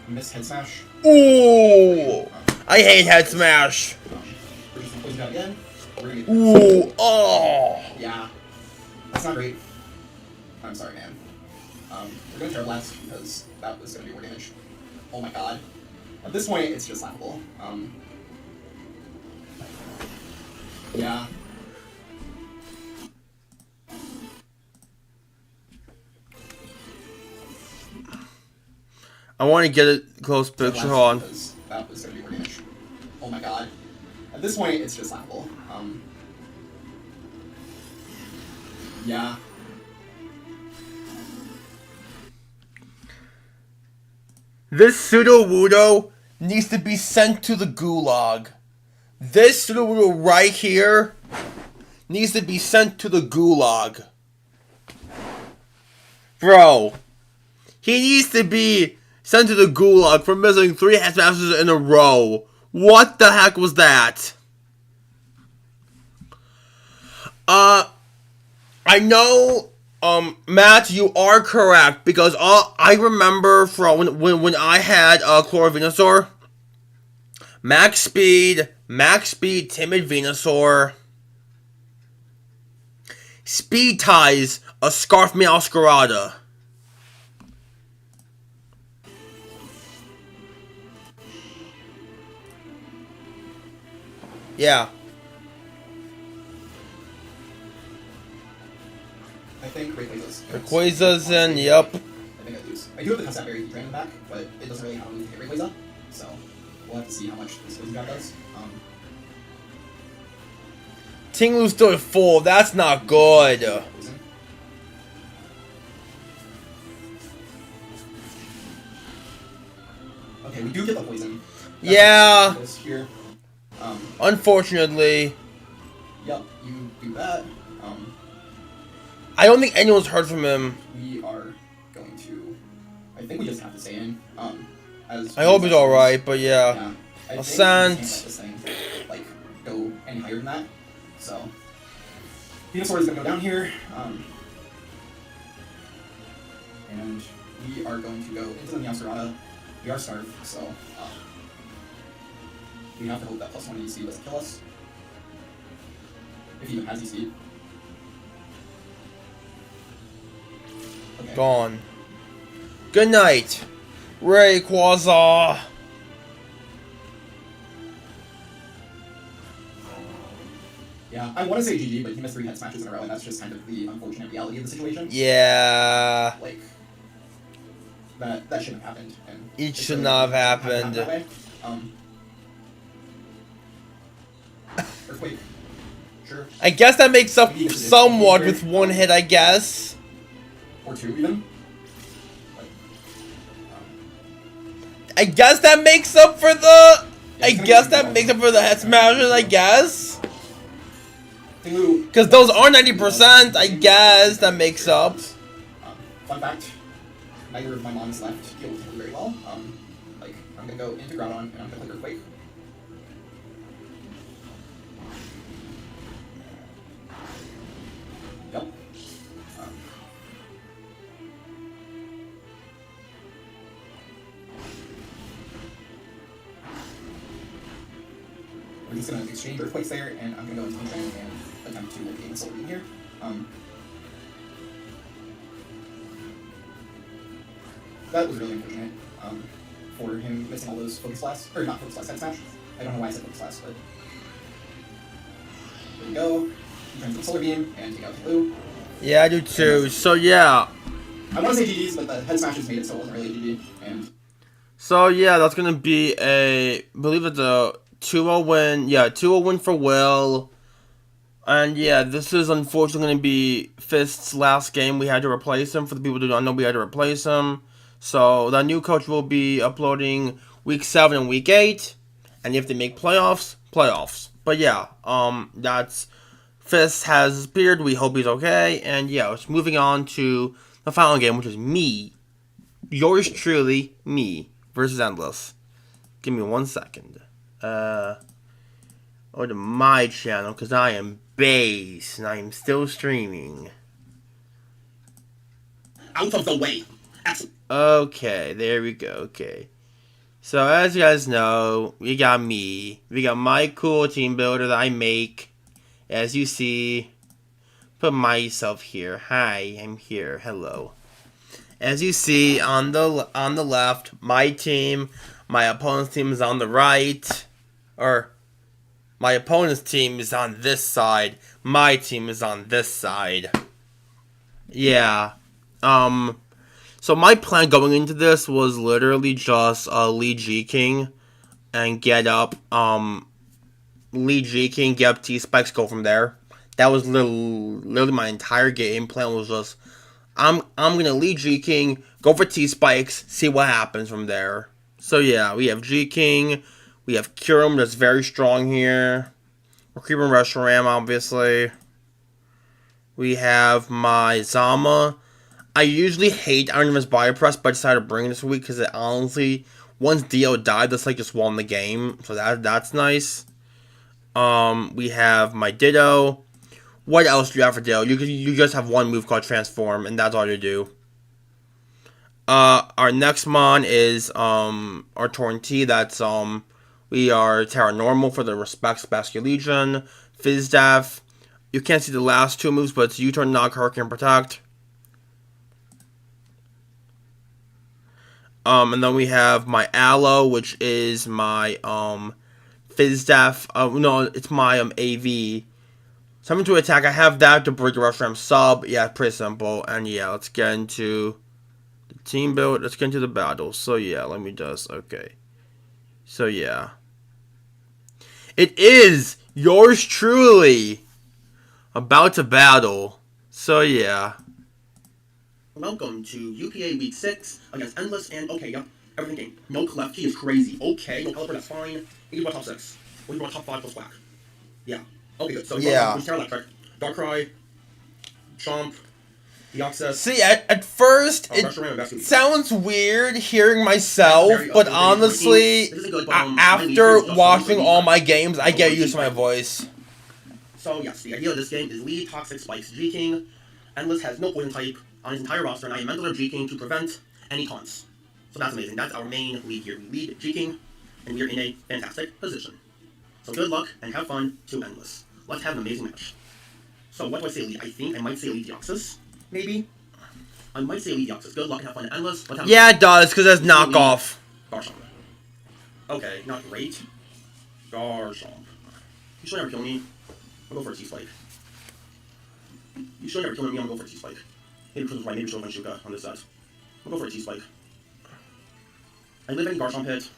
miss Head Smash. Ooh! I hate Head Smash! We're just gonna Poison Jab again. We're gonna get Ooh! Oh! Yeah. That's not great. I'm sorry, man. We're gonna Terra Blast because that was gonna be more damage. Oh my god. At this point, it's just laughable. Yeah. I want to get a close The picture last on. because that was going to be more damage. Oh my god. At this point, it's just laughable. Yeah. This Sudowoodo needs to be sent to the gulag. This Sudowoodo right here needs to be sent to the gulag. Bro, he needs to be sent to the gulag for missing 3 head smashes in a row. What the heck was that? I know, Matt, you are correct, because I remember from when I had Chloro Venusaur, max speed, timid Venusaur, speed ties, a Scarf Meowscarada. Yeah. I think Rayquaza's. Rayquaza's in, yep. I think I lose. I do have the Custapberry Heatran in the back, but it doesn't really have a move to hit Rayquaza, so we'll have to see how much this Poison Jab does. Tinglu's still at full, that's not good. Poison. Okay, we do get the poison. Yeah. This here. Unfortunately. Yep, you do that. I don't think anyone's heard from him. We are going to. I think we just have to stay in. As I hope he's alright, but yeah. Yeah. I think Ascent. we can't let this thing like go any higher than that. So Venusaur is gonna go down here. And we are going to go into the Meowscarada. We are starved, so we have to hope that +1 EC doesn't kill us. If he even has EC. Okay. Gone. Good night, Rayquaza. Yeah, I want to say GG, but he missed 3 head smashes in a row, and that's just kind of the unfortunate reality of the situation. Yeah. Like, that shouldn't have happened. And It it's should really not have happened that happened. way. Earthquake. Sure. I guess that makes up somewhat with 1 hit, I guess. Or 2 even. Like, I guess that makes up for the... I guess that makes up for the head smashes, I guess. Tinglu. Because those are 90%, I guess that makes up. Fun fact, neither of my mons left deal with Tinglu very well. Like, I'm gonna go into Groudon, and I'm gonna click Earthquake. Yep. We're just gonna exchange Earthquakes there, and I'm gonna go into Heatran and attempt to gain the Soul Beam here. That was really unfortunate for him missing all those Focus Blasts, or not Focus Blast, Head Smash. I don't know why I said Focus Blast, but there we go. Turn to the Solar Beam and take out Tinglu. Yeah, I do too. So yeah. I want to say GG's, but the Head Smashes made it so it wasn't really GG. And So yeah, that's gonna be I believe it's a 2-0 win. Yeah, 2-0 win for Will. And yeah, this is unfortunately going to be Fist's last game. We had to replace him. For the people who don't know, we had to replace him. So the new coach will be uploading week 7 and week 8. And if they make playoffs. But yeah, that's Fist has appeared. We hope he's okay. And yeah, it's moving on to the final game, which is me. Yours truly, me, versus Endless. Give me 1 second. Or to my channel, because I am base, and I am still streaming. out of the way. Okay, there we go, okay. So, as you guys know, we got me. We got my cool team builder that I make. As you see, put myself here. Hi, I'm here. Hello. As you see, on the left, my team. My opponent's team is on the right. Or... my opponent's team is on this side. My team is on this side. Yeah. So my plan going into this was literally just lead G King and get up lead G King, get up T Spikes, go from there. That was literally my entire game plan was just I'm gonna lead G King, go for T Spikes, see what happens from there. So yeah, we have G King, we have Kyurem that's very strong here. We're keeping Reshiram obviously. We have my Zama. I usually hate Ironman's Biopress, but I decided to bring it this week because it honestly, once Dio died, that's like just won the game. So that's nice. We have my Ditto. What else do you have for Ditto? You just have one move called Transform, and that's all you do. Our next mon is our Torn T. That's we are Terra Normal for the Respects Basket Legion. Fizdaf. You can't see the last two moves, but it's U-Turn, Knock, Hurricane, Protect. And then we have my Aloe, which is my Fizdaf. No, it's my AV. Summon to attack. I have that to break the Reshiram sub. Yeah, pretty simple. And yeah, let's get into the team build. Let's get into the battle. So yeah, let me just okay. So yeah, it is yours truly about to battle. So yeah. Welcome to UPA Week 6 against Endless and okay, yep, everything game. No Clef, he is crazy. Okay, no Caliper, that's fine. He's about top 6. Or he's about top 5 plus Whack. Yeah. Okay, good. So yeah. Terra Electric, Darkrai, Chomp, Deoxys. See, at first it sounds weird hearing myself, but honestly, after watching all my games, I get used to my voice. So yes, the idea of this game is lead Toxic Spikes G King. Endless has no poison type on his entire roster, and I am Mental G King to prevent any taunts. So that's amazing. That's our main lead here. We lead G King, and we are in a fantastic position. So good luck and have fun to Endless. Let's have an amazing match. So what do I say lead? I think I might say lead Deoxys. Maybe. I might say lead Deoxys. Good luck and have fun to Endless. Yeah, it does, because that's knockoff. Garchomp. Okay, not great. Garchomp. You should never kill me. I'll go for a T-Spike. You should never kill me, I'm gonna go for a T-Spike. Maybe because maybe show Shuka on this set. I'll go for a T-Spike. I live in Garchomp hit.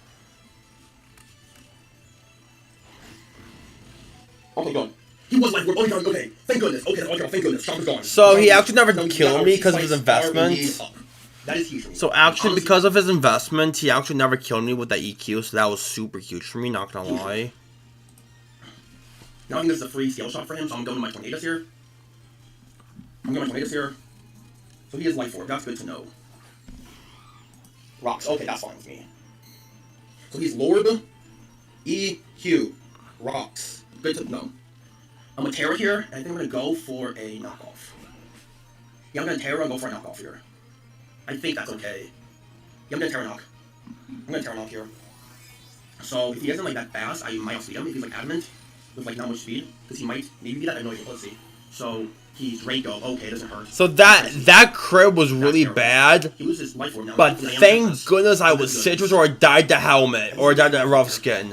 Okay, go. He was like, oh my god, okay. Thank goodness. Okay, thank goodness. Chomp is gone. So he actually never killed me because of his investment. That is huge for me. So actually, because of his investment, he actually never killed me with that EQ, so that was super huge for me, not gonna lie. Now I think this is a free scale shot for him, so I'm going to my Tornadoes here. So he is Life Orb, that's good to know. Rocks, okay, that's fine with me. So he's Lord, EQ, Rocks, good to know. I'm a Terra here, and I think I'm going to go for a knockoff. Yeah, I'm going to Terra and go for a knockoff here. I think that's okay. Yeah, I'm going to Terra knock. I'm going to Terra knock here. So if he isn't like that fast, I might see him if he's like adamant. With like not much speed, because he might maybe be that annoying. Let's see. So he's Draco. Okay, it doesn't hurt. So that crib was really bad. He loses life form now. But thank goodness I was Citrus or I died to Helmet or I died to Rough Skin.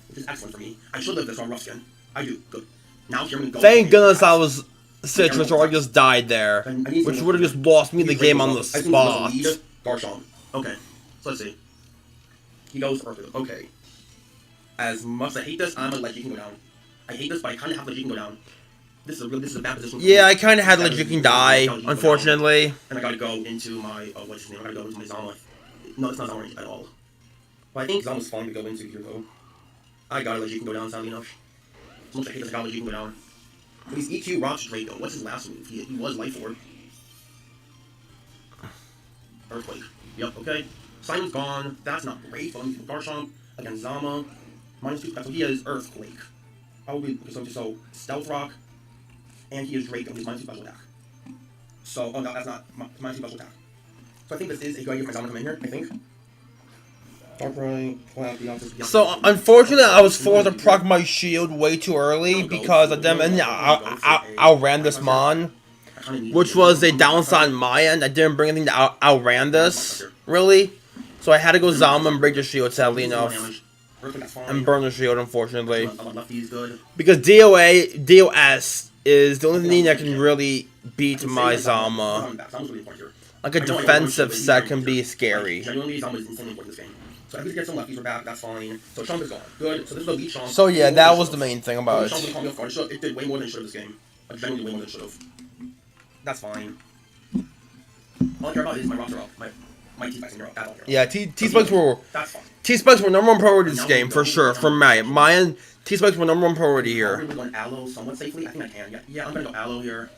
Which is excellent for me. I should live this on Rough Skin. I do. Good. Now here I'm gonna go. Thank goodness I was Citrus or I just died there, which would have just lost me the game on the spot. Garchomp. Okay. So let's see. He goes Earth. Okay. As much as I hate this, I'm gonna let you go down. I hate this, but I kind of have to let Jikin go down. This is a bad position. Yeah, I kind of had to let Jikin die, unfortunately. And I gotta go into my, what's his name? I gotta go into my Zama. No, it's not Zama at all. But I think Zama's fine to go into here, though. I gotta let Jikin go down, sadly enough. As much as I hate this, I gotta let Jikin go down. But he's EQ Rocks Draco. What's his last move? He was Life Orb. Earthquake. Yep, okay. Simon's gone. That's not great, but I'm using Garchomp against Zama. -2, so he is Earthquake. Probably so Stealth Rock, and he is Draco. He's -2 special attack. So, oh no, that's not -2 special attack. So I think this is a good idea for Zama to come in here. I think. So unfortunately, I was forced to proc my shield way too early because of them, and I outran this mon, which was a downside on my end. I didn't bring anything to outran this really, so I had to go Zama and break the shield. Sadly enough. And burn the shield, unfortunately. Because DOS is the only thing that can really beat my Zama. Like a defensive set can be scary. Genuinely, Zama is insanely important in this game. So at least get some lefties are back, that's fine. So Chomp is gone. Good. So this is the lead Chomp. So yeah, that was the main thing about Chomp it. caught me off guard. It did way more than it should have this game. Like genuinely way more than it should have. That's fine. All I care about is my roster up. My T-Spikes and Europe. That's all I care about. Yeah, T-Spikes were That's fine. T-Spikes were number one priority this game for sure. For my end, T-Spikes were number one priority I'm here. really going Aloe somewhat safely. I think I can. Yeah, I'm gonna go Aloe here.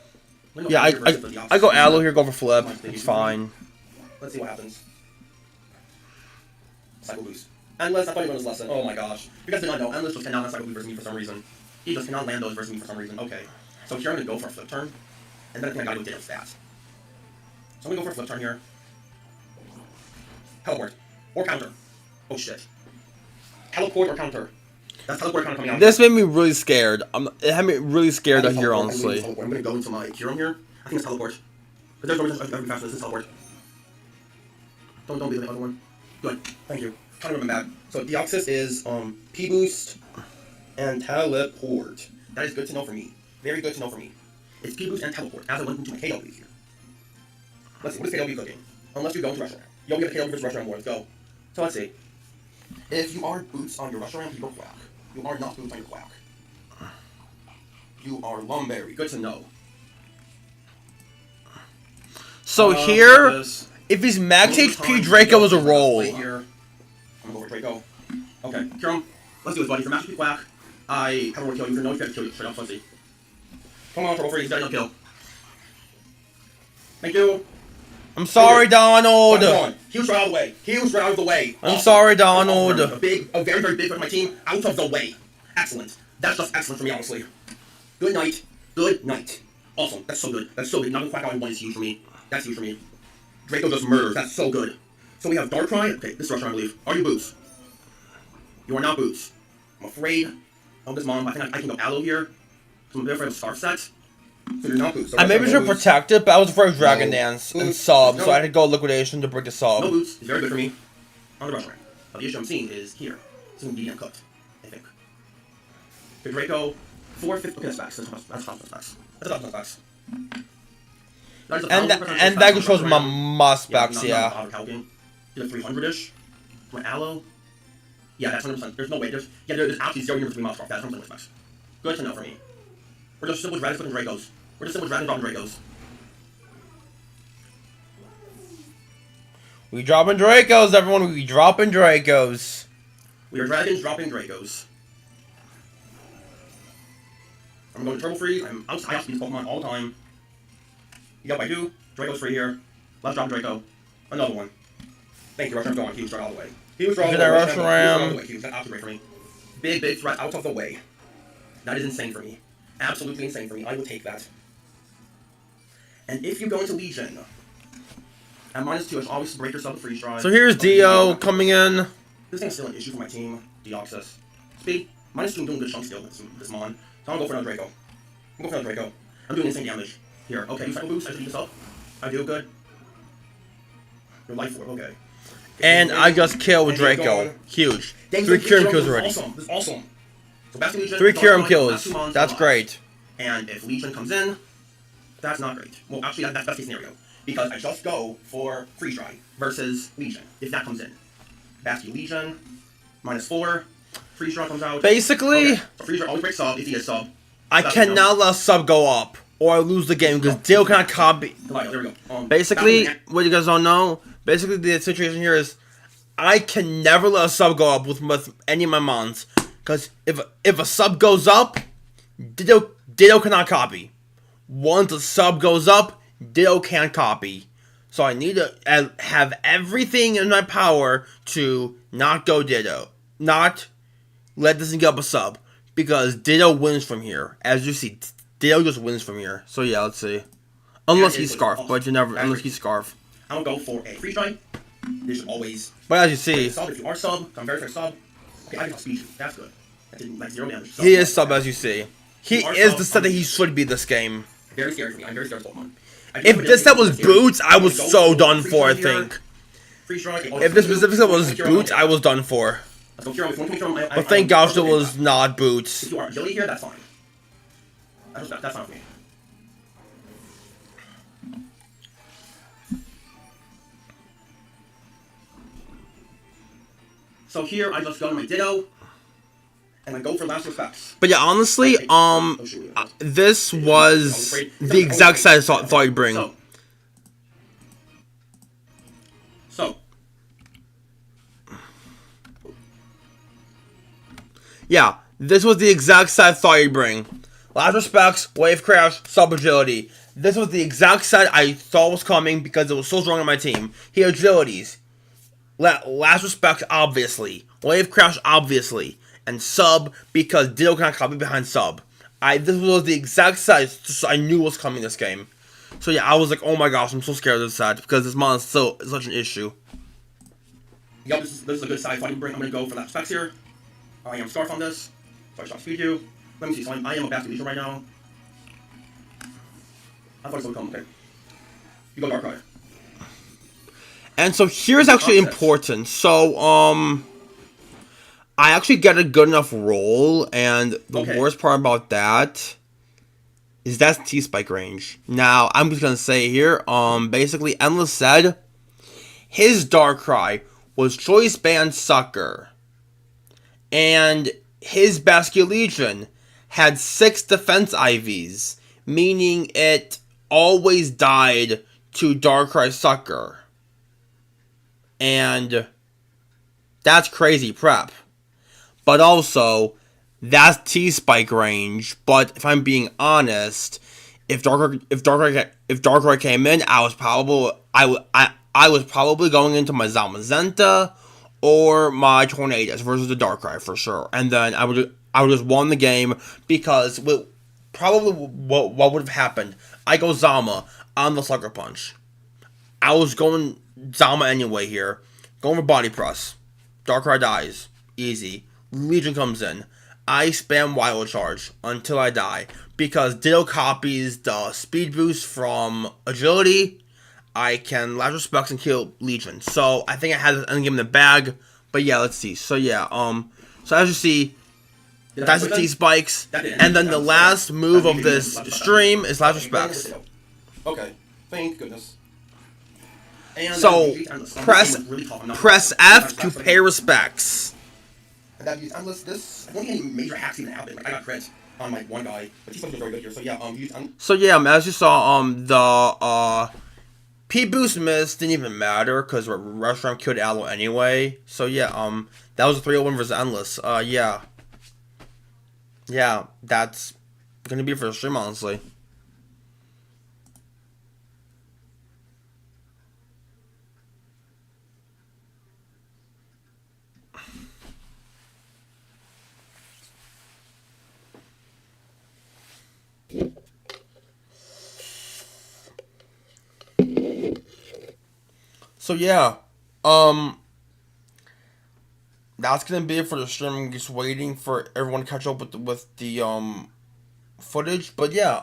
Yeah, I go Aloe here, go for Flip. It's fine. Let's see what happens. Cycle boost. Endless, I thought you were on his lesson. Oh my gosh. You guys did not know. Endless just cannot cycle boost versus me for some reason. He just cannot land those versus me for some reason. Okay. So here I'm gonna go for a flip turn. And then I think I gotta go Ditto stats. So I'm gonna go for a flip turn here. Teleport. Or counter. Oh shit. Teleport or counter. That's teleport or counter coming out. This made me really scared. It had me really scared out here, honestly. I'm gonna go into my Kyurem here. I think it's teleport. But there's no reason I can be faster. This is teleport. Don't be the other one. Good. Thank you. Kind of remember that. So Deoxys is P boost and teleport. That is good to know for me. Very good to know for me. It's P boost and teleport as I went into my KW here. Let's see. What is KW cooking? Unless you go into Rush Ram. You'll get a KW versus Rush Ram war. Let's go. So let's see. If you are boots on your Rush Ram, you go Quack. You are not boots on your Quack. You are Lumberry. Good to know. So here, if he's max HP, Draco is a roll. Here. I'm gonna go for Draco. Okay, Kyurem, let's do this, buddy. For max HP Quack, I have a kill you. For no, you have to kill you straight up. Let's see. Come on, Turtle Free. He's got no kill. Thank you. I'm sorry, Donald. He was right out of the way. He was right out of the way. I'm sorry, Donald. A very, very big for my team. Out of the way. Excellent. That's just excellent for me, honestly. Good night. Good night. Awesome. That's so good. That's so good. Not Quack out in one is huge for me. That's huge for me. Draco just murders. That's so good. So we have Darkrai. Okay, this is Rush, I believe. Are you Boots? You are not Boots. I'm afraid of this Mom. I think I can go Aloe here. So I'm a bit afraid of Scarf Set. So you're not Boots. So I maybe should protect it, but I was afraid of Dragon Dance and sub, so I had to go Liquidation to break the sub. No Boots. It's very good for me. On the Rush rank. But the issue I'm seeing is here. It's going to be cooked, I think. The Draco, 450. Okay, that's facts. That's facts. That's about facts. And that controls my specs, yeah. Like 300-ish. My Aloe. Yeah, that's 100%. There's no way. There's actually 0 units between Mouse. That's 100% specs. Good to know for me. We're just simple Dragons and Dracos. We're just simple Dragons dropping Dracos. We dropping Dracos, everyone. We dropping Dracos. We are Dragons dropping Dracos. I'm going Turtle Free. I have to use Pokemon all the time. Yep, I do. Draco's free here. Let's drop Draco. Another one. Thank you, Rush Ram's gone. He was right all the way. He was right all the way. Rush Ram. He was absolutely great for me. Big threat out of the way. That is insane for me. Absolutely insane for me. I will take that. And if you go into Legion, at -2, I should always break yourself with Freeze Drive. So here's Dio coming in. This thing's still an issue for my team. Deoxys. Speed. -2, I'm doing good chunk still with this Mon. So I'm going to go for another Draco. I'm doing insane damage. Here, okay, you cycle boost, I should eat this up. I do good. Your life orb, okay. And I just killed Draco. Huge. 3 Kyurem kills already. Awesome, this is awesome. So back to Legion. 3 Kyurem kills. That's great. And if Legion comes in, that's not great. Well, actually, that's best case scenario. Because I just go for Freeze Dry versus Legion, if that comes in. Back to Legion, -4. Freeze Dry comes out. Basically, okay. So Freeze Dry always breaks sub if he is sub. I cannot let sub go up, or I lose the game, because Dio cannot copy. There we go. Basically, what you guys don't know, basically the situation here is, I can never let a sub go up with any of my mons, because if a sub goes up, Ditto cannot copy. Once a sub goes up, Ditto can't copy. So I need to have everything in my power to not go Ditto. Not let this thing get up a sub. Because Ditto wins from here. As you see, Ditto just wins from here. So yeah, let's see. Unless he's Scarf, but you never, unless he's Scarf. I'm gonna go for a Freeze Dry. This should always... But as you see... Sub, if you are sub, I'm very fair sub. Okay, I can speed you. That's good. That did like 0 damage. He is sub, as you see. He is the set that he should be this game. Very scary for me. I'm very scared of Pokemon. If this set was Boots, I was so done for, I think. If this specific set was Boots, I was done for. But thank gosh it was not Boots. If you are Yoli here, that's fine. That's not for me. So here I just go to my Ditto, and I go for last respects. But yeah, honestly, this was the exact size I thought you'd bring. So. Yeah, this was the exact set I thought you'd bring. Last respects, wave crash, sub agility. This was the exact set I thought was coming because it was so strong on my team. He had agilities. Last respects, obviously. Wave crash, obviously. And sub because Ditto cannot copy behind sub. This was the exact set I knew was coming this game. So yeah, I was like, oh my gosh, I'm so scared of this set because this mon is such an issue. Yep, this is a good side fighting bring. I'm gonna go for that specs here. I am Scarf on this, so I shall speed you. Let me see, so I am a basket leader right now. I thought it would come, okay. You go Darkrai. And so here's actually important. So, I actually get a good enough roll, and the worst part about that is that's T-Spike range. Now, I'm just gonna say here, basically, Endless said his Darkrai was Choice Band Sucker. And his Basket Legion had 6 defense IVs, meaning it always died to Darkrai Sucker. And that's crazy prep. But also, that's T-Spike range. But if I'm being honest, if Darkrai came in, I was probably going into my Zamazenta or my Tornadus versus the Darkrai for sure. And then I would just won the game because probably what would have happened, I go Zama on the Sucker Punch. I was going Zama anyway here. Going for Body Press. Darkrai dies. Easy. Legion comes in. I spam Wild Charge until I die. Because Ditto copies the speed boost from Agility. I can Last Respects and kill Legion. So I think I had this endgame in the bag. But yeah, let's see. So yeah, so as you see, that's the T-Spikes. And then the last move of this stream is Last Respects. Okay, thank goodness. And so press F to pay respects. And that used Endless. This, I don't think any major hacks even happened. Like I got crit on my one guy, but T-Spikes was very good here. So yeah, so yeah, as you saw, the P-Boost miss didn't even matter because Restaurant killed Aloe anyway. So yeah, that was a 3-0 versus Endless. Yeah. Yeah, that's gonna be for the stream, honestly. So yeah, that's gonna be it for the stream. I'm just waiting for everyone to catch up with the footage. But yeah,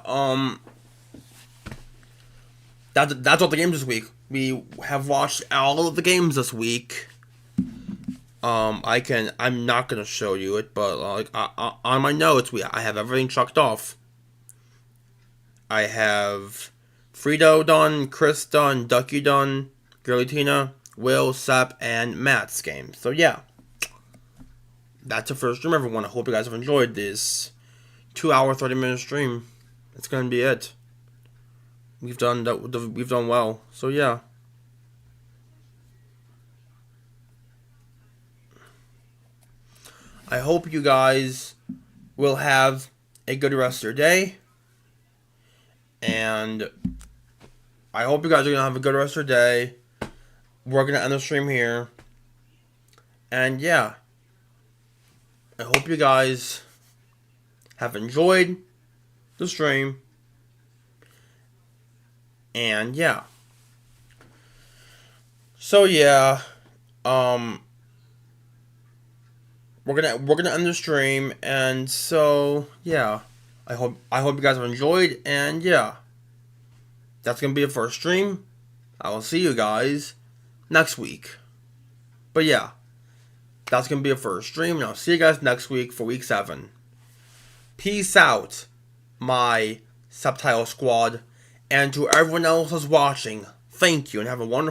that's all the games this week. We have watched all of the games this week. I'm not gonna show you it, but like on my notes, I have everything checked off. I have Frito done, Chris done, Ducky done, Girly Tina, Will, Sep, and Matt's game. So yeah, that's it for the stream, everyone. I hope you guys have enjoyed this 2-hour, 30-minute stream. That's gonna be it. We've done well. So yeah. I hope you guys will have a good rest of your day. And I hope you guys are going to have a good rest of your day. We're going to end the stream here. And yeah. I hope you guys have enjoyed the stream. And yeah. So yeah. We're gonna end the stream, and so yeah, I hope you guys have enjoyed, and yeah, that's gonna be it for our stream. I will see you guys next week. But yeah, that's gonna be it for our stream, and I'll see you guys next week for week 7. Peace out. my subtitle squad. And to everyone else who's watching, thank you and have a wonderful